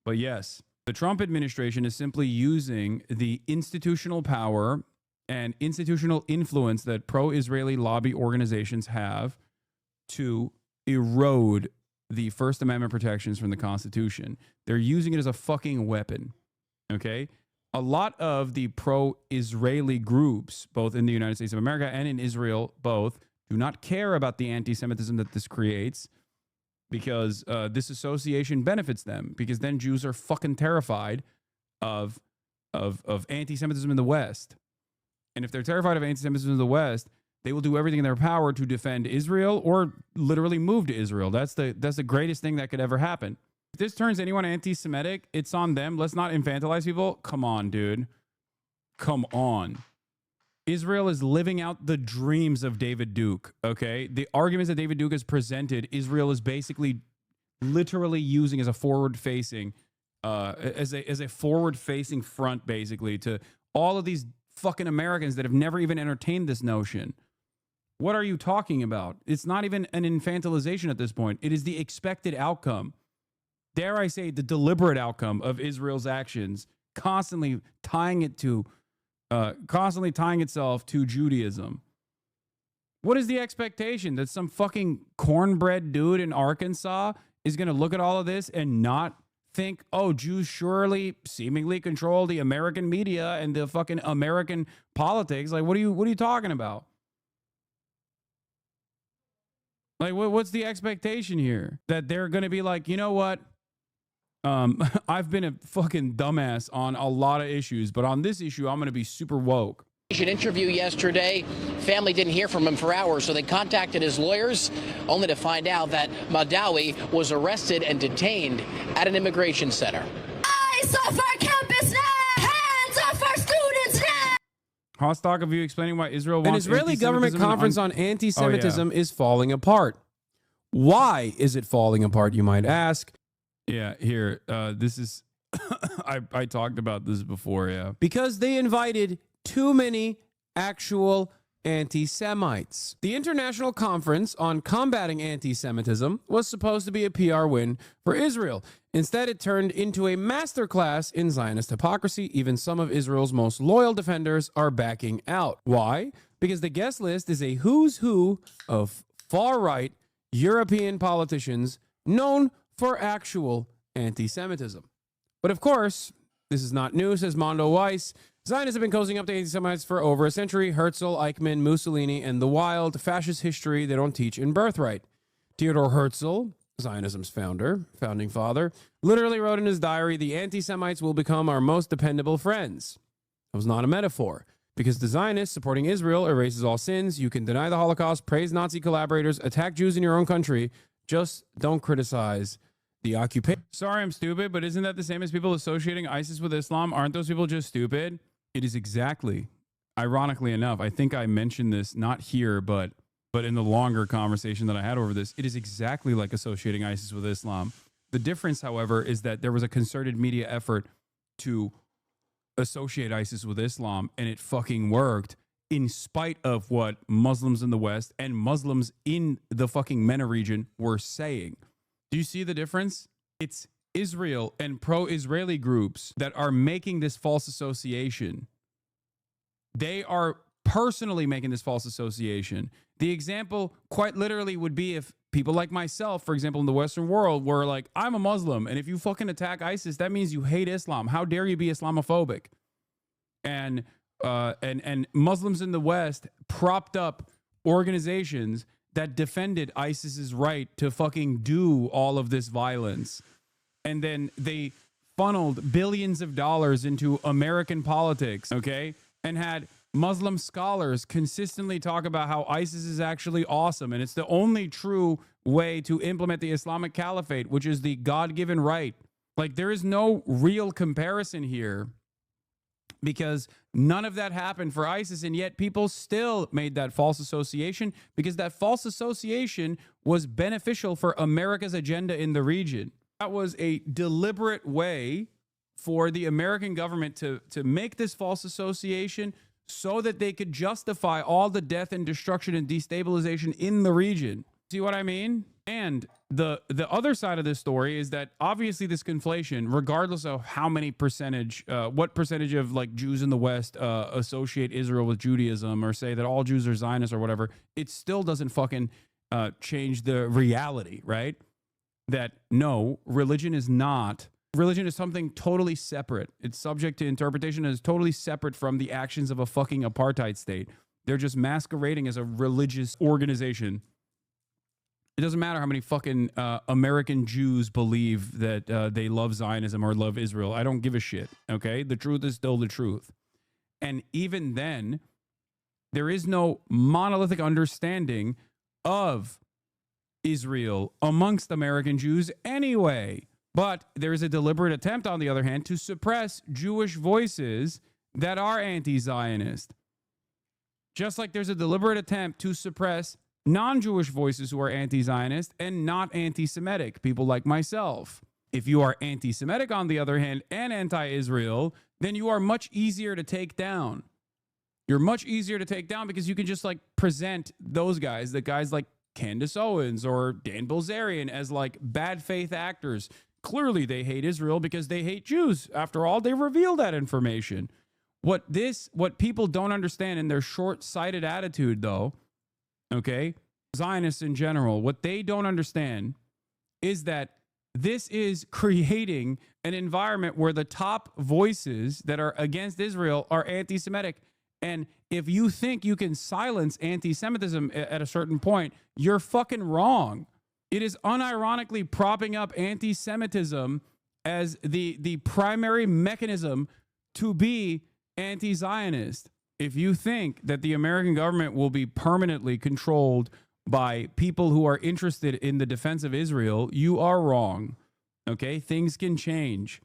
But yes, the Trump administration is simply using the institutional power and institutional influence that pro-Israeli lobby organizations have to erode the First Amendment protections from the Constitution. They're using it as a fucking weapon. Okay. A lot of the pro-Israeli groups, both in the United States of America and in Israel, both, do not care about the anti-Semitism that this creates, because this association benefits them, because then Jews are fucking terrified of anti-Semitism in the West. And if they're terrified of anti-Semitism in the West, they will do everything in their power to defend Israel or literally move to Israel. That's the greatest thing that could ever happen. If this turns anyone anti-Semitic, it's on them. Let's not infantilize people. Come on, dude. Come on. Israel is living out the dreams of David Duke, okay? The arguments that David Duke has presented, Israel is basically literally using as a forward-facing, as a forward-facing front, basically, to all of these fucking Americans that have never even entertained this notion. What are you talking about? It's not even an infantilization at this point. It is the expected outcome. Dare I say, the deliberate outcome of Israel's actions, constantly tying itself to Judaism. What is the expectation? That some fucking cornbread dude in Arkansas is going to look at all of this and not think, oh, Jews surely seemingly control the American media and the fucking American politics? Like, what are you talking about? Like, what's the expectation here? That they're going to be like, you know what? I've been a fucking dumbass on a lot of issues, but on this issue, I'm going to be super woke. An interview yesterday. Family didn't hear from him for hours, so they contacted his lawyers, only to find out that Madawi was arrested and detained at an immigration center. ICE off our campus now! Hostog of you explaining why Israel An wants Israeli government anti-Semitism conference on anti-Semitism is falling apart. Why is it falling apart, you might ask? Yeah, here. This is... I talked about this before, yeah. Because they invited too many actual anti-Semites. The International Conference on Combating Anti-Semitism was supposed to be a PR win for Israel. Instead, it turned into a masterclass in Zionist hypocrisy. Even some of Israel's most loyal defenders are backing out. Why? Because the guest list is a who's who of far-right European politicians known for actual anti-Semitism. But of course, this is not new, says Mondo Weiss. Zionists have been cozying up to anti-Semites for over a century. Herzl, Eichmann, Mussolini, and the wild fascist history they don't teach in Birthright. Theodor Herzl, Zionism's founding father, literally wrote in his diary, "The anti-Semites will become our most dependable friends." That was not a metaphor. Because the Zionists supporting Israel erases all sins. You can deny the Holocaust, praise Nazi collaborators, attack Jews in your own country. Just don't criticize the occupation. Sorry, I'm stupid, but isn't that the same as people associating ISIS with Islam? Aren't those people just stupid? It is exactly. Ironically enough, I think I mentioned this not here, but in the longer conversation that I had over this, it is exactly like associating ISIS with Islam. The difference, however, is that there was a concerted media effort to associate ISIS with Islam, and it fucking worked in spite of what Muslims in the West and Muslims in the fucking MENA region were saying. Do you see the difference? It's Israel and pro-Israeli groups that are making this false association. They are personally making this false association. The example quite literally would be if people like myself, for example, in the Western world, were like, I'm a Muslim, and if you fucking attack ISIS, that means you hate Islam. How dare you be Islamophobic? And Muslims in the West propped up organizations that defended ISIS's right to fucking do all of this violence. And then they funneled billions of dollars into American politics, okay? And had Muslim scholars consistently talk about how ISIS is actually awesome. And it's the only true way to implement the Islamic Caliphate, which is the God-given right. Like, there is no real comparison here because none of that happened for ISIS. And yet people still made that false association because that false association was beneficial for America's agenda in the region. That was a deliberate way for the American government to make this false association so that they could justify all the death and destruction and destabilization in the region. See what I mean? And the other side of this story is that obviously this conflation, regardless of how many percentage, what percentage of like Jews in the West associate Israel with Judaism or say that all Jews are Zionists or whatever, it still doesn't fucking change the reality, right? That no, religion is something totally separate. It's subject to interpretation and is totally separate from the actions of a fucking apartheid state. They're just masquerading as a religious organization. It doesn't matter how many fucking American Jews believe that they love Zionism or love Israel. I don't give a shit, okay? The truth is still the truth. And even then, there is no monolithic understanding of Israel amongst American Jews anyway. But there is a deliberate attempt, on the other hand, to suppress Jewish voices that are anti-Zionist. Just like there's a deliberate attempt to suppress non-Jewish voices who are anti-Zionist and not anti-Semitic, people like myself. If you are anti-Semitic, on the other hand, and anti-Israel, then you are much easier to take down. You're much easier to take down because you can just like present those guys, the guys like Candace Owens or Dan Bilzerian, as like bad faith actors. Clearly they hate Israel because they hate Jews. After all, they reveal that information. What people don't understand in their short-sighted attitude, though, okay, Zionists in general, what they don't understand is that this is creating an environment where the top voices that are against Israel are anti-Semitic. And if you think you can silence anti-Semitism at a certain point, you're fucking wrong. It is unironically propping up anti-Semitism as the primary mechanism to be anti-Zionist. If you think that the American government will be permanently controlled by people who are interested in the defense of Israel, you are wrong. Okay? Things can change.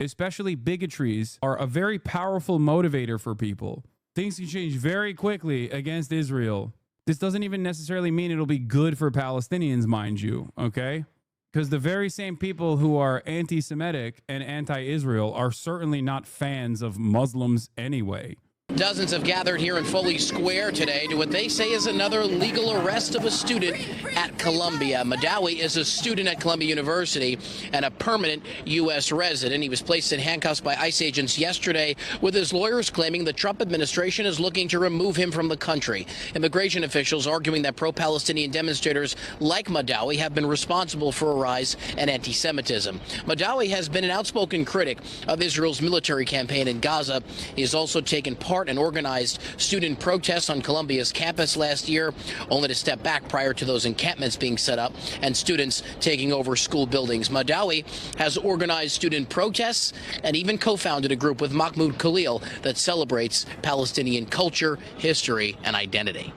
Especially bigotries are a very powerful motivator for people. Things can change very quickly against Israel. This doesn't even necessarily mean it'll be good for Palestinians, mind you, okay? Because the very same people who are anti-Semitic and anti-Israel are certainly not fans of Muslims anyway. Dozens have gathered here in Foley Square today to what they say is another legal arrest of a student at Columbia. Madawi is a student at Columbia University and a permanent U.S. resident. He was placed in handcuffs by ICE agents yesterday, with his lawyers claiming the Trump administration is looking to remove him from the country. Immigration officials arguing that pro-Palestinian demonstrators like Madawi have been responsible for a rise in anti-Semitism. Madawi has been an outspoken critic of Israel's military campaign in Gaza. He has also taken part and organized student protests on Columbia's campus last year, only to step back prior to those encampments being set up and students taking over school buildings. Madawi has organized student protests and even co-founded a group with Mahmoud Khalil that celebrates Palestinian culture, history, and identity.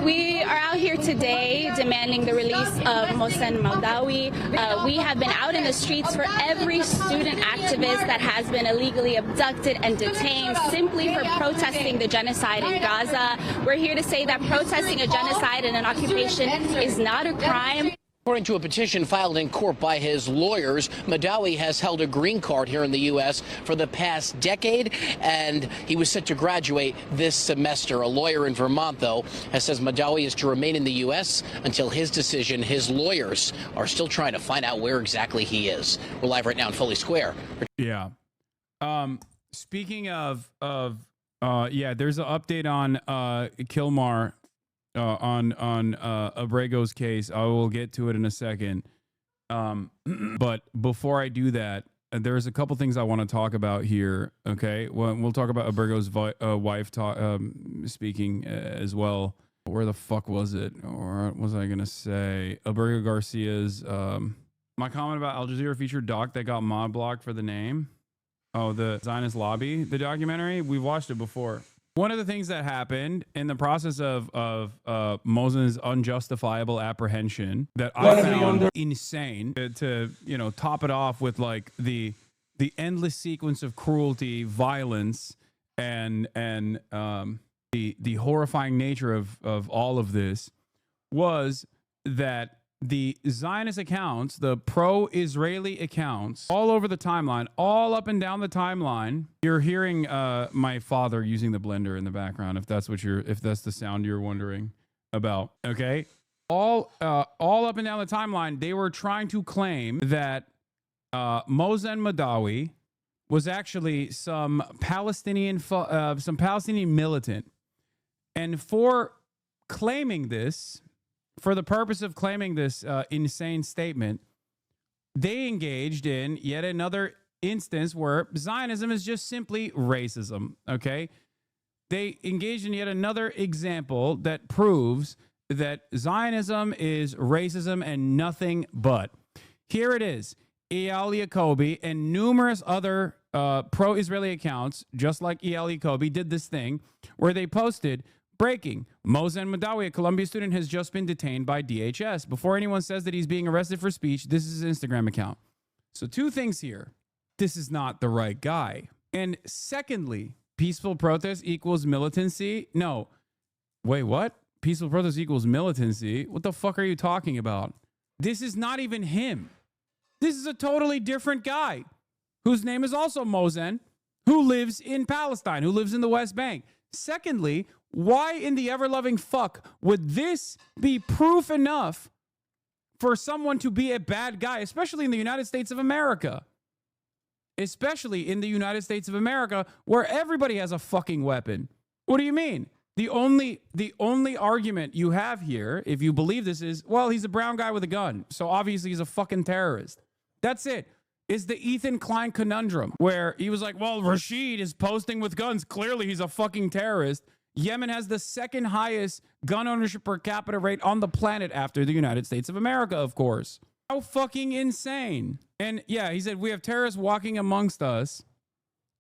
We are out here today demanding the release of Mohsen Madawi. We have been out in the streets for every student activist that has been illegally abducted and detained simply for protesting the genocide in Gaza. We're here to say that protesting a genocide and an occupation is not a crime. According to a petition filed in court by his lawyers, Madawi has held a green card here in the U.S. for the past decade, and he was set to graduate this semester. A lawyer in Vermont, though, says Madawi is to remain in the U.S. until his decision. His lawyers are still trying to find out where exactly he is. We're live right now in Foley Square. Yeah. Speaking of yeah, there's an update on Kilmar. On Abrego's case. I will get to it in a second. But before I do that, there's a couple things I want to talk about here. Okay, we'll talk about Abrego's wife speaking as well. Where the fuck was it? Or what was I gonna say? Abrego Garcia's my comment about Al Jazeera featured doc that got mod blocked for the name. Oh, the Zionist Lobby, the documentary. We've watched it before. One of the things that happened in the process of Mohsen's unjustifiable apprehension that I found insane to you know, top it off with like the endless sequence of cruelty, violence, and the horrifying nature of all of this was that the Zionist accounts, the pro-Israeli accounts, all over the timeline, all up and down the timeline. You're hearing my father using the blender in the background, if that's the sound you're wondering about. Okay, all up and down the timeline, they were trying to claim that Mohsen Madawi was actually some Palestinian militant, and for claiming this. For the purpose of claiming this insane statement, they engaged in yet another instance where Zionism is just simply racism, okay? They engaged in yet another example that proves that Zionism is racism and nothing but. Here it is. Eyal Yacobi and numerous other pro-Israeli accounts, just like Eyal Yacobi, did this thing where they posted, breaking, Mohsen Madawi, a Columbia student, has just been detained by DHS. Before anyone says that he's being arrested for speech, this is his Instagram account. So two things here. This is not the right guy. And secondly, peaceful protest equals militancy? No. Wait, what? Peaceful protest equals militancy? What the fuck are you talking about? This is not even him. This is a totally different guy whose name is also Mohsen, who lives in Palestine, who lives in the West Bank. Secondly, why in the ever-loving fuck would this be proof enough for someone to be a bad guy, especially in the United States of America? Especially in the United States of America, where everybody has a fucking weapon. What do you mean? The only argument you have here, if you believe this, is, well, he's a brown guy with a gun, so obviously he's a fucking terrorist. That's it. Is the Ethan Klein conundrum, where he was like, well, Rashid is posting with guns. Clearly he's a fucking terrorist. Yemen has the second highest gun ownership per capita rate on the planet after the United States of America, of course. How fucking insane. And yeah, he said, we have terrorists walking amongst us.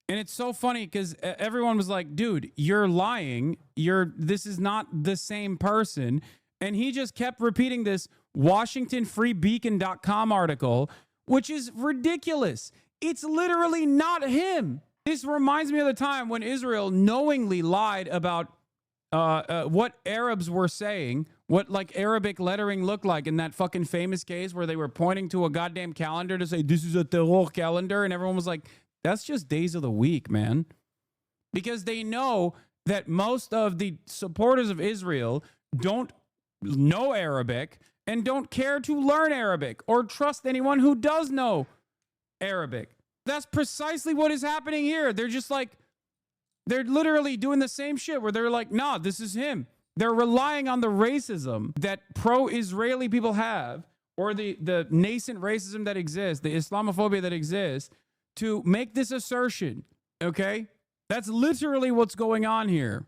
And it's so funny because everyone was like, dude, you're lying. This is not the same person. And he just kept repeating this WashingtonFreeBeacon.com article, which is ridiculous. It's literally not him. This reminds me of the time when Israel knowingly lied about what Arabs were saying, what like Arabic lettering looked like in that fucking famous case where they were pointing to a goddamn calendar to say, this is a terror calendar. And everyone was like, that's just days of the week, man. Because they know that most of the supporters of Israel don't know Arabic and don't care to learn Arabic or trust anyone who does know Arabic. That's precisely what is happening here. They're just like, they're literally doing the same shit where they're like, nah, this is him. They're relying on the racism that pro-Israeli people have, or the nascent racism that exists, the Islamophobia that exists, to make this assertion, okay? That's literally what's going on here.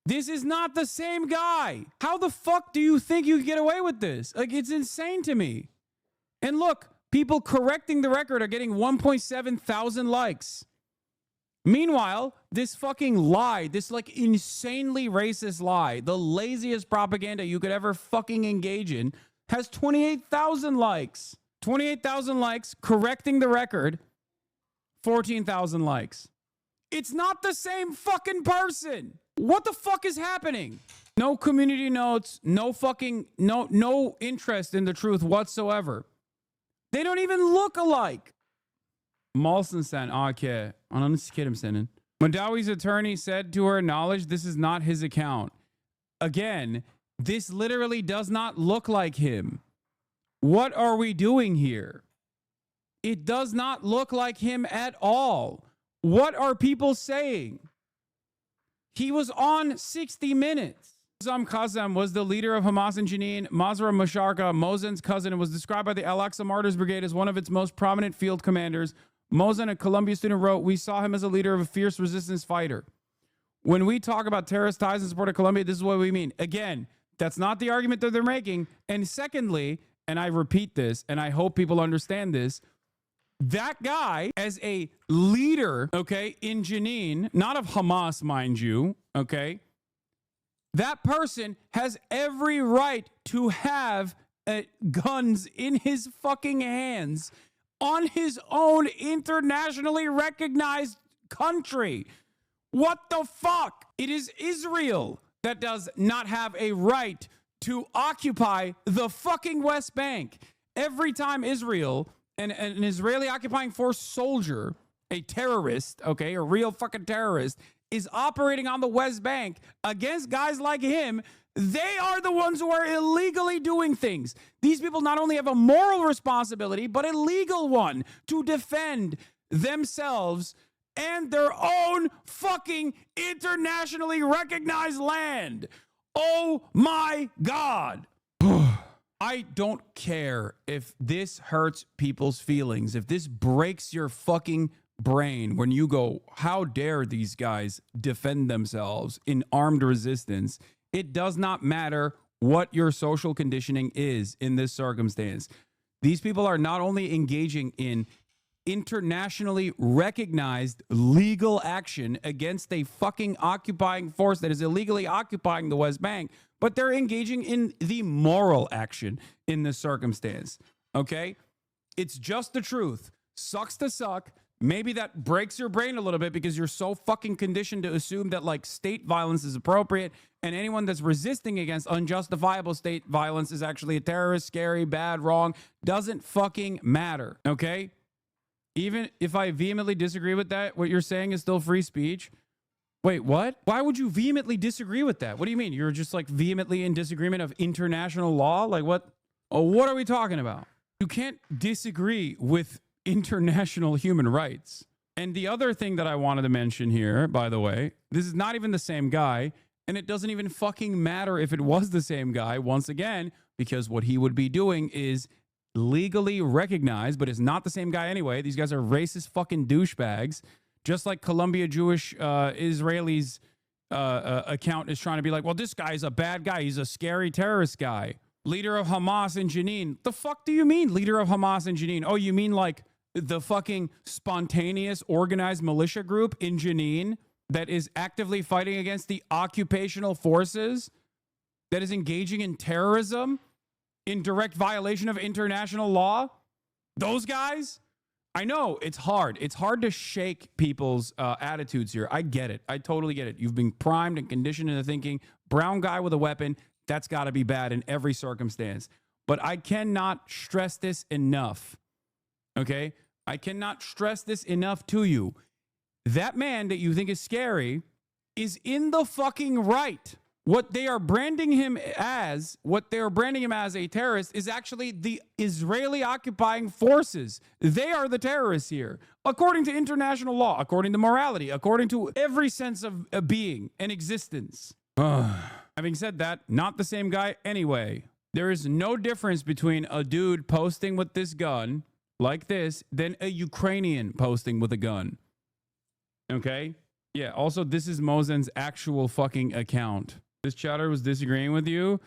This is not the same guy. How the fuck do you think you can get away with this? Like, it's insane to me. And look, people correcting the record are getting 1.7 thousand likes. Meanwhile, this fucking lie, this like insanely racist lie, the laziest propaganda you could ever fucking engage in, has 28,000 likes. 28,000 likes, correcting the record, 14,000 likes. It's not the same fucking person. What the fuck is happening? No community notes, no interest in the truth whatsoever. They don't even look alike. Malson sen, okay. Ananı sikerim senin. Madawi's attorney said to her knowledge, this is not his account. Again, this literally does not look like him. What are we doing here? It does not look like him at all. What are people saying? He was on 60 Minutes. Qassem Qassem was the leader of Hamas in Jenin. Masra Masharka, Mosen's cousin, and was described by the Al-Aqsa Martyrs Brigade as one of its most prominent field commanders. Mosen, a Columbia student, wrote, we saw him as a leader of a fierce resistance fighter. When we talk about terrorist ties in support of Colombia, this is what we mean. Again, that's not the argument that they're making. And secondly, and I repeat this, and I hope people understand this, that guy, as a leader, okay, in Jenin, not of Hamas, mind you, okay, that person has every right to have guns in his fucking hands on his own internationally recognized country. What the fuck? It is Israel that does not have a right to occupy the fucking West Bank. Every time Israel, an Israeli occupying force soldier, a terrorist, okay, a real fucking terrorist, is operating on the West Bank against guys like him, they are the ones who are illegally doing things. These people not only have a moral responsibility, but a legal one to defend themselves and their own fucking internationally recognized land. Oh my God. I don't care if this hurts people's feelings, if this breaks your fucking brain when you go, how dare these guys defend themselves in armed resistance? It does not matter what your social conditioning is in this circumstance. These people are not only engaging in internationally recognized legal action against a fucking occupying force that is illegally occupying the West Bank, but they're engaging in the moral action in this circumstance. Okay? It's just the truth. Sucks to suck. Maybe that breaks your brain a little bit because you're so fucking conditioned to assume that like state violence is appropriate, and anyone that's resisting against unjustifiable state violence is actually a terrorist, scary, bad, wrong. Doesn't fucking matter. Okay? Even if I vehemently disagree with that, what you're saying is still free speech. Wait, what? Why would you vehemently disagree with that? What do you mean? You're just like vehemently in disagreement of international law? Like what? Oh, what are we talking about? You can't disagree with international human rights. And the other thing that I wanted to mention here, by the way, this is not even the same guy, and it doesn't even fucking matter if it was the same guy, once again, because what he would be doing is legally recognized, but is not the same guy anyway. These guys are racist fucking douchebags. Just like Columbia Jewish Israelis account is trying to be like, well, this guy's a bad guy. He's a scary terrorist guy. Leader of Hamas in Jenin. The fuck do you mean, leader of Hamas in Jenin? Oh, you mean like the fucking spontaneous organized militia group in Jenin that is actively fighting against the occupational forces, that is engaging in terrorism in direct violation of international law? Those guys? I know it's hard. It's hard to shake people's attitudes here. I get it. I totally get it. You've been primed and conditioned into thinking brown guy with a weapon, that's got to be bad in every circumstance. But I cannot stress this enough. Okay? I cannot stress this enough to you. That man that you think is scary is in the fucking right. What they are branding him as, a terrorist, is actually the Israeli occupying forces. They are the terrorists here, according to international law, according to morality, according to every sense of being and existence. Having said that, not the same guy anyway. There is no difference between a dude posting with this gun like this than a Ukrainian posting with a gun. Okay? Yeah, also, this is Mosen's actual fucking account. This chatter was disagreeing with you.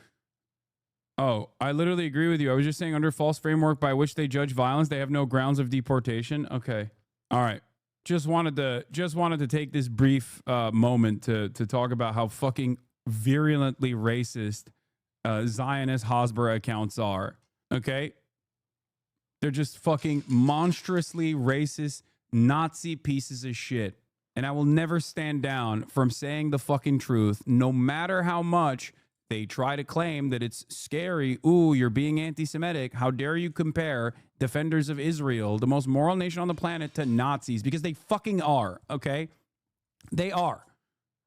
Oh, I literally agree with you. I was just saying under false framework by which they judge violence, they have no grounds of deportation. Okay. All right. Just wanted to take this brief moment to talk about how fucking virulently racist Zionist Hasbara accounts are. Okay? They're just fucking monstrously racist Nazi pieces of shit. And I will never stand down from saying the fucking truth, no matter how much they try to claim that it's scary. Ooh, you're being anti-Semitic. How dare you compare defenders of Israel, the most moral nation on the planet, to Nazis? Because they fucking are, okay? They are.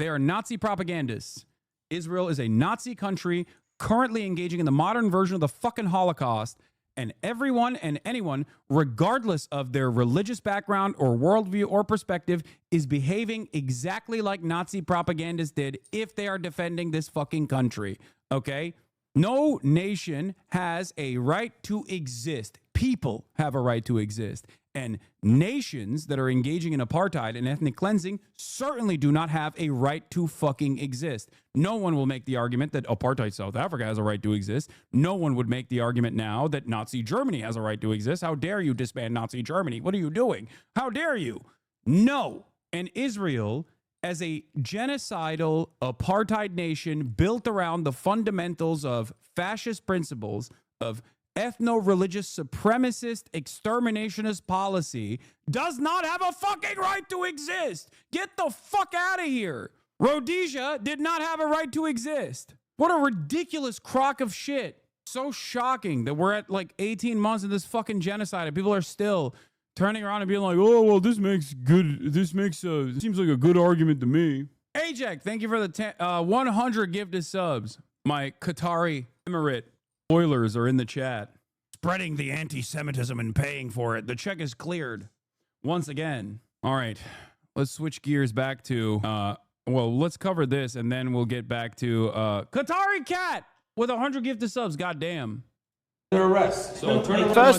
They are Nazi propagandists. Israel is a Nazi country currently engaging in the modern version of the fucking Holocaust. And everyone and anyone, regardless of their religious background or worldview or perspective, is behaving exactly like Nazi propagandists did if they are defending this fucking country. Okay? No nation has a right to exist. People have a right to exist. And nations that are engaging in apartheid and ethnic cleansing certainly do not have a right to fucking exist. No one will make the argument that apartheid South Africa has a right to exist. No one would make the argument now that Nazi Germany has a right to exist. How dare you disband Nazi Germany? What are you doing? How dare you? No. And Israel, as a genocidal apartheid nation built around the fundamentals of fascist principles, of ethno-religious supremacist exterminationist policy, does not have a fucking right to exist. Get the fuck out of here. Rhodesia did not have a right to exist. What a ridiculous crock of shit. So shocking that we're at like 18 months of this fucking genocide and people are still turning around and being like, oh, well, this seems like a good argument to me. Ajak, thank you for the 100 gifted subs. My Qatari Emirate Oilers are in the chat. Spreading the anti-Semitism and paying for it. The check is cleared. Once again. All right. Let's switch gears back to, well, let's cover this and then we'll get back to Qatari Cat with 100 gifted subs. Goddamn. First,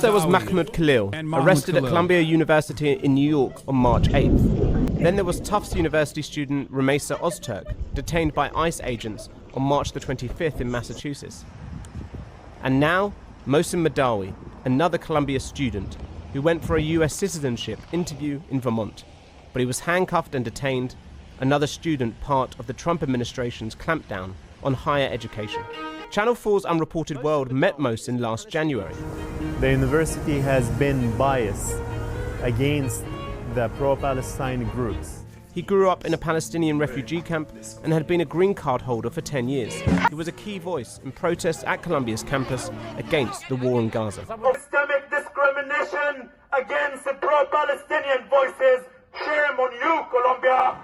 there was Mahmoud Khalil, arrested at Columbia University in New York on March 8th. Then there was Tufts University student Ramesa Ozturk, detained by ICE agents on March the 25th in Massachusetts. And now, Mohsen Madawi, another Columbia student, who went for a US citizenship interview in Vermont. But he was handcuffed and detained, another student part of the Trump administration's clampdown on higher education. Channel 4's Unreported World met Mohsen last January. The university has been biased against the pro-Palestine groups. He grew up in a Palestinian refugee camp and had been a green card holder for 10 years. He was a key voice in protests at Columbia's campus against the war in Gaza. Systemic discrimination against the pro-Palestinian voices. Shame on you, Colombia!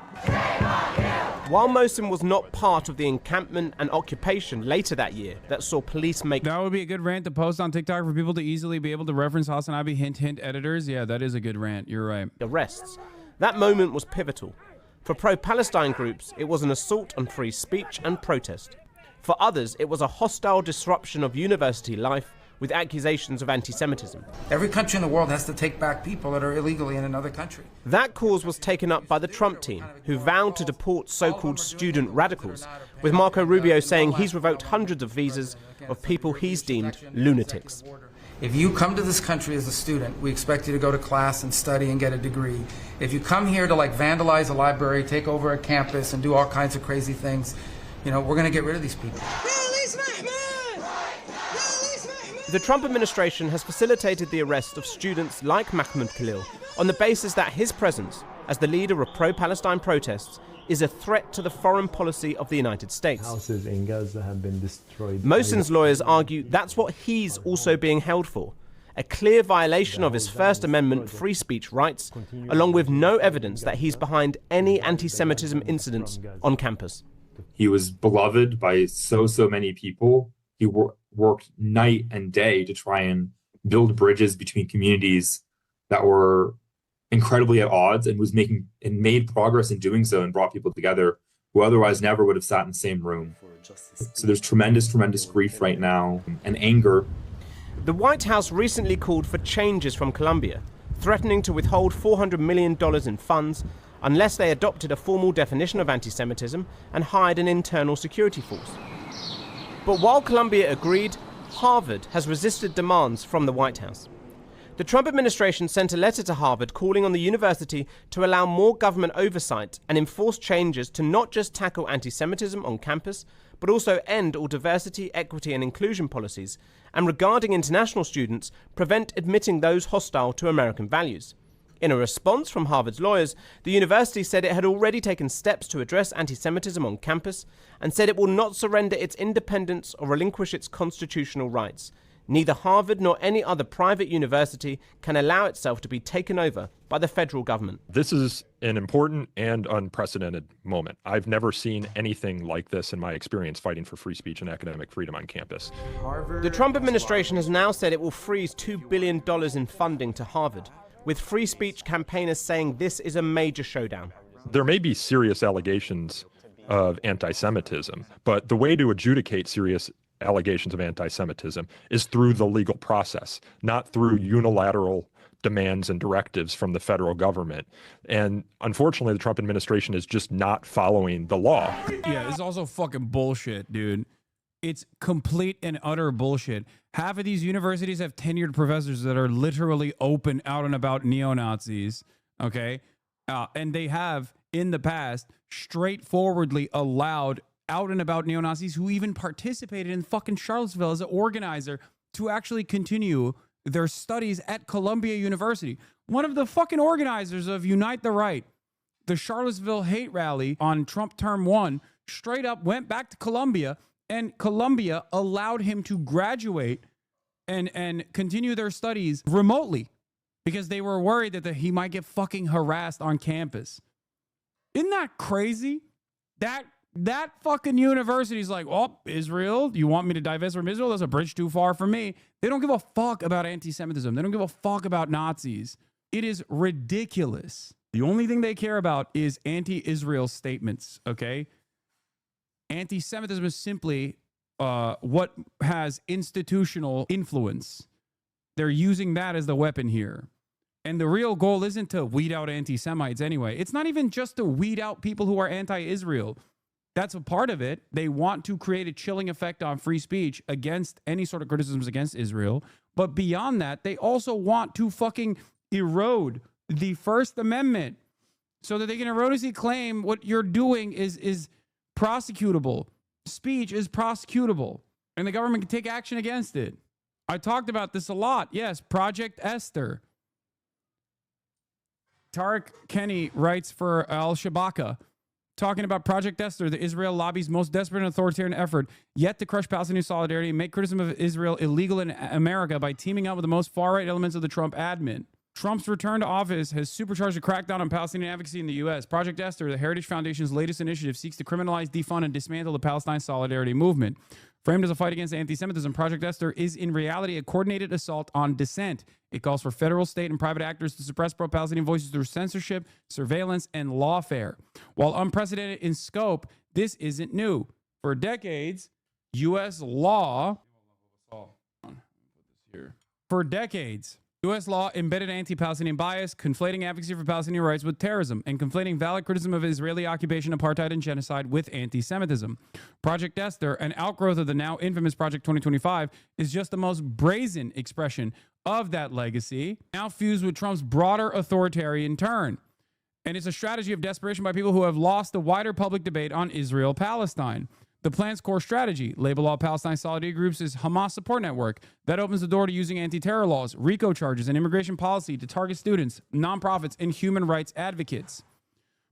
While Mohsen was not part of the encampment and occupation later that year that saw police make... That would be a good rant to post on TikTok for people to easily be able to reference Hasanabi hint hint editors. Yeah, that is a good rant. You're right. Arrests. That moment was pivotal. For pro-Palestine groups, it was an assault on free speech and protest. For others, it was a hostile disruption of university life with accusations of anti-Semitism. Every country in the world has to take back people that are illegally in another country. That cause was taken up by the Trump team, who vowed to deport so-called student radicals, with Marco Rubio saying he's revoked hundreds of visas of people he's deemed lunatics. If you come to this country as a student, we expect you to go to class and study and get a degree. If you come here to like vandalize a library, take over a campus and do all kinds of crazy things, you know, we're going to get rid of these people. The Trump administration has facilitated the arrest of students like Mahmoud Khalil on the basis that his presence as the leader of pro-Palestine protests is a threat to the foreign policy of the United States. Houses in Gaza have been destroyed. Mohsen's lawyers argue that's what he's also being held for, a clear violation of his First Amendment free speech rights, along with no evidence that he's behind any anti-Semitism incidents on campus. He was beloved by so many people. He worked night and day to try and build bridges between communities that were incredibly at odds, and made progress in doing so and brought people together who otherwise never would have sat in the same room. So there's tremendous grief right now and anger. The White House recently called for changes from Colombia, threatening to withhold $400 million in funds unless they adopted a formal definition of anti-Semitism and hired an internal security force. But while Colombia agreed, Harvard has resisted demands from the White House. The Trump administration sent a letter to Harvard calling on the university to allow more government oversight and enforce changes to not just tackle anti-Semitism on campus, but also end all diversity, equity and inclusion policies, and regarding international students, prevent admitting those hostile to American values. In a response from Harvard's lawyers, the university said it had already taken steps to address anti-Semitism on campus and said it will not surrender its independence or relinquish its constitutional rights. Neither Harvard nor any other private university can allow itself to be taken over by the federal government. This is an important and unprecedented moment. I've never seen anything like this in my experience fighting for free speech and academic freedom on campus. The Trump administration has now said it will freeze $2 billion in funding to Harvard, with free speech campaigners saying this is a major showdown. There may be serious allegations of anti-Semitism, but the way to adjudicate serious allegations of anti-Semitism is through the legal process, not through unilateral demands and directives from the federal government. And unfortunately, the Trump administration is just not following the law. Yeah, it's also fucking bullshit, dude. It's complete and utter bullshit. Half of these universities have tenured professors that are literally open out and about neo-Nazis, okay? And they have, in the past, straightforwardly allowed out and about neo-Nazis who even participated in fucking Charlottesville as an organizer to actually continue their studies at Columbia University. One of the fucking organizers of Unite the Right, the Charlottesville hate rally on Trump term 1, straight up went back to Columbia, and Columbia allowed him to graduate and continue their studies remotely because they were worried that he might get fucking harassed on campus. Isn't that crazy? That fucking university is like, oh, Israel, you want me to divest from Israel? That's a bridge too far for me. They don't give a fuck about anti-Semitism. They don't give a fuck about Nazis. It is ridiculous. The only thing they care about is anti-Israel statements, okay? Anti-Semitism is simply what has institutional influence. They're using that as the weapon here. And the real goal isn't to weed out anti-Semites anyway. It's not even just to weed out people who are anti-Israel. That's a part of it. They want to create a chilling effect on free speech against any sort of criticisms against Israel. But beyond that, they also want to fucking erode the First Amendment so that they can erroneously claim what you're doing is prosecutable. Speech is prosecutable, and the government can take action against it. I talked about this a lot. Yes, Project Esther. Tariq Kenny writes for Al-Shabaka, talking about Project Esther, the Israel lobby's most desperate and authoritarian effort yet to crush Palestinian solidarity and make criticism of Israel illegal in America by teaming up with the most far-right elements of the Trump admin. Trump's return to office has supercharged a crackdown on Palestinian advocacy in the U.S. Project Esther, the Heritage Foundation's latest initiative, seeks to criminalize, defund, and dismantle the Palestine solidarity movement. Framed as a fight against anti-Semitism, Project Esther is in reality a coordinated assault on dissent. It calls for federal, state, and private actors to suppress pro-Palestinian voices through censorship, surveillance, and lawfare. While unprecedented in scope, this isn't new. For decades, U.S. law embedded anti-Palestinian bias, conflating advocacy for Palestinian rights with terrorism, and conflating valid criticism of Israeli occupation, apartheid, and genocide with anti-Semitism. Project Esther, an outgrowth of the now infamous Project 2025, is just the most brazen expression of that legacy, now fused with Trump's broader authoritarian turn. And it's a strategy of desperation by people who have lost the wider public debate on Israel-Palestine. The plan's core strategy, label all Palestine solidarity groups as Hamas support network. That opens the door to using anti-terror laws, RICO charges, and immigration policy to target students, nonprofits, and human rights advocates.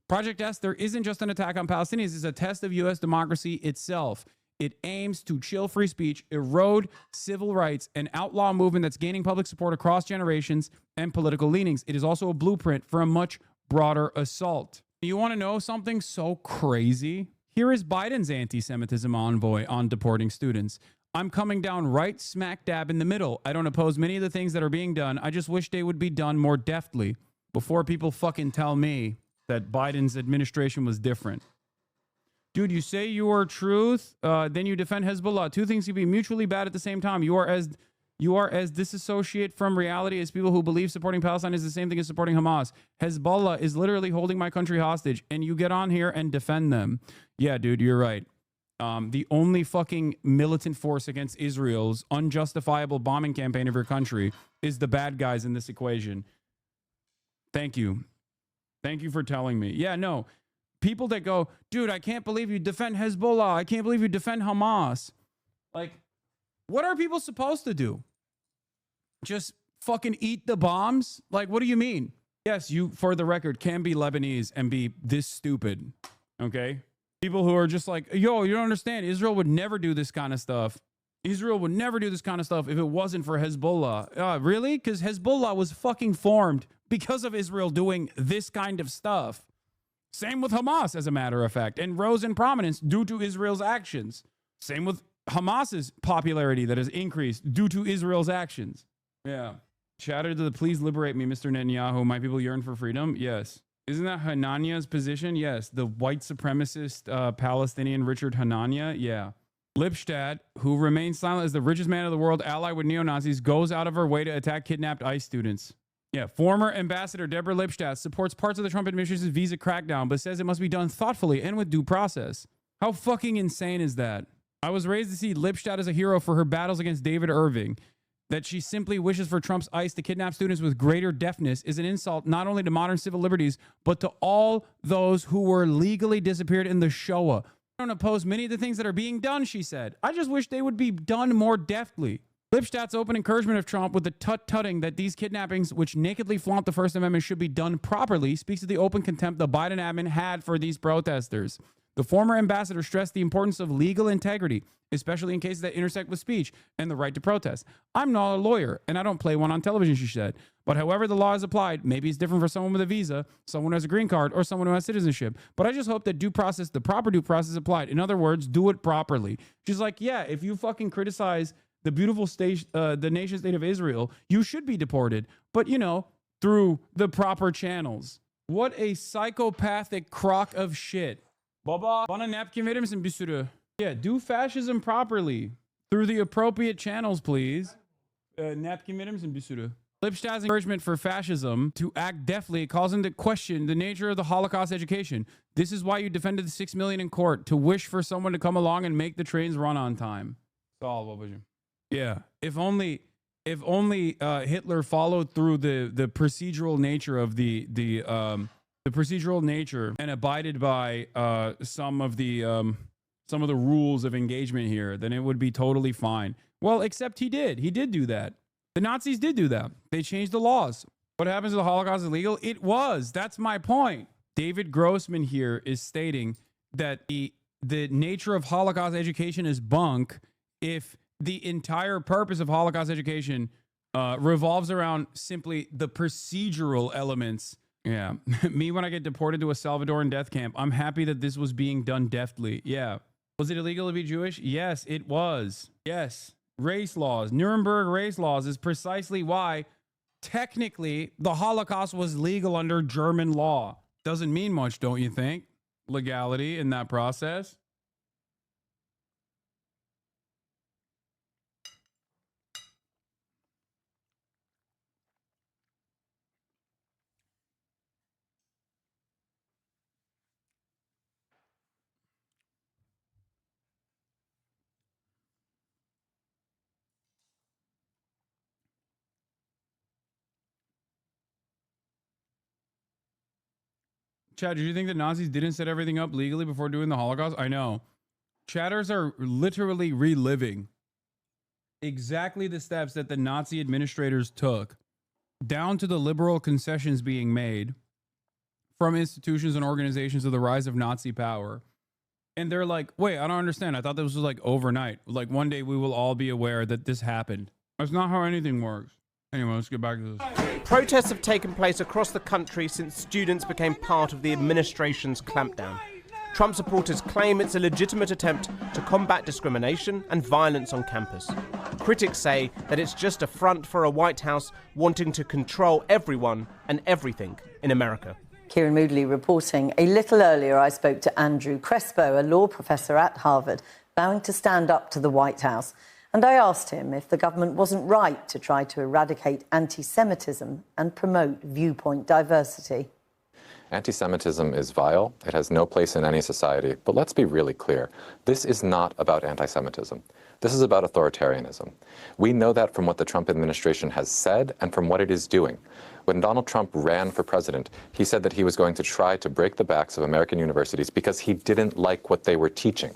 Project Esther isn't just an attack on Palestinians, it's a test of U.S. democracy itself. It aims to chill free speech, erode civil rights, and outlaw a movement that's gaining public support across generations and political leanings. It is also a blueprint for a much broader assault. You want to know something so crazy? Here is Biden's anti-Semitism envoy on deporting students. I'm coming down right smack dab in the middle. I don't oppose many of the things that are being done. I just wish they would be done more deftly before people fucking tell me that Biden's administration was different. Dude, you say you are truth, then you defend Hezbollah. Two things can be mutually bad at the same time. You are as disassociate from reality as people who believe supporting Palestine is the same thing as supporting Hamas. Hezbollah is literally holding my country hostage, and you get on here and defend them. Yeah, dude, you're right. The only fucking militant force against Israel's unjustifiable bombing campaign of your country is the bad guys in this equation. Thank you. Thank you for telling me. Yeah, no. People that go, dude, I can't believe you defend Hezbollah. I can't believe you defend Hamas. Like, what are people supposed to do? Just fucking eat the bombs? Like, what do you mean? Yes, you, for the record, can be Lebanese and be this stupid. Okay? People who are just like, yo, you don't understand. Israel would never do this kind of stuff. Israel would never do this kind of stuff if it wasn't for Hezbollah. Really? Because Hezbollah was fucking formed because of Israel doing this kind of stuff. Same with Hamas, as a matter of fact, and rose in prominence due to Israel's actions. Same with Hamas's popularity that has increased due to Israel's actions. Yeah. Shouted to the please liberate me, Mr. Netanyahu. My people yearn for freedom. Yes. Isn't that Hananiah's position? Yes. The white supremacist Palestinian Richard Hanania. Yeah. Lipstadt, who remains silent as the richest man of the world, allied with neo-Nazis, goes out of her way to attack kidnapped ICE students. Yeah, former Ambassador Deborah Lipstadt supports parts of the Trump administration's visa crackdown, but says it must be done thoughtfully and with due process. How fucking insane is that? I was raised to see Lipstadt as a hero for her battles against David Irving. That she simply wishes for Trump's ICE to kidnap students with greater deafness is an insult not only to modern civil liberties, but to all those who were legally disappeared in the Shoah. I don't oppose many of the things that are being done, she said. I just wish they would be done more deftly. Lipstadt's open encouragement of Trump with the tut-tutting that these kidnappings, which nakedly flaunt the First Amendment, should be done properly, speaks to the open contempt the Biden admin had for these protesters. The former ambassador stressed the importance of legal integrity, especially in cases that intersect with speech and the right to protest. I'm not a lawyer, and I don't play one on television, she said. But however the law is applied, maybe it's different for someone with a visa, someone who has a green card, or someone who has citizenship. But I just hope that the proper due process applied. In other words, do it properly. She's like, yeah, if you fucking criticize the beautiful state, the nation state of Israel, you should be deported. But, you know, through the proper channels. What a psychopathic crock of shit. Baba, bana napkin verir misin bir sürü? Yeah, do fascism properly. Through the appropriate channels, please. Napkin verir misin bir sürü? Lipstadt's encouragement for fascism to act deftly calls into question the nature of the Holocaust education. This is why you defended the 6 million in court, to wish for someone to come along and make the trains run on time. Sağ ol babacığım. Yeah, if only Hitler followed through the procedural nature of the procedural nature and abided by some of the rules of engagement here, then it would be totally fine. Well, except he did do that. The Nazis did do that. They changed the laws. What happens if the Holocaust is illegal? It was. That's my point. David Grossman here is stating that the nature of Holocaust education is bunk if the entire purpose of Holocaust education revolves around simply the procedural elements. Yeah. Me, when I get deported to a Salvadoran death camp, I'm happy that this was being done deftly. Yeah. Was it illegal to be Jewish? Yes, it was. Yes. Race laws, Nuremberg race laws is precisely why technically the Holocaust was legal under German law. Doesn't mean much, don't you think? Legality in that process. Chad, do you think the Nazis didn't set everything up legally before doing the Holocaust? I know. chatters are literally reliving exactly the steps that the Nazi administrators took, down to the liberal concessions being made from institutions and organizations of the rise of Nazi power. And they're like, wait, I don't understand. I thought this was like overnight. Like one day we will all be aware that this happened. That's not how anything works. Anyway, let's get back to this. Protests have taken place across the country since students became part of the administration's clampdown. Trump supporters claim it's a legitimate attempt to combat discrimination and violence on campus. Critics say that it's just a front for a White House wanting to control everyone and everything in America. Kieran Moodley reporting. A little earlier, I spoke to Andrew Crespo, a law professor at Harvard, vowing to stand up to the White House. And I asked him if the government wasn't right to try to eradicate anti-Semitism and promote viewpoint diversity. Anti-Semitism is vile. It has no place in any society. But let's be really clear. This is not about anti-Semitism. This is about authoritarianism. We know that from what the Trump administration has said and from what it is doing. When Donald Trump ran for president, he said that he was going to try to break the backs of American universities because he didn't like what they were teaching.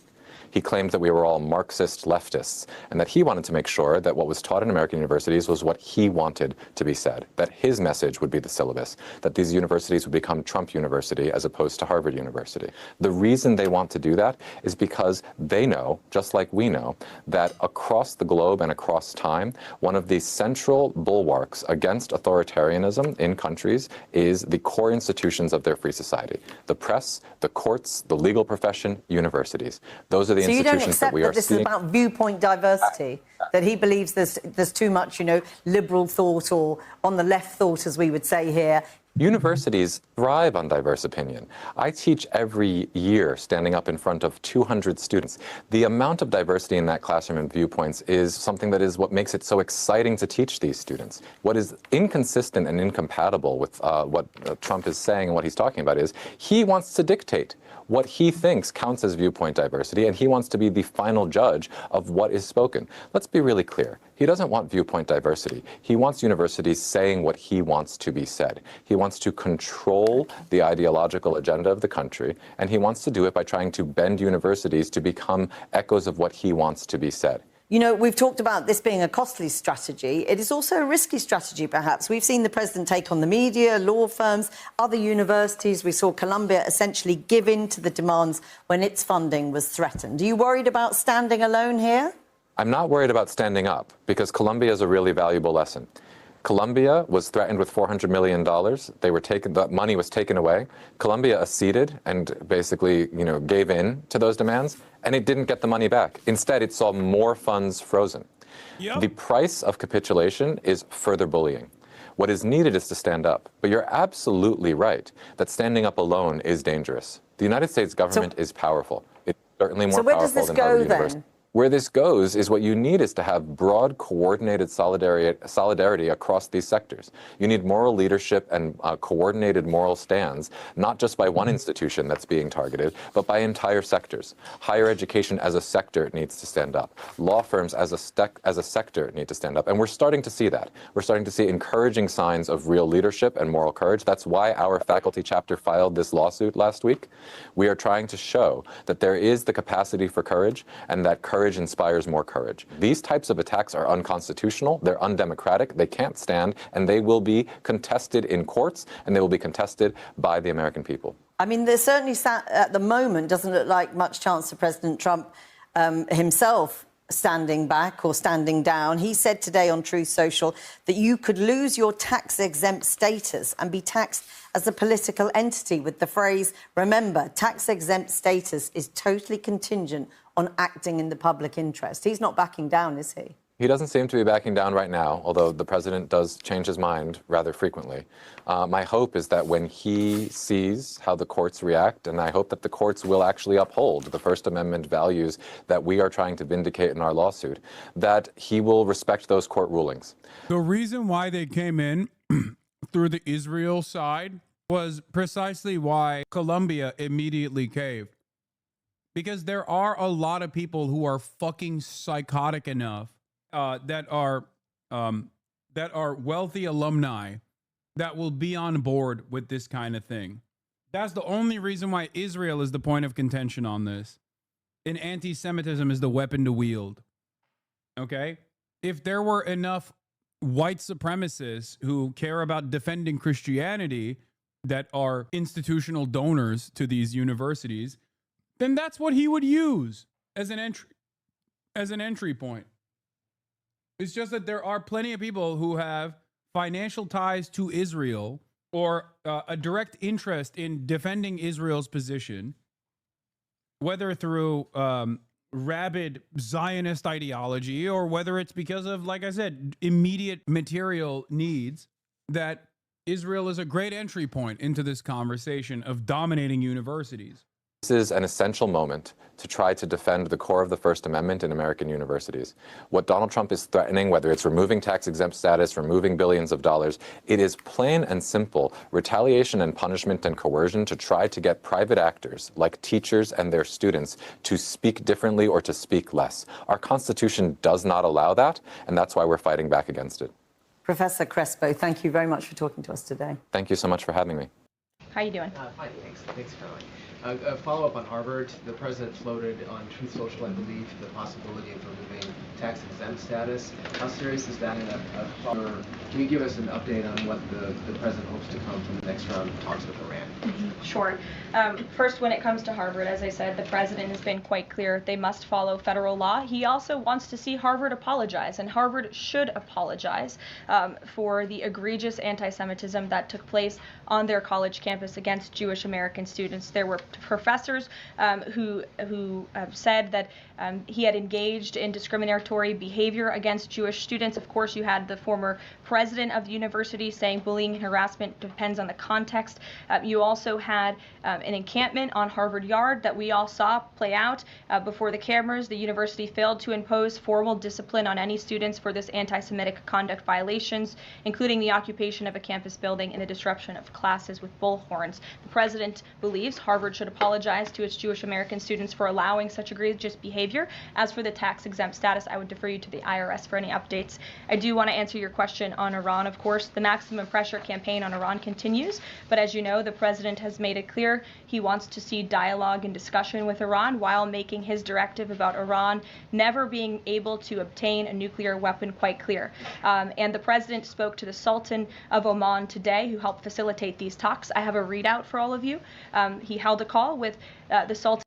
He claimed that we were all Marxist leftists and that he wanted to make sure that what was taught in American universities was what he wanted to be said, that his message would be the syllabus, that these universities would become Trump University as opposed to Harvard University. The reason they want to do that is because they know, just like we know, that across the globe and across time, one of the central bulwarks against authoritarianism in countries is the core institutions of their free society: the press, the courts, the legal profession, universities. Those are the so you don't accept that this is about viewpoint diversity, that he believes there's too much, liberal thought or on the left thought, as we would say here. Universities thrive on diverse opinion. I teach every year standing up in front of 200 students. The amount of diversity in that classroom and viewpoints is something that is what makes it so exciting to teach these students. What is inconsistent and incompatible with what Trump is saying and what he's talking about is he wants to dictate what he thinks counts as viewpoint diversity, and he wants to be the final judge of what is spoken. Let's be really clear. He doesn't want viewpoint diversity. He wants universities saying what he wants to be said. He wants to control the ideological agenda of the country, and he wants to do it by trying to bend universities to become echoes of what he wants to be said. We've talked about this being a costly strategy. It is also a risky strategy, perhaps. We've seen the president take on the media, law firms, other universities. We saw Columbia essentially give in to the demands when its funding was threatened. Are you worried about standing alone here? I'm not worried about standing up, because Columbia is a really valuable lesson. Columbia was threatened with $400 million. That money was taken away. Columbia acceded and basically, gave in to those demands, and it didn't get the money back. Instead, it saw more funds frozen. Yep. The price of capitulation is further bullying. What is needed is to stand up. But you're absolutely right that standing up alone is dangerous. The United States government is powerful. It's certainly more powerful than Harvard University. Where this goes is what you need is to have broad, coordinated solidarity across these sectors. You need moral leadership and coordinated moral stands, not just by one institution that's being targeted, but by entire sectors. Higher education as a sector needs to stand up. Law firms as a sector need to stand up. And we're starting to see that. We're starting to see encouraging signs of real leadership and moral courage. That's why our faculty chapter filed this lawsuit last week. We are trying to show that there is the capacity for courage, and that courage inspires more courage. These types of attacks are unconstitutional, they're undemocratic, they can't stand, and they will be contested in courts, and they will be contested by the American people. I mean, there certainly at the moment doesn't look like much chance of President Trump himself standing back or standing down. He said today on Truth Social that you could lose your tax-exempt status and be taxed as a political entity, with the phrase, remember, tax-exempt status is totally contingent on acting in the public interest. He's not backing down, is he? He doesn't seem to be backing down right now, although the president does change his mind rather frequently. My hope is that when he sees how the courts react, and I hope that the courts will actually uphold the First Amendment values that we are trying to vindicate in our lawsuit, that he will respect those court rulings. The reason why they came in through the Israel side was precisely why Columbia immediately caved. Because there are a lot of people who are fucking psychotic enough that are wealthy alumni that will be on board with this kind of thing. That's the only reason why Israel is the point of contention on this. an anti-Semitism is the weapon to wield. Okay? If there were enough white supremacists who care about defending Christianity that are institutional donors to these universities, then that's what he would use as an entry point. It's just that there are plenty of people who have financial ties to Israel or a direct interest in defending Israel's position, whether through rabid Zionist ideology or whether it's because of, like I said, immediate material needs, that Israel is a great entry point into this conversation of dominating universities. This is an essential moment to try to defend the core of the First Amendment in American universities. What Donald Trump is threatening, whether it's removing tax-exempt status, removing billions of dollars, it is plain and simple retaliation and punishment and coercion to try to get private actors, like teachers and their students, to speak differently or to speak less. Our Constitution does not allow that, and that's why we're fighting back against it. Professor Crespo, thank you very much for talking to us today. Thank you so much for having me. How you doing? Fine, thanks, Caroline. A follow-up on Harvard. The president floated on Truth Social, I believe, the possibility of removing tax-exempt status. How serious is that? Can you give us an update on what the president hopes to come from the next round of talks with Iran? Sure. First, when it comes to Harvard, as I said, the president has been quite clear. They must follow federal law. He also wants to see Harvard apologize, and Harvard should apologize for the egregious anti-Semitism that took place on their college campus against Jewish American students. There were professors who said that he had engaged in discriminatory behavior against Jewish students. Of course, you had the former president of the university saying bullying and harassment depends on the context. You also had an encampment on Harvard Yard that we all saw play out before the cameras. The university failed to impose formal discipline on any students for this anti-Semitic conduct violations, including the occupation of a campus building and the disruption of classes with bullhorns. The president believes Harvard should apologize to its Jewish American students for allowing such egregious behavior. As for the tax-exempt status, I would defer you to the IRS for any updates. I do want to answer your question on Iran, of course. The maximum pressure campaign on Iran continues, but as you know, the president has made it clear he wants to see dialogue and discussion with Iran while making his directive about Iran never being able to obtain a nuclear weapon quite clear. And the president spoke to the Sultan of Oman today, who helped facilitate these talks. I have a readout for all of you. He held a call with the Sultan.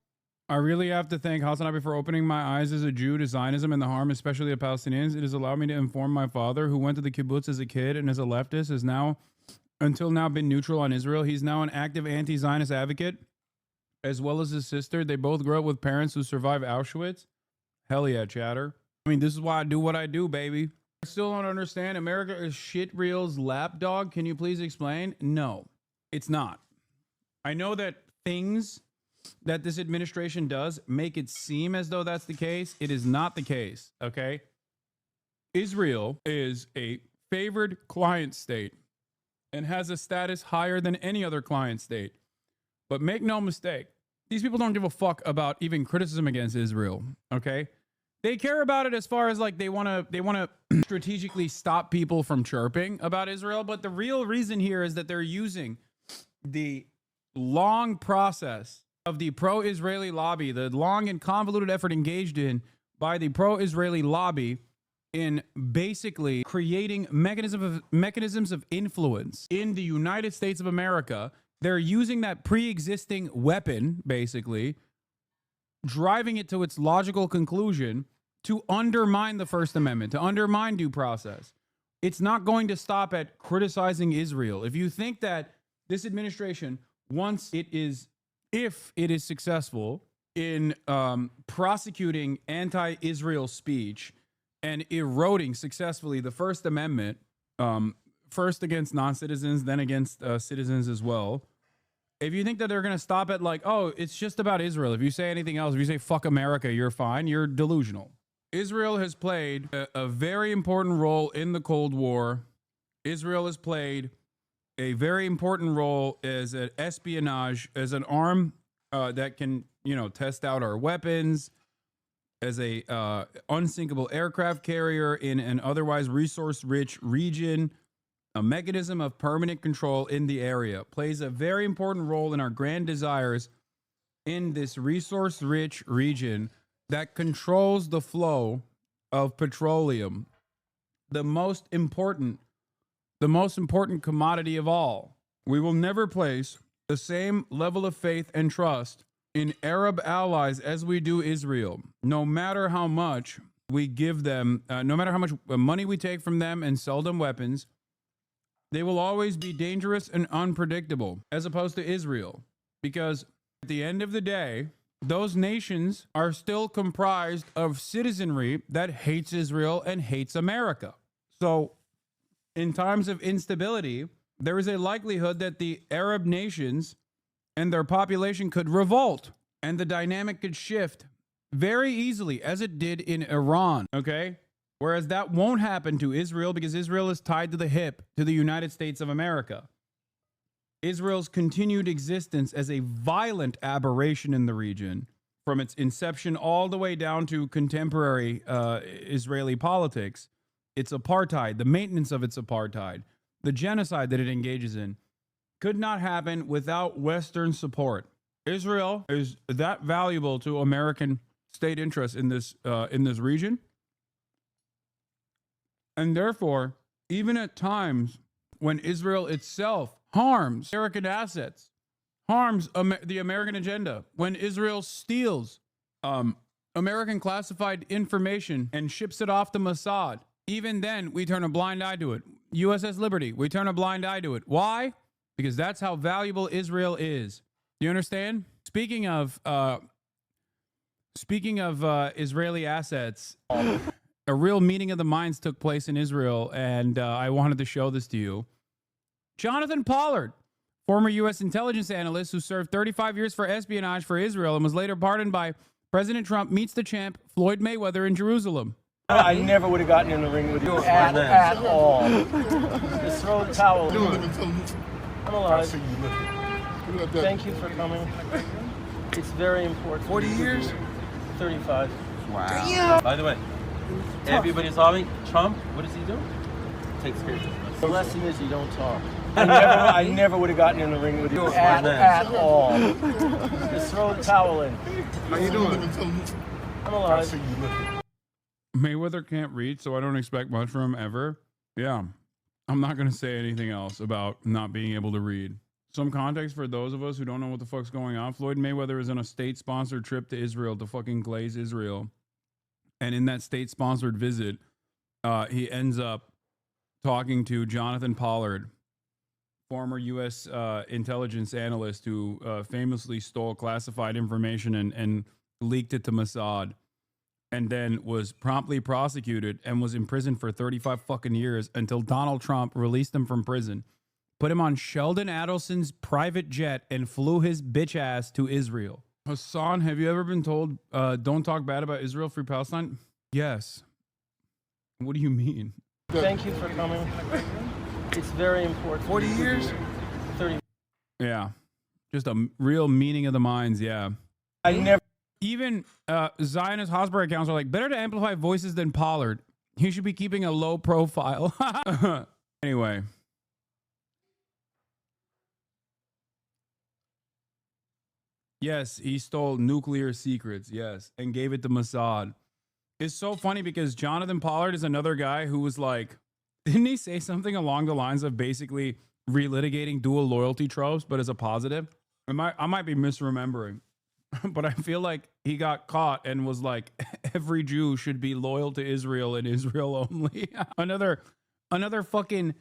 I really have to thank Hasanabi for opening my eyes as a Jew to Zionism and the harm, especially of Palestinians. It has allowed me to inform my father, who went to the kibbutz as a kid and as a leftist, has now, until now, been neutral on Israel. He's now an active anti-Zionist advocate, as well as his sister. They both grew up with parents who survived Auschwitz. Hell yeah, chatter. I mean, this is why I do what I do, baby. I still don't understand. America is shit reel's lapdog. Can you please explain? No, it's not. I know that things that this administration does make it seem as though that's the case. It is not the case, okay? Israel is a favored client state and has a status higher than any other client state. But make no mistake, these people don't give a fuck about even criticism against Israel, okay? They care about it as far as like they want to strategically stop people from chirping about Israel, but the real reason here is that they're using the long process of the pro-Israeli lobby, the long and convoluted effort engaged in by the pro-Israeli lobby in basically creating mechanisms of influence in the United States of America. They're using that pre-existing weapon, basically, driving it to its logical conclusion to undermine the First Amendment, to undermine due process. It's not going to stop at criticizing Israel. If you think that this administration, if it is successful in prosecuting anti-Israel speech and eroding successfully the First Amendment, first against non-citizens, then against citizens as well, if you think that they're going to stop at like, oh, it's just about Israel. If you say anything else, if you say fuck America, you're fine, you're delusional. Israel has played a very important role in the Cold War. Israel has played a very important role as an espionage, as an arm that can, test out our weapons, as a unsinkable aircraft carrier in an otherwise resource-rich region, a mechanism of permanent control in the area, plays a very important role in our grand desires in this resource-rich region that controls the flow of petroleum, the most important commodity of all. We will never place the same level of faith and trust in Arab allies as we do Israel, no matter how much we give them, no matter how much money we take from them and sell them weapons. They will always be dangerous and unpredictable, as opposed to Israel, because at the end of the day, those nations are still comprised of citizenry that hates Israel and hates America. So in times of instability, there is a likelihood that the Arab nations and their population could revolt, and the dynamic could shift very easily, as it did in Iran, okay? Whereas that won't happen to Israel, because Israel is tied to the hip to the United States of America. Israel's continued existence as a violent aberration in the region, from its inception all the way down to contemporary Israeli politics, its apartheid, the maintenance of its apartheid, the genocide that it engages in, could not happen without Western support. Israel is that valuable to American state interests in this region. And therefore, even at times when Israel itself harms American assets, harms the American agenda, when Israel steals American classified information and ships it off to Mossad, even then we turn a blind eye to it. USS Liberty, we turn a blind eye to it. Why? Because that's how valuable Israel is. You understand? Speaking of Israeli assets, a real meeting of the minds took place in Israel, and I wanted to show this to you. Jonathan Pollard, former U.S. intelligence analyst who served 35 years for espionage for Israel and was later pardoned by President Trump, meets the champ Floyd Mayweather in Jerusalem. I never would have gotten in the ring with you at all. Just throw the towel. I'm alive. Thank you for coming. It's very important. 40 years? 35. Wow. Damn. By the way, everybody's talking. Trump, what does he do? Takes care of business. The lesson is you don't talk. I never would have gotten in the ring with you at all. Just throw the towel in. How you doing? I'm alive. Mayweather can't read, so I don't expect much from him ever. Yeah, I'm not going to say anything else about not being able to read. Some context for those of us who don't know what the fuck's going on. Floyd Mayweather is on a state-sponsored trip to Israel to fucking glaze Israel. And in that state-sponsored visit, he ends up talking to Jonathan Pollard, former U.S. intelligence analyst who famously stole classified information and leaked it to Mossad, and then was promptly prosecuted and was imprisoned for 35 fucking years until Donald Trump released him from prison, put him on Sheldon Adelson's private jet, and flew his bitch ass to Israel. Hassan, have you ever been told, don't talk bad about Israel, free Palestine? Yes. What do you mean? Thank you for coming. It's very important. 40 years? 30. Yeah. Just a real meeting of the minds, yeah. I never... Even Zionist Hosberg accounts are like, better to amplify voices than Pollard. He should be keeping a low profile. Anyway. Yes, he stole nuclear secrets, yes, and gave it to Mossad. It's so funny because Jonathan Pollard is another guy who was like, didn't he say something along the lines of basically relitigating dual loyalty tropes, but as a positive? I might be misremembering, but I feel like he got caught and was like, every Jew should be loyal to Israel and Israel only. another fucking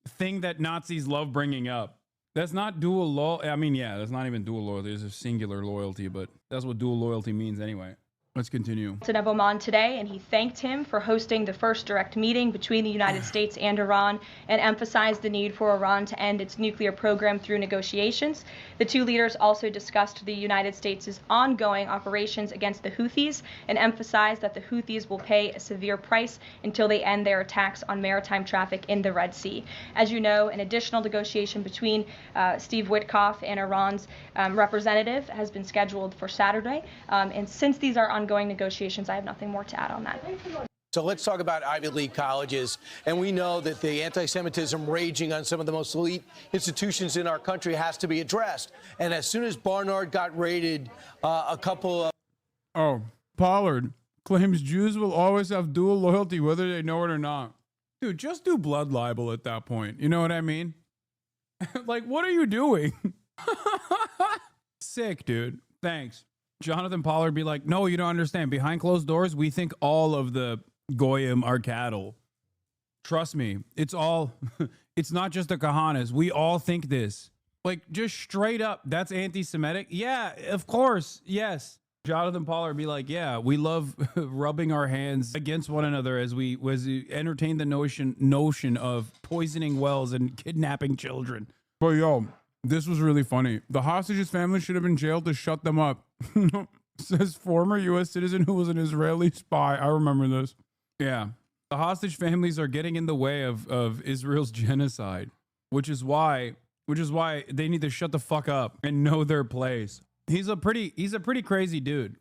thing that Nazis love bringing up. That's not dual loyalty. I mean, yeah, that's not even dual loyalty. It's a singular loyalty, but that's what dual loyalty means anyway. Let's continue. Of Oman today, and he thanked him for hosting the first direct meeting between the United States and Iran, and emphasized the need for Iran to end its nuclear program through negotiations. The two leaders also discussed the United States' ongoing operations against the Houthis, and emphasized that the Houthis will pay a severe price until they end their attacks on maritime traffic in the Red Sea. As you know, an additional negotiation between Steve Witkoff and Iran's representative has been scheduled for Saturday, and since these are ongoing negotiations, I have nothing more to add on that. So let's talk about Ivy League colleges. And we know that the anti-Semitism raging on some of the most elite institutions in our country has to be addressed. And as soon as Barnard got raided, a couple of... Oh, Pollard claims Jews will always have dual loyalty whether they know it or not. Dude, just do blood libel at that point. You know what I mean? Like, what are you doing? Sick, dude. Thanks. Jonathan Pollard be like, no, you don't understand. Behind closed doors, we think all of the Goyim are cattle. Trust me. It's all, it's not just the Kahanas. We all think this. Like, just straight up, that's anti-Semitic? Yeah, of course. Yes. Jonathan Pollard be like, yeah, we love rubbing our hands against one another as we entertain the notion of poisoning wells and kidnapping children. But yo, this was really funny. The hostages' family should have been jailed to shut them up. Says former U.S. citizen who was an Israeli spy. I remember this. Yeah. The hostage families are getting in the way of Israel's genocide, which is why they need to shut the fuck up and know their place. He's a pretty crazy dude.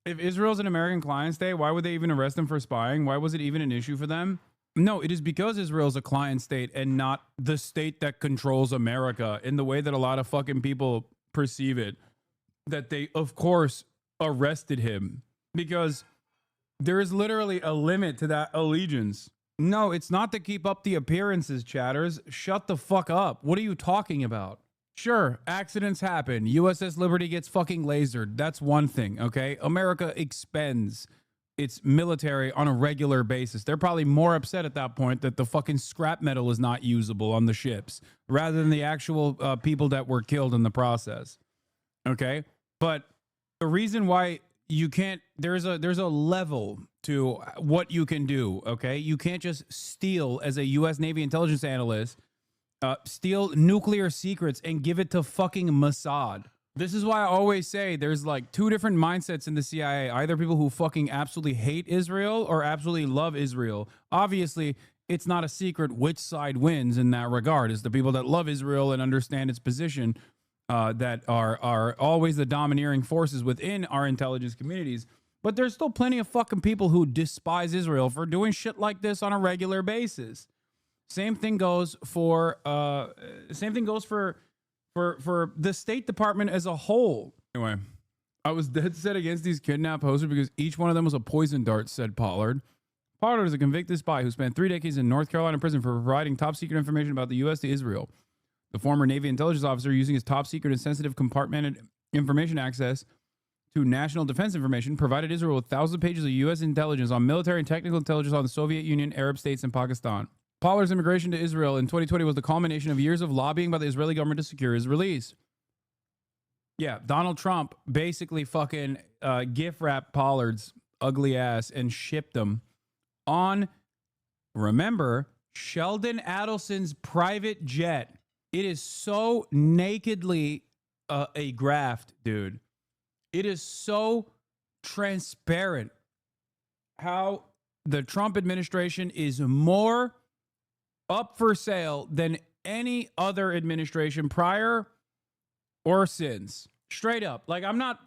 If Israel's an American client state, why would they even arrest them for spying? Why was it even an issue for them? No, it is because Israel's a client state and not the state that controls America in the way that a lot of fucking people perceive it. That they, of course, arrested him because there is literally a limit to that allegiance. No, it's not to keep up the appearances, chatters. Shut the fuck up. What are you talking about? Sure, accidents happen. USS Liberty gets fucking lasered. That's one thing, okay? America expends its military on a regular basis. They're probably more upset at that point that the fucking scrap metal is not usable on the ships rather than the actual people that were killed in the process. Okay? But the reason why you can't, there's a level to what you can do, okay? You can't just steal as a U.S. Navy intelligence analyst, steal nuclear secrets and give it to fucking Mossad. This is why I always say there's like two different mindsets in the CIA. Either people who fucking absolutely hate Israel or absolutely love Israel. Obviously, it's not a secret which side wins in that regard. It's the people that love Israel and understand its position that are always the domineering forces within our intelligence communities. But there's still plenty of fucking people who despise Israel for doing shit like this on a regular basis. Same thing goes for the State Department as a whole. Anyway, I was dead set against these kidnap posters because each one of them was a poison dart, said Pollard. Pollard is a convicted spy who spent 3 decades in North Carolina prison for providing top secret information about the U.S. to Israel. The former Navy intelligence officer, using his top secret and sensitive compartmented information access to national defense information, provided Israel with thousands of pages of U.S. intelligence on military and technical intelligence on the Soviet Union, Arab states, and Pakistan. Pollard's immigration to Israel in 2020 was the culmination of years of lobbying by the Israeli government to secure his release. Yeah, Donald Trump basically fucking gift wrapped Pollard's ugly ass and shipped them on, remember, Sheldon Adelson's private jet. It is so nakedly a graft, dude. It is so transparent how the Trump administration is more up for sale than any other administration prior or since. Straight up. Like, I'm not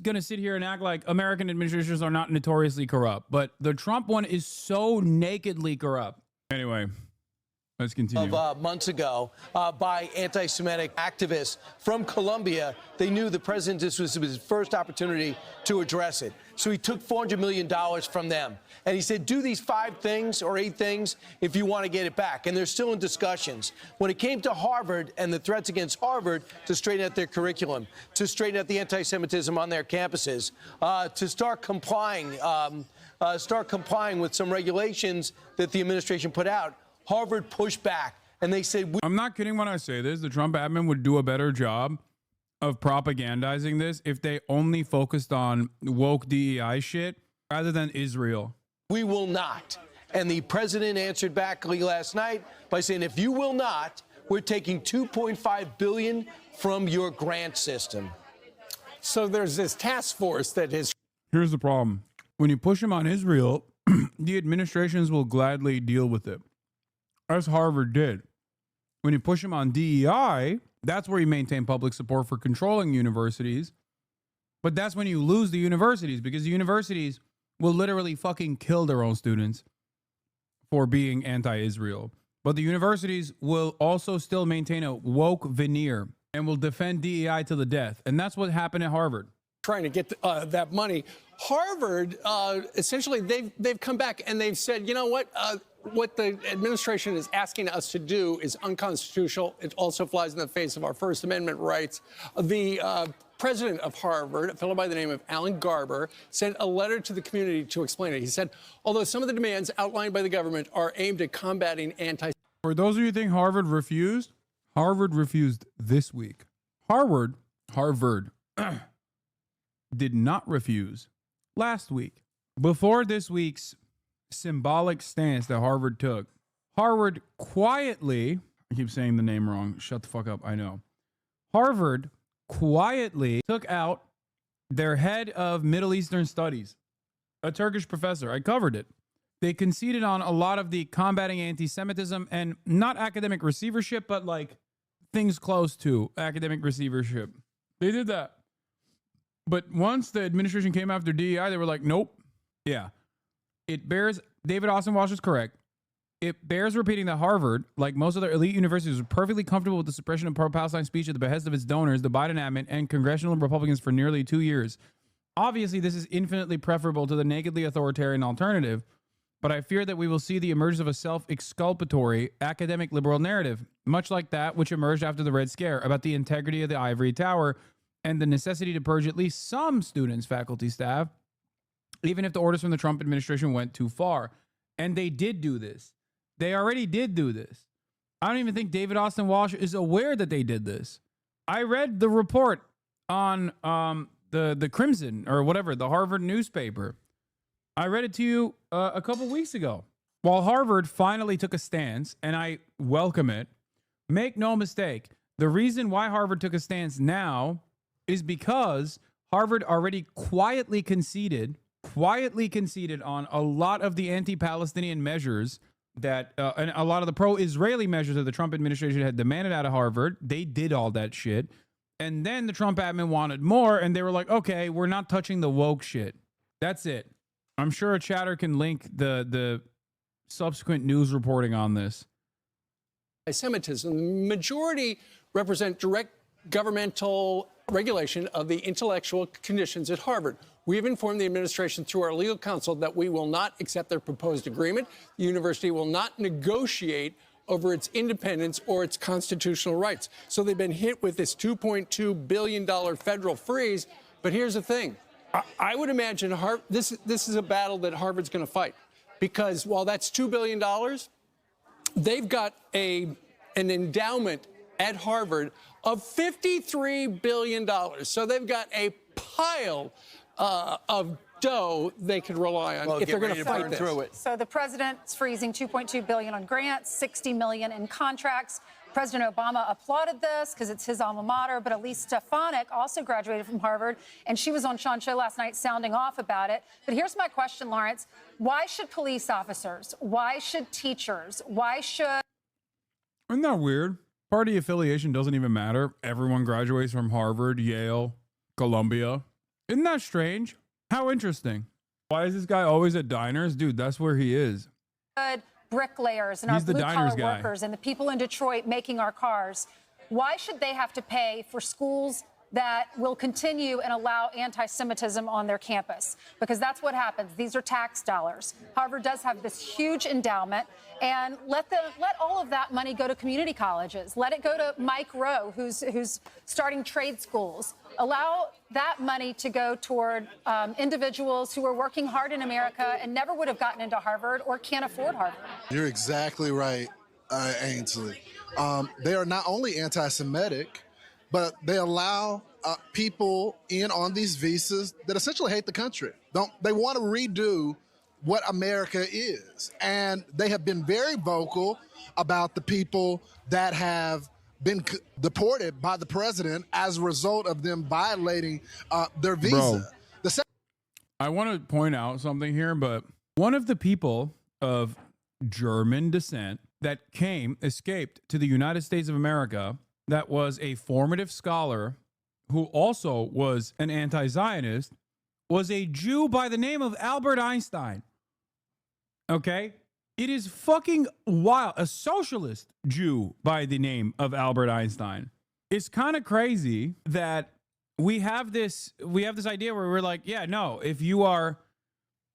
gonna sit here and act like American administrations are not notoriously corrupt, but the Trump one is so nakedly corrupt. Anyway, let's continue. Of months ago by anti-Semitic activists from Colombia. They knew the president, this was his first opportunity to address it. So he took $400 million from them. And he said, do these 5 things or 8 things if you want to get it back. And they're still in discussions. When it came to Harvard and the threats against Harvard to straighten out their curriculum, to straighten out the anti-Semitism on their campuses, to start complying with some regulations that the administration put out, Harvard pushed back, and they said... I'm not kidding when I say this. The Trump admin would do a better job of propagandizing this if they only focused on woke DEI shit rather than Israel. We will not. And the president answered back last night by saying, if you will not, we're taking $2.5 billion from your grant system. So there's this task force that is... Here's the problem. When you push them on Israel, the administrations will gladly deal with it. as Harvard did. When you push him on DEI, that's where you maintain public support for controlling universities. But that's when you lose the universities, because the universities will literally fucking kill their own students for being anti-Israel. But the universities will also still maintain a woke veneer and will defend DEI to the death. And that's what happened at Harvard. Trying to get that money. Harvard, essentially, they've come back and they've said, you know what? What the administration is asking us to do is unconstitutional. It also flies in the face of our First Amendment rights. The president of Harvard, a fellow by the name of Alan Garber, sent a letter to the community to explain it. He said, although some of the demands outlined by the government are aimed at combating For those of you who think Harvard refused this week. Harvard did not refuse last week. Before this week's symbolic stance that Harvard took, Harvard quietly, I keep saying the name wrong, shut the fuck up, I know. Harvard quietly took out their head of Middle Eastern studies, a Turkish professor. I covered it. They conceded on a lot of the combating anti-Semitism and not academic receivership, but like things close to academic receivership. They did that. But once the administration came after DEI, they were like, nope. Yeah. It bears, David Austin Walsh is correct. It bears repeating that Harvard, like most other elite universities, was perfectly comfortable with the suppression of pro-Palestine speech at the behest of its donors, the Biden admin, and congressional Republicans for nearly 2 years. Obviously, this is infinitely preferable to the nakedly authoritarian alternative, but I fear that we will see the emergence of a self-exculpatory academic liberal narrative, much like that which emerged after the Red Scare about the integrity of the ivory tower and the necessity to purge at least some students, faculty, staff, even if the orders from the Trump administration went too far. And they did do this. They already did do this. I don't even think David Austin Walsh is aware that they did this. I read the report on the Crimson or whatever, the Harvard newspaper. I read it to you a couple weeks ago. While Harvard finally took a stance, and I welcome it, make no mistake, the reason why Harvard took a stance now is because Harvard already quietly conceded on a lot of the anti-Palestinian measures that, and a lot of the pro-Israeli measures that the Trump administration had demanded out of Harvard. They did all that shit. And then the Trump admin wanted more, and they were like, okay, we're not touching the woke shit. That's it. I'm sure a chatter can link the subsequent news reporting on this. Anti-Semitism. The majority represent direct governmental regulation of the intellectual conditions at Harvard. We have informed the administration through our legal counsel that we will not accept their proposed agreement. The university will not negotiate over its independence or its constitutional rights. So they've been hit with this $2.2 billion federal freeze. But here's the thing. I would imagine this is a battle that Harvard's going to fight, because while that's $2 billion, they've got an endowment at Harvard of $53 billion. So they've got a pile of dough they could rely on if they're going to fight this. Through it. So the president's freezing $2.2 billion on grants, $60 million in contracts. President Obama applauded this because it's his alma mater, but Elise Stefanik also graduated from Harvard, and she was on Sean's show last night sounding off about it. But here's my question, Lawrence. Why should police officers, why should teachers, why should... Isn't that weird? Party affiliation doesn't even matter. Everyone graduates from Harvard, Yale, Columbia. Isn't that strange? How interesting. Why is this guy always at diners? Dude, that's where he is. Bricklayers and our blue-collar workers and the people in Detroit making our cars, why should they have to pay for schools that will continue and allow anti-Semitism on their campus? Because that's what happens. These are tax dollars. Harvard does have this huge endowment, and let all of that money go to community colleges. Let it go to Mike Rowe, who's starting trade schools. Allow that money to go toward individuals who are working hard in America and never would have gotten into Harvard or can't afford Harvard. You're exactly right, Ainsley. They are not only anti-Semitic, but they allow people in on these visas that essentially hate the country. They want to redo what America is. And they have been very vocal about the people that have been deported by the president as a result of them violating their visa. Bro, I want to point out something here, but one of the people of German descent that escaped to the United States of America that was a formative scholar who also was an anti-Zionist was a Jew by the name of Albert Einstein. Okay? It is fucking wild. A socialist Jew by the name of Albert Einstein. It's kind of crazy that we have this idea where we're like, yeah, no, if you are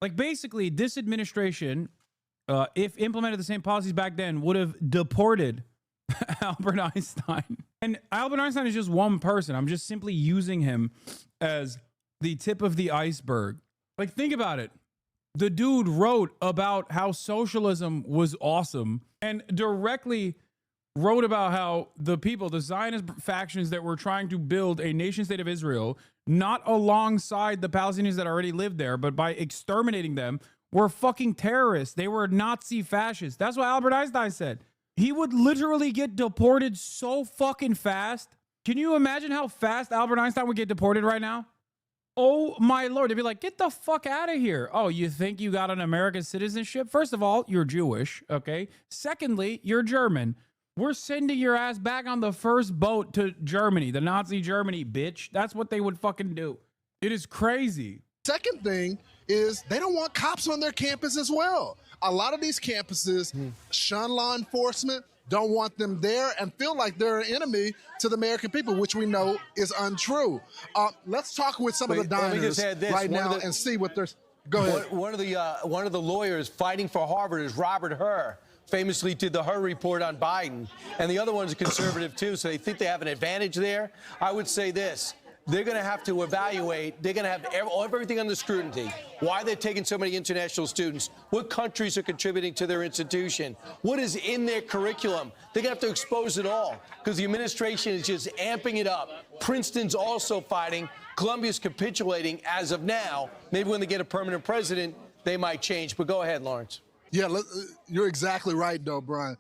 like, basically this administration, if implemented the same policies back then, would have deported Albert Einstein. And Albert Einstein is just one person. I'm just simply using him as the tip of the iceberg. Like, think about it. The dude wrote about how socialism was awesome and directly wrote about how the people, the Zionist factions that were trying to build a nation state of Israel, not alongside the Palestinians that already lived there, but by exterminating them, were fucking terrorists. They were Nazi fascists. That's what Albert Einstein said. He would literally get deported so fucking fast. Can you imagine how fast Albert Einstein would get deported right now? Oh my Lord. They'd be like, get the fuck out of here. Oh, you think you got an American citizenship? First of all, you're Jewish, okay? Secondly, you're German. We're sending your ass back on the first boat to Germany, the Nazi Germany, bitch. That's what they would fucking do. It is crazy. Second thing is they don't want cops on their campus as well. A lot of these campuses shun law enforcement, don't want them there, and feel like they're an enemy to the American people, which we know is untrue. Let's talk with some of the diners right now and see what they're... Go ahead. One of the lawyers fighting for Harvard is Robert Hur. Famously did the Hur report on Biden. And the other one's a conservative, too, so they think they have an advantage there. I would say this. They're going to have to evaluate. They're going to have everything under scrutiny. Why they're taking so many international students. What countries are contributing to their institution. What is in their curriculum. They're going to have to expose it all because the administration is just amping it up. Princeton's also fighting. Columbia's capitulating as of now. Maybe when they get a permanent president, they might change. But go ahead, Lawrence. Yeah, you're exactly right, though, Brian.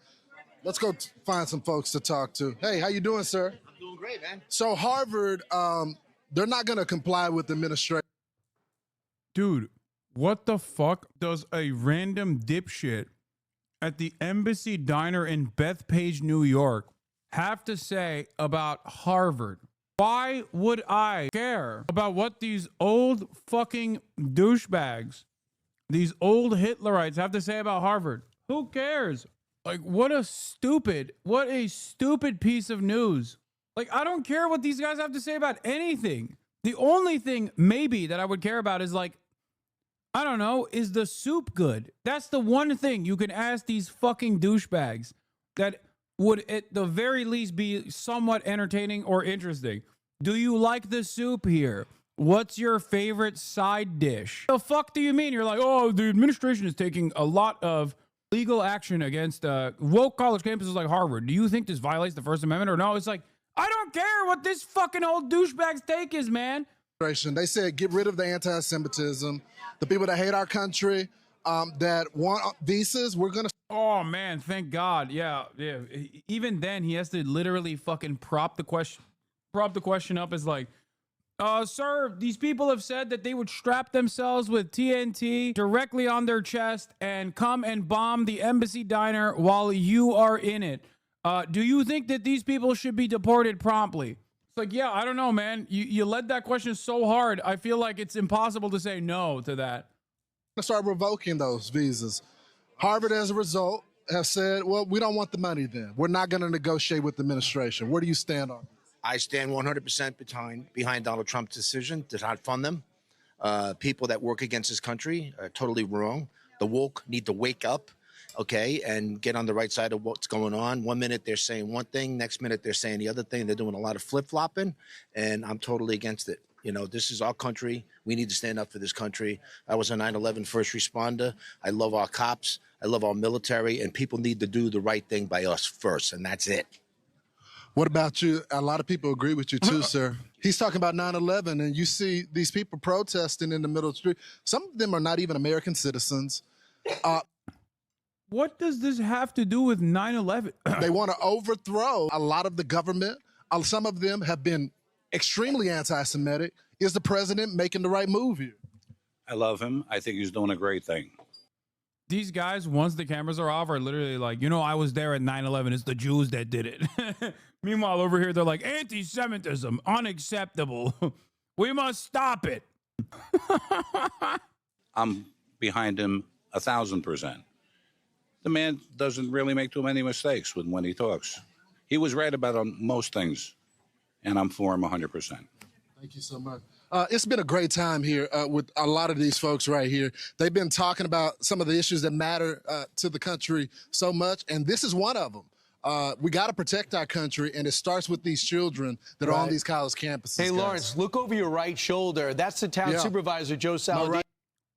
Let's go find some folks to talk to. Hey, how you doing, sir? I'm doing great, man. So Harvard, they're not going to comply with the administration. Dude, what the fuck does a random dipshit at the Embassy Diner in Bethpage, New York, have to say about Harvard? Why would I care about what these old fucking douchebags, these old Hitlerites have to say about Harvard? Who cares? Like, what a stupid piece of news. Like, I don't care what these guys have to say about anything. The only thing maybe that I would care about is, like, I don't know, is the soup good? That's the one thing you can ask these fucking douchebags that would at the very least be somewhat entertaining or interesting. Do you like the soup here? What's your favorite side dish? The fuck do you mean? You're like, oh, the administration is taking a lot of legal action against woke college campuses like Harvard. Do you think this violates the First Amendment or no? It's like, I don't care what this fucking old douchebag's take is, man. They said get rid of the anti-Semitism. The people that hate our country, that want visas, we're going to... Oh, man, thank God. Yeah. Even then, he has to literally fucking prop the question up as like, sir, these people have said that they would strap themselves with TNT directly on their chest and come and bomb the Embassy Diner while you are in it. Do you think that these people should be deported promptly? It's like, yeah, I don't know, man. You led that question so hard. I feel like it's impossible to say no to that. To start revoking those visas. Harvard, as a result, have said, well, we don't want the money then. We're not going to negotiate with the administration. Where do you stand on this? I stand 100% behind Donald Trump's decision to not fund them. People that work against this country are totally wrong. The woke need to wake up, okay, and get on the right side of what's going on. 1 minute they're saying one thing, next minute they're saying the other thing. They're doing a lot of flip-flopping, and I'm totally against it. You know, this is our country. We need to stand up for this country. I was a 9/11 first responder. I love our cops. I love our military, and people need to do the right thing by us first, and that's it. What about you? A lot of people agree with you too, sir. He's talking about 9/11, and you see these people protesting in the middle of the street. Some of them are not even American citizens. What does this have to do with 9/11? They want to overthrow a lot of the government. Some of them have been extremely anti-Semitic. Is the president making the right move here? I love him. I think he's doing a great thing. These guys, once the cameras are off, are literally like, I was there at 9/11. It's the Jews that did it. Meanwhile, over here, they're like, anti-Semitism, unacceptable. We must stop it. I'm behind him 1,000%. The man doesn't really make too many mistakes when he talks. He was right about most things, and I'm for him 100%. Thank you so much. It's been a great time here with a lot of these folks right here. They've been talking about some of the issues that matter to the country so much, and this is one of them. We got to protect our country, and it starts with these children that are on these college campuses. Hey, guys. Lawrence, look over your right shoulder. That's the town supervisor, Joe Saladino.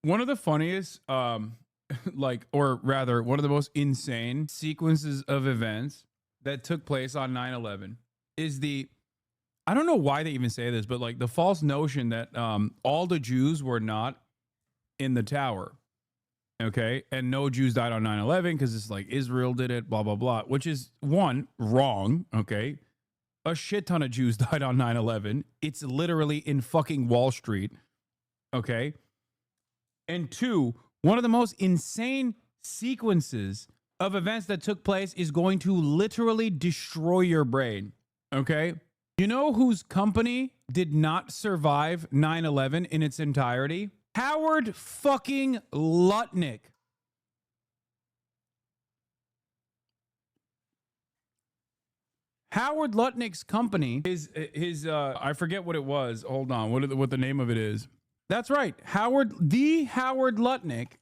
One of the funniest, one of the most insane sequences of events that took place on 9/11 is I don't know why they even say this, but like the false notion that all the Jews were not in the tower. Okay. And no Jews died on 9/11 because it's like Israel did it, blah, blah, blah, which is one, wrong. Okay. A shit ton of Jews died on 9/11. It's literally in fucking Wall Street. Okay. And two, one of the most insane sequences of events that took place is going to literally destroy your brain. Okay. You know whose company did not survive 9/11 in its entirety? Howard fucking Lutnick. Howard Lutnick's company is his I forget what it was. Hold on. What the name of it is. That's right. Howard Lutnick,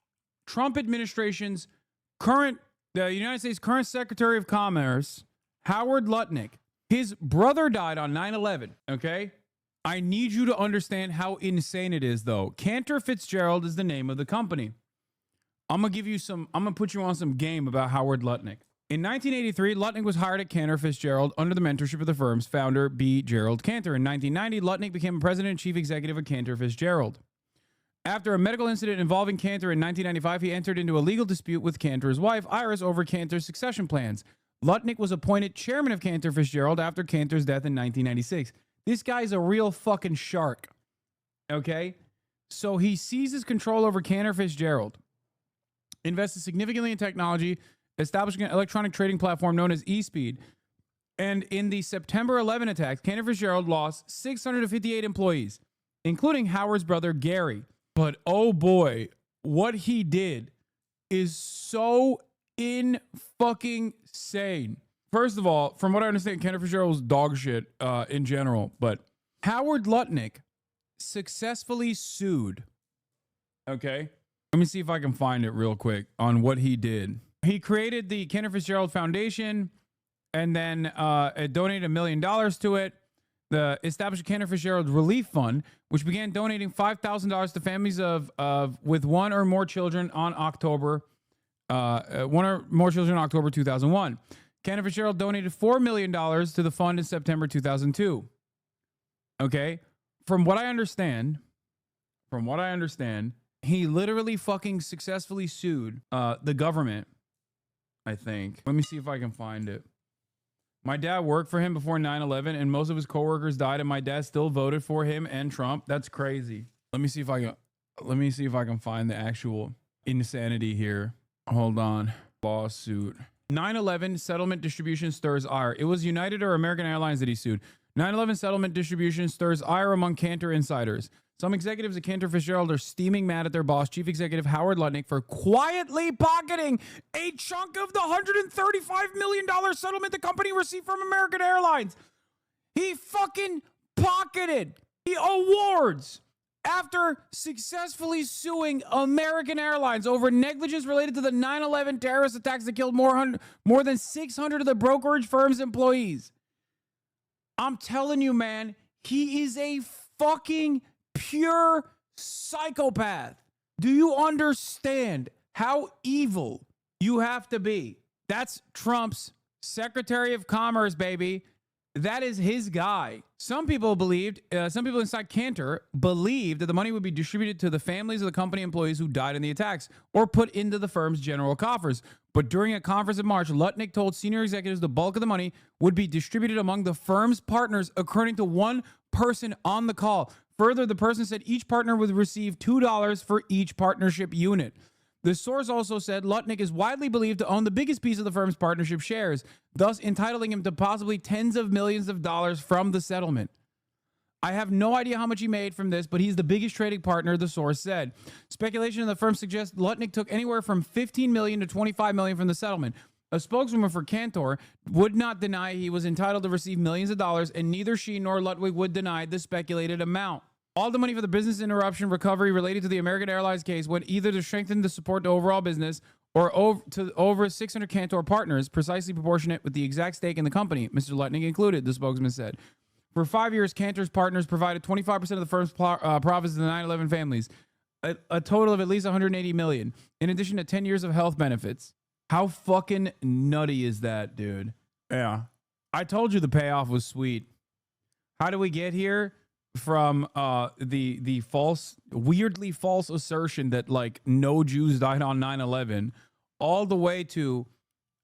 Trump administration's the United States current Secretary of Commerce, Howard Lutnick. His brother died on 9/11, okay? I need you to understand how insane it is, though. Cantor Fitzgerald is the name of the company. I'm going to put you on some game about Howard Lutnick. In 1983, Lutnick was hired at Cantor Fitzgerald under the mentorship of the firm's founder, B. Gerald Cantor. In 1990, Lutnick became president and chief executive of Cantor Fitzgerald. After a medical incident involving Cantor in 1995, he entered into a legal dispute with Cantor's wife, Iris, over Cantor's succession plans. Lutnick was appointed chairman of Cantor Fitzgerald after Cantor's death in 1996. This guy's a real fucking shark. Okay? So he seizes control over Cantor Fitzgerald, invested significantly in technology, establishing an electronic trading platform known as eSpeed. And in the September 11 attacks, Cantor Fitzgerald lost 658 employees, including Howard's brother, Gary. But oh boy, what he did is so fucking sane. First of all, from what I understand, Cantor Fitzgerald was dog shit in general, but Howard Lutnick successfully sued. Okay? Let me see if I can find it real quick on what he did. He created the Cantor Fitzgerald Foundation and then donated $1 million to it. The established Cantor Fitzgerald Relief Fund, which began donating $5,000 to families with one or more children on October 2001. Cantor Fitzgerald donated $4 million to the fund in September 2002. Okay, from what I understand, he literally fucking successfully sued the government. I think. Let me see if I can find it. My dad worked for him before 9/11, and most of his coworkers died, and my dad still voted for him and Trump. That's crazy. Let me see if I can find the actual insanity here. Hold on. Lawsuit. 9/11 settlement distribution stirs ire. It was United or American Airlines that he sued. 9/11 settlement distribution stirs ire among Cantor insiders. Some executives at Cantor Fitzgerald are steaming mad at their boss, Chief Executive Howard Lutnick, for quietly pocketing a chunk of the $135 million settlement the company received from American Airlines. He fucking pocketed the awards after successfully suing American Airlines over negligence related to the 9/11 terrorist attacks that killed more than 600 of the brokerage firm's employees. I'm telling you, man, he is a fucking pure psychopath. Do you understand how evil you have to be? That's Trump's Secretary of Commerce, baby. That is his guy. Some people inside Cantor believed that the money would be distributed to the families of the company employees who died in the attacks or put into the firm's general coffers. But during a conference in March, Lutnick told senior executives the bulk of the money would be distributed among the firm's partners, according to one person on the call. Further, the person said each partner would receive $2 for each partnership unit. The source also said Lutnick is widely believed to own the biggest piece of the firm's partnership shares, thus entitling him to possibly tens of millions of dollars from the settlement. I have no idea how much he made from this, but he's the biggest trading partner, the source said. Speculation in the firm suggests Lutnick took anywhere from $15 million to $25 million from the settlement. A spokeswoman for Cantor would not deny he was entitled to receive millions of dollars, and neither she nor Lutwig would deny the speculated amount. All the money for the business interruption recovery related to the American Airlines case went either to strengthen the support to overall business or over 600 Cantor partners, precisely proportionate with the exact stake in the company, Mr. Lutnick included, the spokesman said. For 5 years, Cantor's partners provided 25% of the firm's profits to the 9/11 families, a total of at least $180 million, in addition to 10 years of health benefits. How fucking nutty is that, dude? Yeah. I told you the payoff was sweet. How do we get here? From the false, weirdly false assertion that like no Jews died on 9/11, all the way to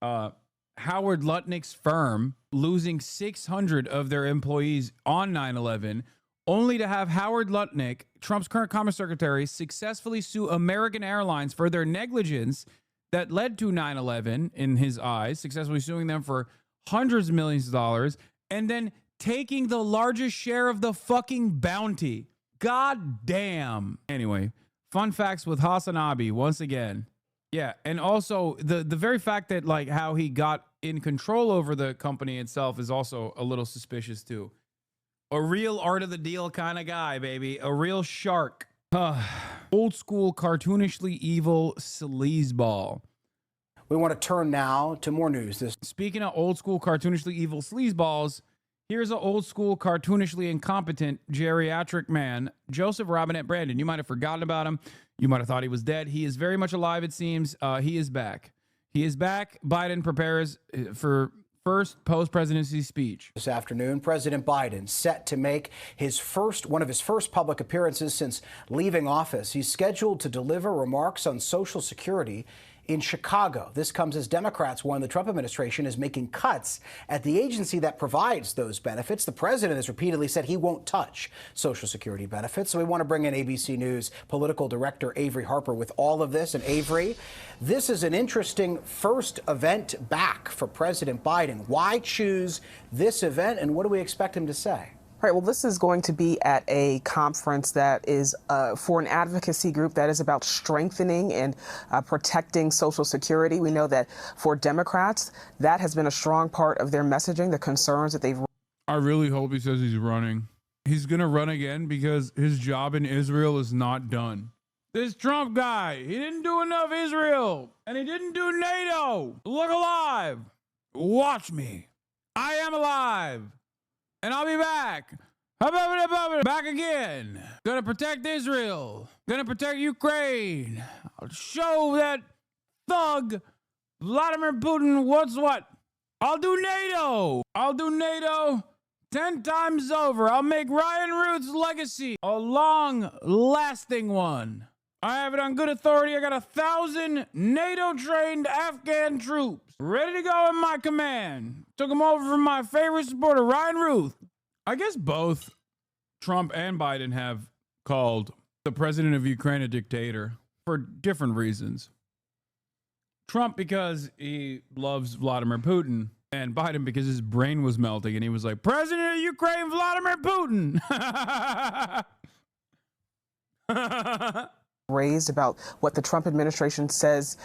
Howard Lutnick's firm losing 600 of their employees on 9/11, only to have Howard Lutnick, Trump's current Commerce Secretary, successfully sue American Airlines for their negligence that led to 9/11 in his eyes, successfully suing them for hundreds of millions of dollars, and then taking the largest share of the fucking bounty. God damn. Anyway, fun facts with Hasanabi once again. Yeah, and also the very fact that like how he got in control over the company itself is also a little suspicious too. A real art of the deal kind of guy, baby. A real shark. Old school, cartoonishly evil sleazeball. We want to turn now to more news. Speaking of old school, cartoonishly evil sleazeballs, here's an old school, cartoonishly incompetent geriatric man, Joseph Robinette Brandon. You might have forgotten about him. You might have thought he was dead. He is very much alive, it seems. He is back. He is back. Biden prepares for first post-presidency speech. This afternoon, President Biden set to make one of his first public appearances since leaving office. He's scheduled to deliver remarks on Social Security in Chicago. This comes as Democrats warn the Trump administration is making cuts at the agency that provides those benefits. The president has repeatedly said he won't touch Social Security benefits. So we want to bring in ABC News political director Avery Harper with all of this. And Avery, this is an interesting first event back for President Biden. Why choose this event, and what do we expect him to say? Right. Well, this is going to be at a conference that is for an advocacy group that is about strengthening and protecting Social Security. We know that for Democrats, that has been a strong part of their messaging, the concerns that they've. I really hope he says he's running. He's going to run again because his job in Israel is not done. This Trump guy, he didn't do enough Israel, and he didn't do NATO. Look alive. Watch me. I am alive. And I'll be back. Back again. Gonna protect Israel. Gonna protect Ukraine. I'll show that thug Vladimir Putin what's what. I'll do NATO. I'll do NATO 10 times over. I'll make Ryan Ruth's legacy a long-lasting one. I have it on good authority. I got 1,000 NATO-trained Afghan troops ready to go in my command. Took them over from my favorite supporter, Ryan Ruth. I guess both Trump and Biden have called the president of Ukraine a dictator for different reasons. Trump because he loves Vladimir Putin, and Biden because his brain was melting and he was like, President of Ukraine, Vladimir Putin. Raised about what the Trump administration says,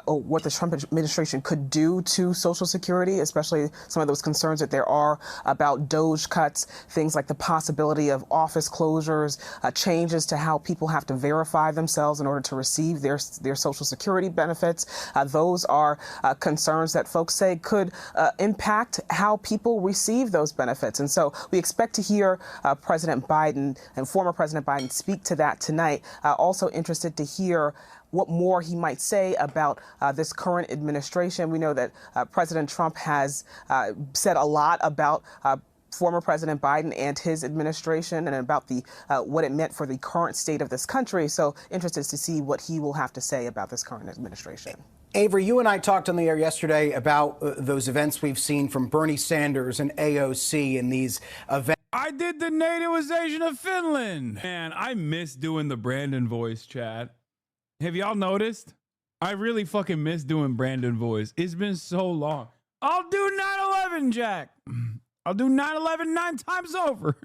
or what the Trump administration could do to Social Security, especially some of those concerns that there are about DOGE cuts, things like the possibility of office closures, changes to how people have to verify themselves in order to receive their Social Security benefits. Those are concerns that folks say could impact how people receive those benefits. And so we expect to hear President Biden and former President Biden speak to that tonight. Also interested to hear what more he might say about this current administration. We know that President Trump has said a lot about former President Biden and his administration and about the what it meant for the current state of this country. So interested to see what he will have to say about this current administration. Avery, you and I talked on the air yesterday about those events we've seen from Bernie Sanders and AOC in these events. I did the NATOization of Finland. Man, I miss doing the Brandon voice, chat. Have y'all noticed? I really fucking miss doing Brandon voice. It's been so long. I'll do 9/11, Jack. I'll do 9/11 9 times over.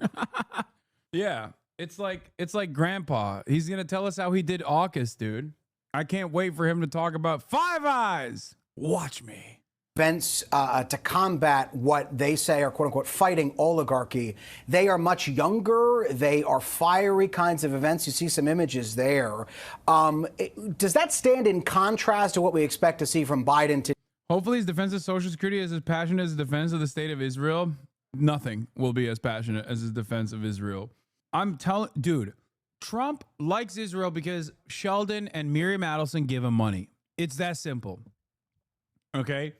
Yeah, it's like Grandpa. He's gonna tell us how he did AUKUS, dude. I can't wait for him to talk about Five Eyes. Watch me. Events to combat what they say are, quote unquote, fighting oligarchy. They are much younger. They are fiery kinds of events. You see some images there. Does that stand in contrast to what we expect to see from Biden today? Hopefully his defense of Social Security is as passionate as his defense of the state of Israel. Nothing will be as passionate as his defense of Israel. I'm telling, dude, Trump likes Israel because Sheldon and Miriam Adelson give him money. It's that simple. Okay?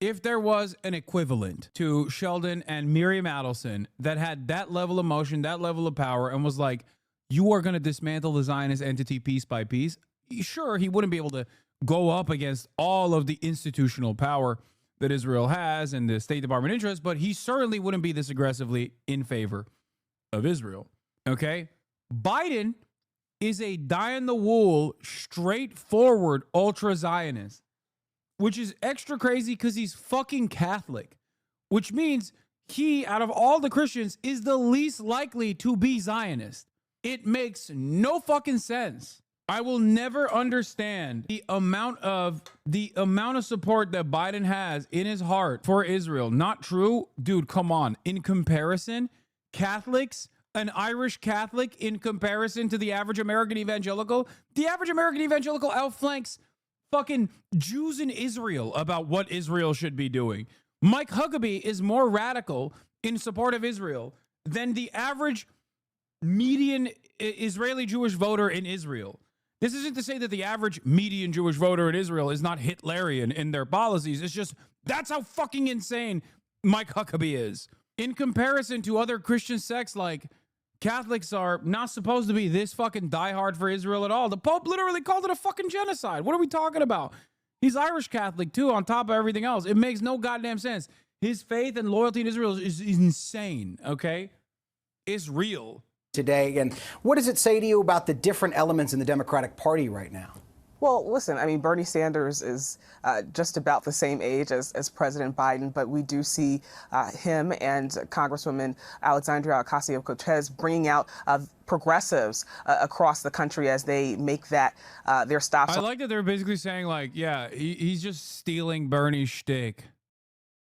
If there was an equivalent to Sheldon and Miriam Adelson that had that level of motion, that level of power, and was like, you are going to dismantle the Zionist entity piece by piece, sure, he wouldn't be able to go up against all of the institutional power that Israel has and the State Department interest, but he certainly wouldn't be this aggressively in favor of Israel. Okay? Biden is a die-in-the-wool, straightforward ultra-Zionist, which is extra crazy because he's fucking Catholic, which means he, out of all the Christians, is the least likely to be Zionist. It makes no fucking sense. I will never understand the amount of support that Biden has in his heart for Israel. Not true? Dude, come on. In comparison, Catholics, an Irish Catholic in comparison to the average American evangelical, the average American evangelical outflanks fucking Jews in Israel about what Israel should be doing. Mike Huckabee is more radical in support of Israel than the average median Israeli Jewish voter in Israel. This isn't to say that the average median Jewish voter in Israel is not Hitlerian in their policies. It's just, that's how fucking insane Mike Huckabee is. In comparison to other Christian sects, like Catholics are not supposed to be this fucking diehard for Israel at all. The Pope literally called it a fucking genocide. What are we talking about? He's Irish Catholic too, on top of everything else. It makes no goddamn sense. His faith and loyalty in Israel is insane, okay? It's real. Today, and what does it say to you about the different elements in the Democratic Party right now? Well, listen, I mean, Bernie Sanders is just about the same age as President Biden, but we do see him and Congresswoman Alexandria Ocasio-Cortez bringing out progressives across the country as they make that their stops. I like that they're basically saying, like, yeah, he's just stealing Bernie's shtick.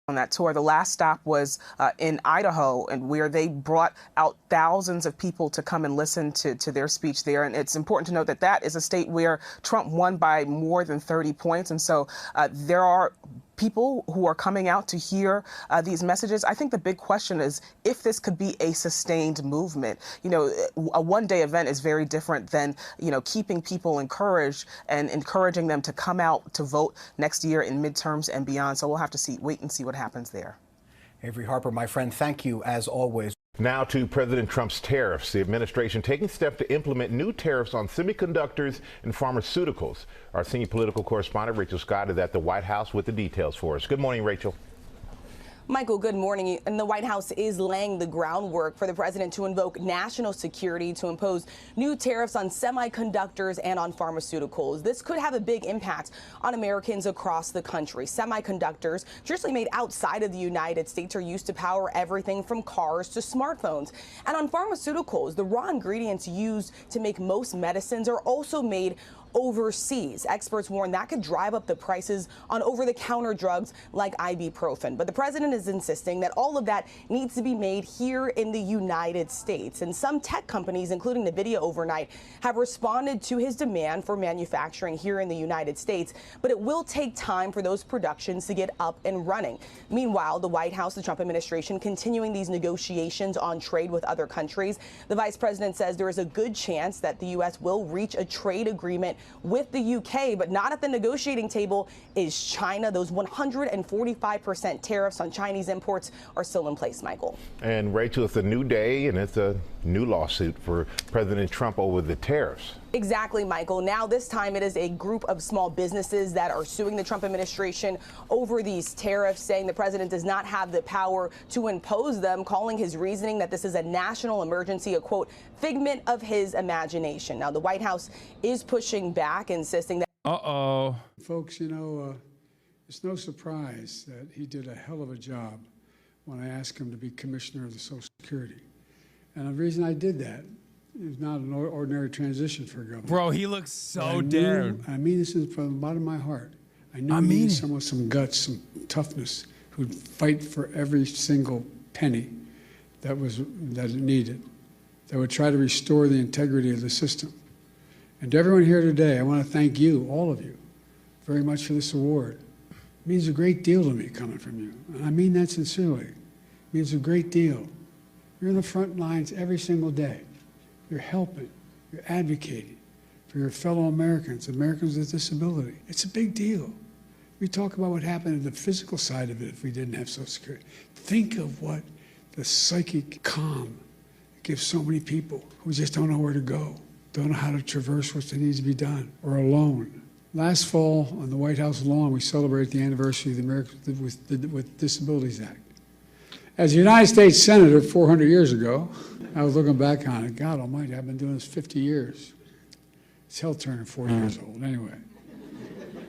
On that tour. The last stop was in Idaho, and where they brought out thousands of people to come and listen to their speech there. And it's important to note that that is a state where Trump won by more than 30 points. And so there are people who are coming out to hear these messages. I think the big question is if this could be a sustained movement. You know, a one-day event is very different than, you know, keeping people encouraged and encouraging them to come out to vote next year in midterms and beyond. So we'll have to wait and see what happens there. Avery Harper, my friend, thank you as always. Now to President Trump's tariffs. The administration taking steps to implement new tariffs on semiconductors and pharmaceuticals. Our senior political correspondent, Rachel Scott, is at the White House with the details for us. Good morning, Rachel. Michael, good morning. And the White House is laying the groundwork for the president to invoke national security to impose new tariffs on semiconductors and on pharmaceuticals. This could have a big impact on Americans across the country. Semiconductors, traditionally made outside of the United States, are used to power everything from cars to smartphones. And on pharmaceuticals, the raw ingredients used to make most medicines are also made overseas. Experts warn that could drive up the prices on over-the-counter drugs like ibuprofen. But the president is insisting that all of that needs to be made here in the United States. And some tech companies, including NVIDIA overnight, have responded to his demand for manufacturing here in the United States. But it will take time for those productions to get up and running. Meanwhile, the White House, the Trump administration, continuing these negotiations on trade with other countries. The vice president says there is a good chance that the U.S. will reach a trade agreement with the UK, but not at the negotiating table is China. Those 145% tariffs on Chinese imports are still in place, Michael. And Rachel, it's a new day and it's a new lawsuit for President Trump over the tariffs. Exactly, Michael. Now this time it is a group of small businesses that are suing the Trump administration over these tariffs, saying the president does not have the power to impose them, calling his reasoning that this is a national emergency, a quote, figment of his imagination. Now the White House is pushing back, insisting that Uh-oh. Folks, you know, it's no surprise that he did a hell of a job when I asked him to be commissioner of the Social Security. And the reason I did that is not an ordinary transition for a government. Bro, he looks so down. I mean this from the bottom of my heart. I knew he needed someone with some guts, some toughness, who'd fight for every single penny that it needed, that would try to restore the integrity of the system. And to everyone here today, I want to thank you, all of you, very much for this award. It means a great deal to me coming from you. And I mean that sincerely. It means a great deal. You're in the front lines every single day. You're helping, you're advocating for your fellow Americans, Americans with disability. It's a big deal. We talk about what happened in the physical side of it if we didn't have Social Security. Think of what the psychic calm gives so many people who just don't know where to go, don't know how to traverse what needs to be done, or alone. Last fall on the White House lawn, we celebrated the anniversary of the Americans with Disabilities Act. As a United States Senator 400 years ago, I was looking back on it. God almighty, I've been doing this 50 years. It's hell turning 40 years old, anyway.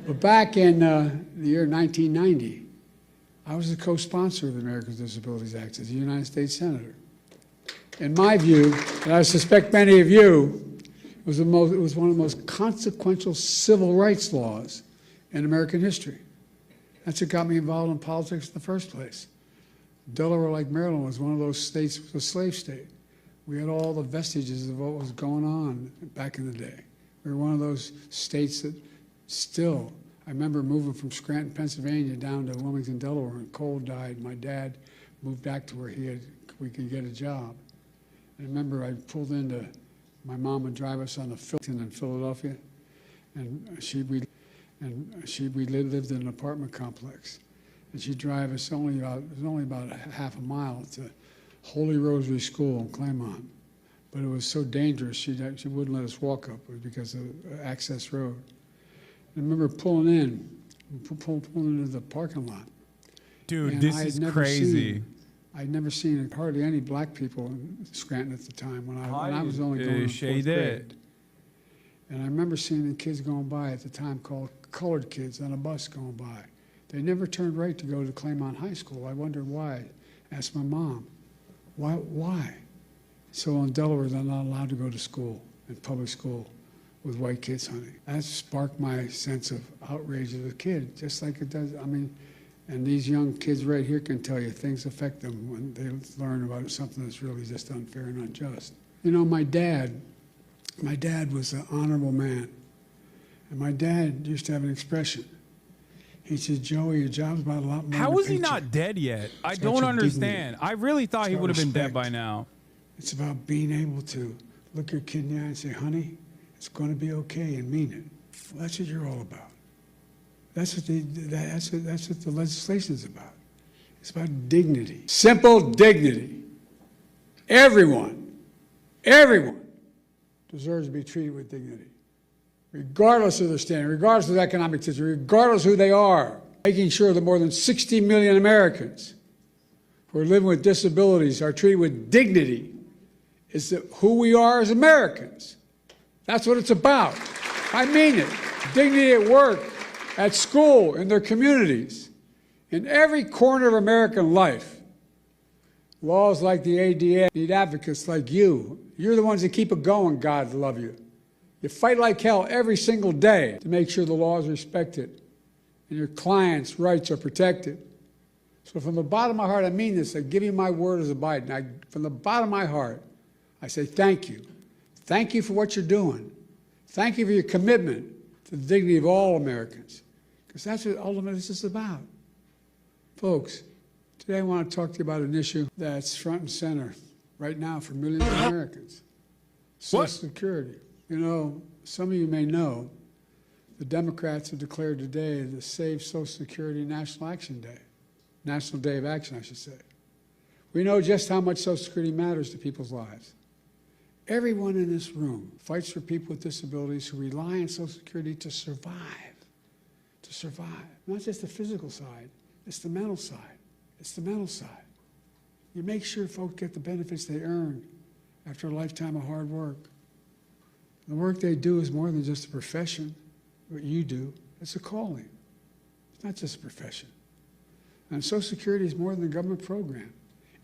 But back in the year 1990, I was the co-sponsor of the Americans with Disabilities Act as a United States Senator. In my view, and I suspect many of you, it was one of the most consequential civil rights laws in American history. That's what got me involved in politics in the first place. Delaware, like Maryland, was one of those states, was a slave state. We had all the vestiges of what was going on back in the day. We were one of those states that still, I remember moving from Scranton, Pennsylvania down to Wilmington, Delaware, and Cole died. My dad moved back to where we could get a job. I remember I pulled into, my mom would drive us on the Filton in Philadelphia, and we lived in an apartment complex. And she'd drive us it was only about half a mile to Holy Rosary School in Claremont. But it was so dangerous, she wouldn't let us walk up because of access road. I remember pulling into the parking lot. Dude, and this is crazy. I'd never seen hardly any black people in Scranton at the time when I was only going in fourth grade. And I remember seeing the kids going by at the time called colored kids on a bus going by. They never turned right to go to Claremont High School. I wondered why. I asked my mom, why? So in Delaware, they're not allowed to go to school, in public school, with white kids, honey. That sparked my sense of outrage as a kid, just like it does. I mean, and these young kids right here can tell you things affect them when they learn about something that's really just unfair and unjust. You know, my dad was an honorable man. And my dad used to have an expression. He said, Joey, your job's about a lot more. How is he not dead yet? I don't understand. I really thought he would have been dead by now. It's about being able to look your kid in the eye and say, honey, it's going to be okay, and mean it. Well, that's what you're all about. That's what the legislation is about. It's about dignity. Simple dignity. Everyone deserves to be treated with dignity, regardless of their standing, regardless of their economic situation, regardless of who they are. Making sure that more than 60 million Americans who are living with disabilities are treated with dignity is who we are as Americans. That's what it's about. I mean it. Dignity at work, at school, in their communities, in every corner of American life. Laws like the ADA need advocates like you. You're the ones that keep it going, God love you. You fight like hell every single day to make sure the law is respected and your clients' rights are protected. So from the bottom of my heart, I mean this. I give you my word as a Biden. From the bottom of my heart, I say thank you. Thank you for what you're doing. Thank you for your commitment to the dignity of all Americans, because that's what ultimately this is about. Folks, today I want to talk to you about an issue that's front and center right now for millions of Americans. Social Security. You know, some of you may know the Democrats have declared today the Save Social Security National Action Day. National Day of Action, I should say. We know just how much Social Security matters to people's lives. Everyone in this room fights for people with disabilities who rely on Social Security to survive. To survive. Not just the physical side, it's the mental side. It's the mental side. You make sure folks get the benefits they earn after a lifetime of hard work. The work they do is more than just a profession. what you do. It's a calling. It's not just a profession. And Social Security is more than a government program.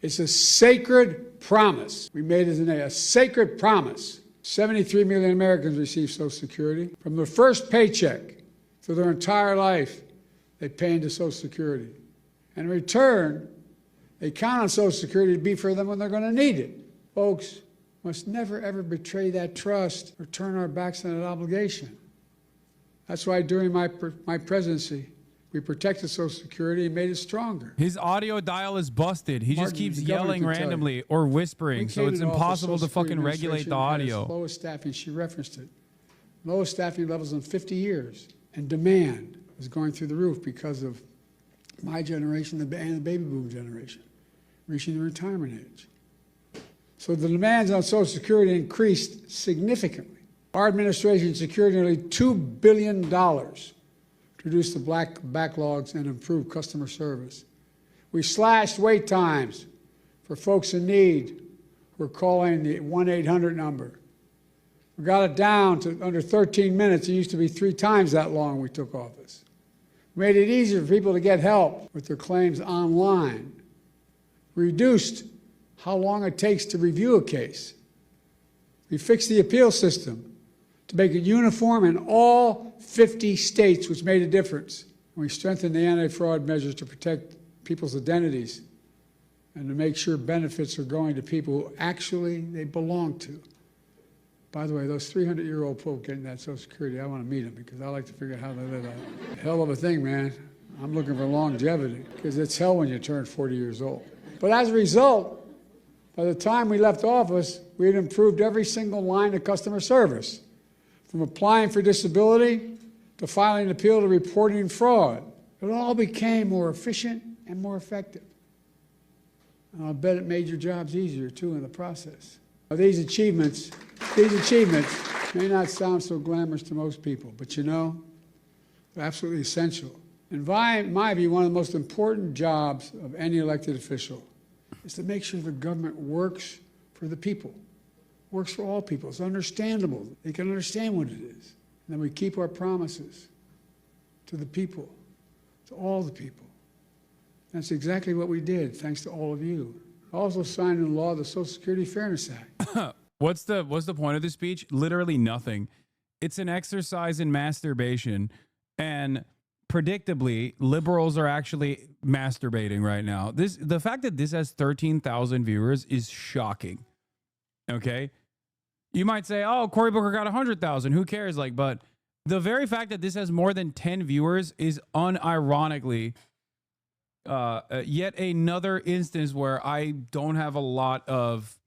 It's a sacred promise. We made it a sacred promise. 73 million Americans receive Social Security. From their first paycheck for their entire life, they pay into Social Security. And in return, they count on Social Security to be for them when they're going to need it. Folks, must never, ever betray that trust or turn our backs on that obligation. That's why during my presidency, we protected Social Security and made it stronger. His audio dial is busted. He just keeps yelling randomly or whispering, so it's impossible to fucking regulate the audio. Lowest staffing, she referenced it. Lowest staffing levels in 50 years. And demand is going through the roof because of my generation and the baby boom generation reaching the retirement age. So the demands on Social Security increased significantly. Our administration secured nearly $2 billion to reduce the backlogs and improve customer service. We slashed wait times for folks in need who are calling the 1-800 number. We got it down to under 13 minutes. It used to be 3 times that long when we took office. We made it easier for people to get help with their claims online. We reduced how long it takes to review a case. We fixed the appeal system to make it uniform in all 50 states, which made a difference. And we strengthened the anti-fraud measures to protect people's identities and to make sure benefits are going to people who actually they belong to. By the way, those 300-year-old folk getting that Social Security, I want to meet them because I like to figure out how they live that. Hell of a thing, man. I'm looking for longevity because it's hell when you turn 40 years old. But as a result, by the time we left office, we had improved every single line of customer service, from applying for disability to filing an appeal to reporting fraud. It all became more efficient and more effective. And I'll bet it made your jobs easier, too, in the process. Now, these achievements may not sound so glamorous to most people, but you know, they're absolutely essential. In my view, one of the most important jobs of any elected official is to make sure the government works for the people, works for all people. It's understandable. They can understand what it is. And then we keep our promises to the people, to all the people. That's exactly what we did, thanks to all of you. I also signed into law the Social Security Fairness Act. What's the point of the speech? Literally nothing. It's an exercise in masturbation, and predictably, liberals are actually masturbating right now. The fact that this has 13,000 viewers is shocking. Okay? You might say, oh, Cory Booker got 100,000. Who cares? But the very fact that this has more than 10 viewers is unironically yet another instance where I don't have a lot of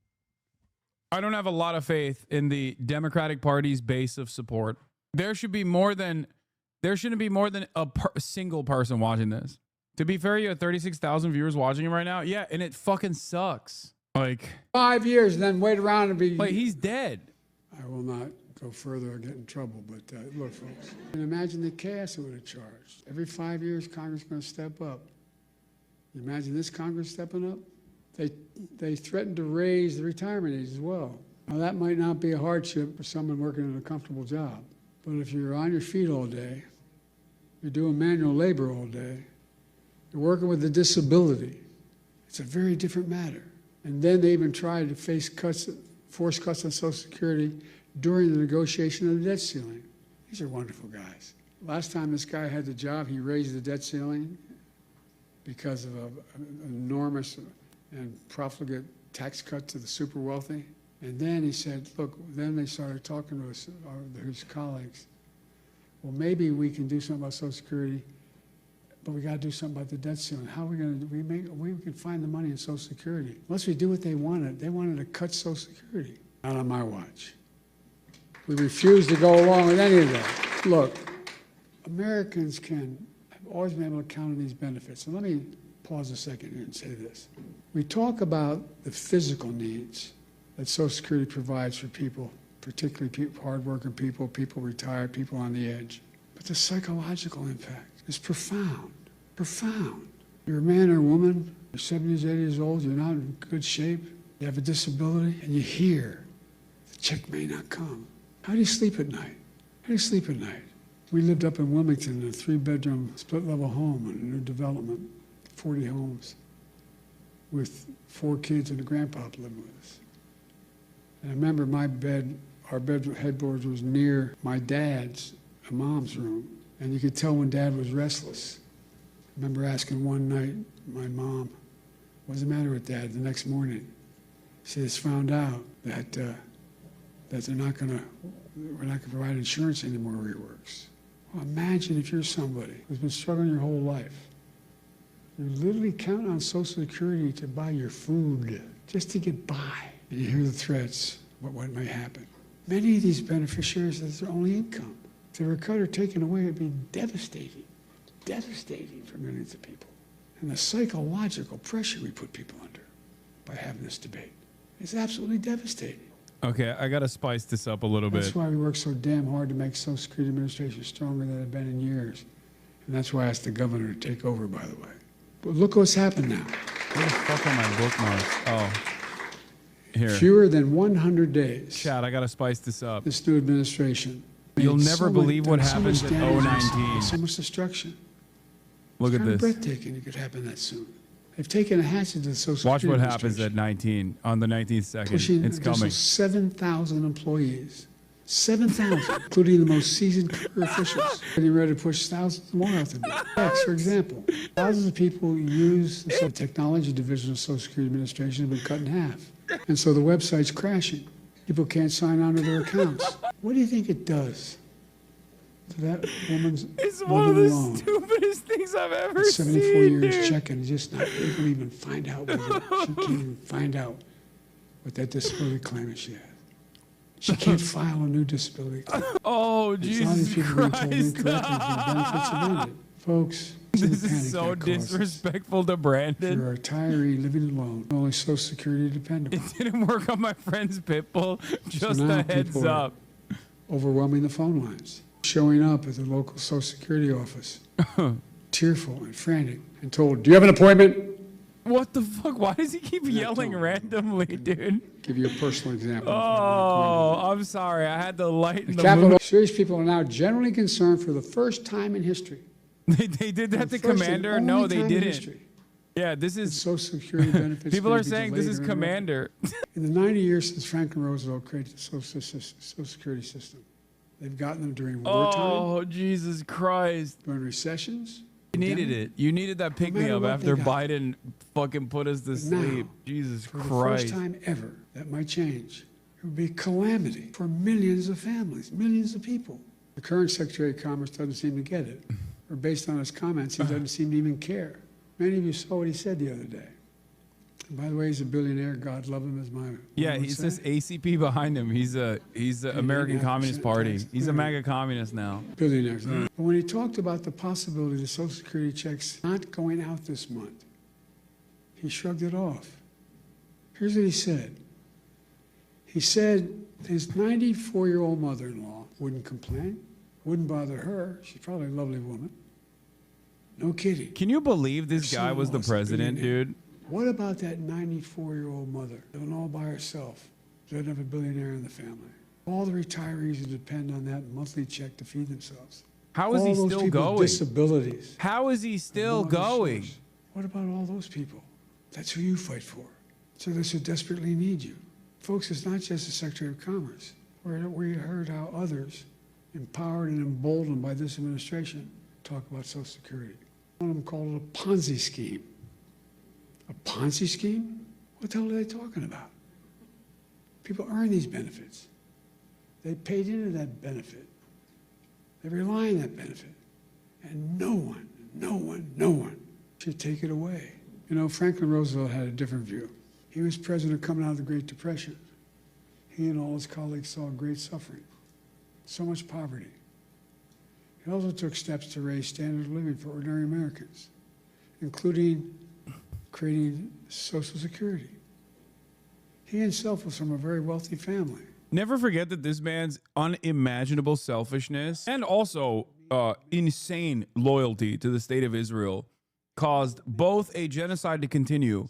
faith in the Democratic Party's base of support. There shouldn't be more than a single person watching this. To be fair, you have 36,000 viewers watching it right now. Yeah, and it fucking sucks. 5 years and then wait around and be... he's dead. I will not go further or get in trouble, but look, folks. And imagine the chaos it would have charged. Every 5 years, Congress is going to step up. You imagine this Congress stepping up? They threatened to raise the retirement age as well. Now, that might not be a hardship for someone working in a comfortable job. But if you're on your feet all day, you're doing manual labor all day, you're working with a disability, it's a very different matter. And then they even tried to force cuts on Social Security during the negotiation of the debt ceiling. These are wonderful guys. Last time this guy had the job, he raised the debt ceiling because of an enormous and profligate tax cut to the super wealthy. And then he said, look, then they started talking to us, his colleagues. Well, maybe we can do something about Social Security, but we got to do something about the debt ceiling. How are we going to do? We can find the money in Social Security. Unless we do what they wanted. They wanted to cut Social Security. Not on my watch. We refused to go along with any of that. Look, Americans have always been able to count on these benefits. And let me pause a second here and say this. We talk about the physical needs that Social Security provides for people, particularly hardworking people, people retired, people on the edge. But the psychological impact is profound, profound. You're a man or a woman, you're 70s, 80 years old, you're not in good shape, you have a disability, and you hear the check may not come. How do you sleep at night? How do you sleep at night? We lived up in Wilmington in a 3-bedroom split-level home in a new development, 40 homes, with 4 kids and a grandpop living with us. And I remember our bed headboard was near my dad's and mom's room, and you could tell when Dad was restless. I remember asking one night my mom, "What's the matter with Dad?" The next morning, she has found out that we're not going to provide insurance anymore where he works. Well, imagine if you're somebody who's been struggling your whole life. You're literally counting on Social Security to buy your food, just to get by. And you hear the threats, what may happen. Many of these beneficiaries, that's their only income. If they were cut or taken away, it'd be devastating for millions of people. And the psychological pressure we put people under by having this debate is absolutely devastating. Okay, I got to spice this up a little bit. That's why we work so damn hard to make Social Security Administration stronger than it's been in years. And that's why I asked the governor to take over, by the way. But look what's happened now. Where the fuck are my bookmarks? Oh, here. Fewer than 100 days. Chad, I got to spice this up. This new administration. You'll never believe what happens in 019. So much destruction. Look at this. It's kind of breathtaking it could happen that soon. They've taken a hatchet to the Social Watch Security what happens at 19 on the 19th second. Pushing It's coming. 7,000 employees. 7,000, including the most seasoned career officials. Getting ready to push thousands more out the door. For example, thousands of people use the technology division of Social Security Administration have been cut in half. And so the website's crashing. People can't sign on to their accounts. What do you think it does to that woman's It's one of the alone? stupidest things I've ever 74 seen, years dude. checking, just not able to even find out whether she can't even find out what that disability claim is she has. She can't file a new disability claim. Oh, Jesus Christ. Benefits have ended. Folks, This is so disrespectful to Brandon. You're a retiree living alone, only Social Security dependable. It didn't work on my friend's Pitbull. Just now a heads people are up. Overwhelming the phone lines, showing up at the local Social Security office, tearful and frantic, and told, "Do you have an appointment?" What the fuck? Why does he keep yelling randomly, dude? Give you a personal example. Oh, I'm sorry. I had to lighten the mood. Serious people are now generally concerned for the first time in history. They did that to Commander? No, they didn't. Yeah, this is Social Security benefits. people may are be saying this delayed is or Commander. In the 90 years since Franklin Roosevelt created the Social Security system, they've gotten them during wartime. Oh, Jesus Christ. During recessions. You needed it. You needed that pick me up what after they got. Biden fucking put us to sleep. Jesus For the Christ. first time ever, that might change. It would be a calamity for millions of families, millions of people. The current Secretary of Commerce doesn't seem to get it. Or based on his comments, he doesn't seem to even care. Many of you saw what he said the other day. And by the way, he's a billionaire. God love him as my. Yeah, he says ACP behind him. He's a American Communist Party. He's a MAGA communist now. Billionaires. But when he talked about the possibility of the Social Security checks not going out this month, he shrugged it off. Here's what he said. He said his 94-year-old mother-in-law wouldn't complain, wouldn't bother her. She's probably a lovely woman. No kidding. Can you believe this guy was the Son-in-law's a president, billionaire. dude? What about that 94-year-old mother living all by herself, doesn't have a billionaire in the family? All the retirees who depend on that monthly check to feed themselves. How is all he those still people going? with disabilities. How is he still going? What about all those people? That's who you fight for. So those who desperately need you. Folks, it's not just the Secretary of Commerce. We heard how others, empowered and emboldened by this administration, talk about Social Security. One of them called it a Ponzi scheme. A Ponzi scheme? What the hell are they talking about? People earn these benefits. They paid into that benefit. They rely on that benefit. And no one should take it away. You know, Franklin Roosevelt had a different view. He was president coming out of the Great Depression. He and all his colleagues saw great suffering, so much poverty. He also took steps to raise standard of living for ordinary Americans, including creating Social Security. He himself was from a very wealthy family. Never forget that this man's unimaginable selfishness and also insane loyalty to the state of Israel caused both a genocide to continue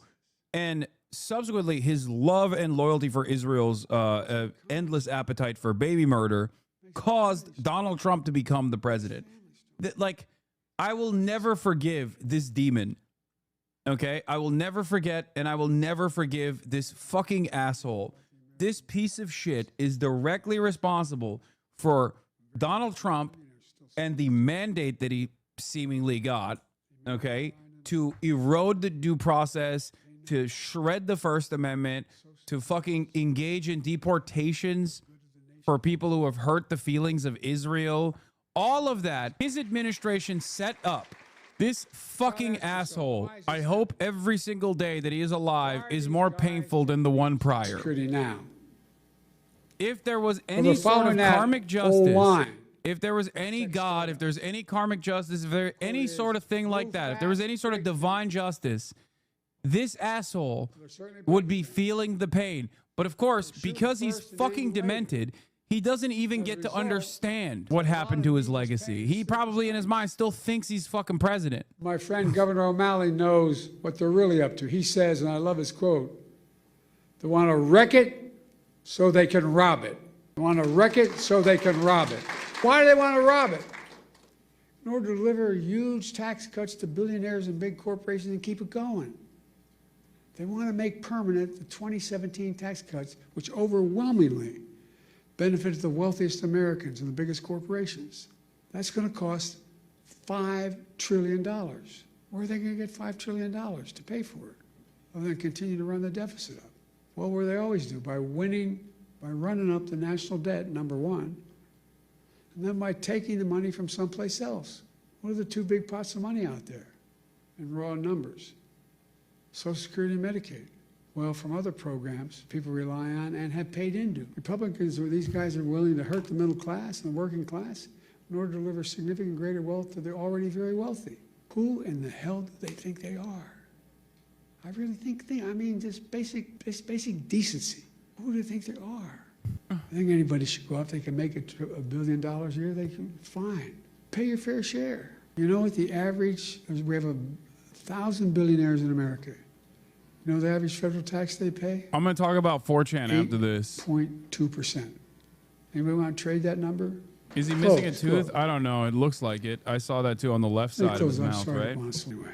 and subsequently his love and loyalty for Israel's endless appetite for baby murder caused Donald Trump to become the president. Like, I will never forgive this demon. Okay? I will never forget, and I will never forgive this fucking asshole. This piece of shit is directly responsible for Donald Trump and the mandate that he seemingly got, okay, to erode the due process, to shred the First Amendment, to fucking engage in deportations for people who have hurt the feelings of Israel. All of that, his administration set up. This fucking asshole, I hope every single day that he is alive is more painful than the one prior. Now. If there was any sort of karmic justice, if there was any God, if there's any karmic justice, if there any sort of thing like that, if there was any sort of divine justice, this asshole would be feeling the pain. But of course, because he's fucking demented, he doesn't even get to understand what happened to his legacy. He probably in his mind still thinks he's fucking president. My friend Governor O'Malley knows what they're really up to. He says, and I love his quote, they want to wreck it so they can rob it. They want to wreck it so they can rob it. Why do they want to rob it? In order to deliver huge tax cuts to billionaires and big corporations and keep it going. They want to make permanent the 2017 tax cuts, which overwhelmingly benefited the wealthiest Americans and the biggest corporations. That's going to cost $5 trillion. Where are they going to get $5 trillion to pay for it? Other than continue to run the deficit up. Well, where they always do, by running up the national debt, number one, and then by taking the money from someplace else. What are the two big pots of money out there in raw numbers? Social Security and Medicaid. Well, from other programs people rely on and have paid into. Republicans, or these guys, are willing to hurt the middle class and the working class in order to deliver significant greater wealth to the already very wealthy. Who in the hell do they think they are? I really think just basic decency. Who do they think they are? I think anybody should go out. They can make $1 billion a year. They can, fine. Pay your fair share. You know what the average, we have 1,000 billionaires in America. You know the average federal tax they pay? I'm going to talk about 4chan after this. 8.2%. Anybody want to trade that number? Is he missing a tooth? I don't know. It looks like it. I saw that too on the left side of his mouth, right? Anyway,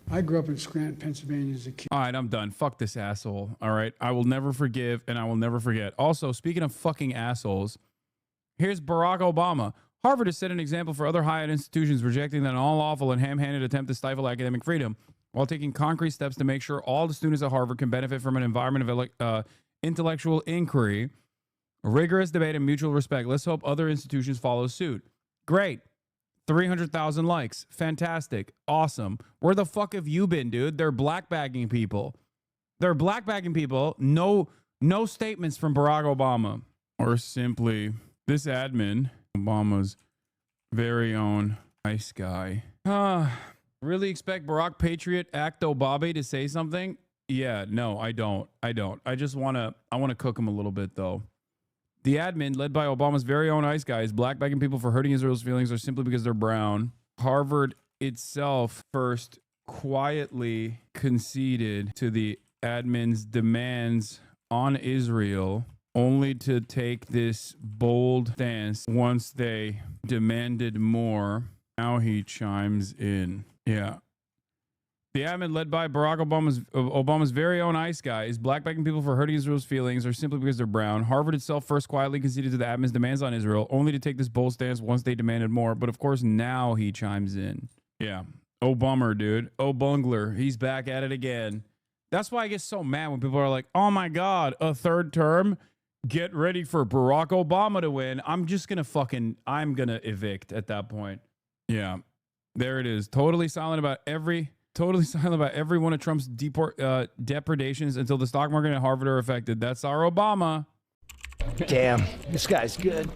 I grew up in Scranton, Pennsylvania as a kid. All right, I'm done. Fuck this asshole. All right. I will never forgive and I will never forget. Also, speaking of fucking assholes, here's Barack Obama. Harvard has set an example for other higher institutions, rejecting an all-lawful and ham-handed attempt to stifle academic freedom while taking concrete steps to make sure all the students at Harvard can benefit from an environment of intellectual inquiry, rigorous debate, and mutual respect. Let's hope other institutions follow suit. Great. 300,000 likes. Fantastic. Awesome. Where the fuck have you been, dude? They're blackbagging people. They're blackbagging people. No statements from Barack Obama. Or simply, this admin, Obama's very own nice guy. Really expect Barack Patriot Act Obabe to say something? Yeah, no, I don't. I want to cook him a little bit, though. The admin, led by Obama's very own ice guy, is blackbagging people for hurting Israel's feelings or simply because they're brown. Harvard itself first quietly conceded to the admin's demands on Israel, only to take this bold stance once they demanded more. Now he chimes in. Yeah. The admin, led by Barack Obama's very own ice guy, is blackbacking people for hurting Israel's feelings or simply because they're brown. Harvard itself first quietly conceded to the admin's demands on Israel, only to take this bold stance once they demanded more. But of course, now he chimes in. Yeah. Oh, bummer, dude. Oh, bungler. He's back at it again. That's why I get so mad when people are like, oh my God, a third term? Get ready for Barack Obama to win. I'm going to evict at that point. Yeah. There it is. Totally silent about every one of Trump's depredations until the stock market and Harvard are affected. That's our Obama. Damn, this guy's good.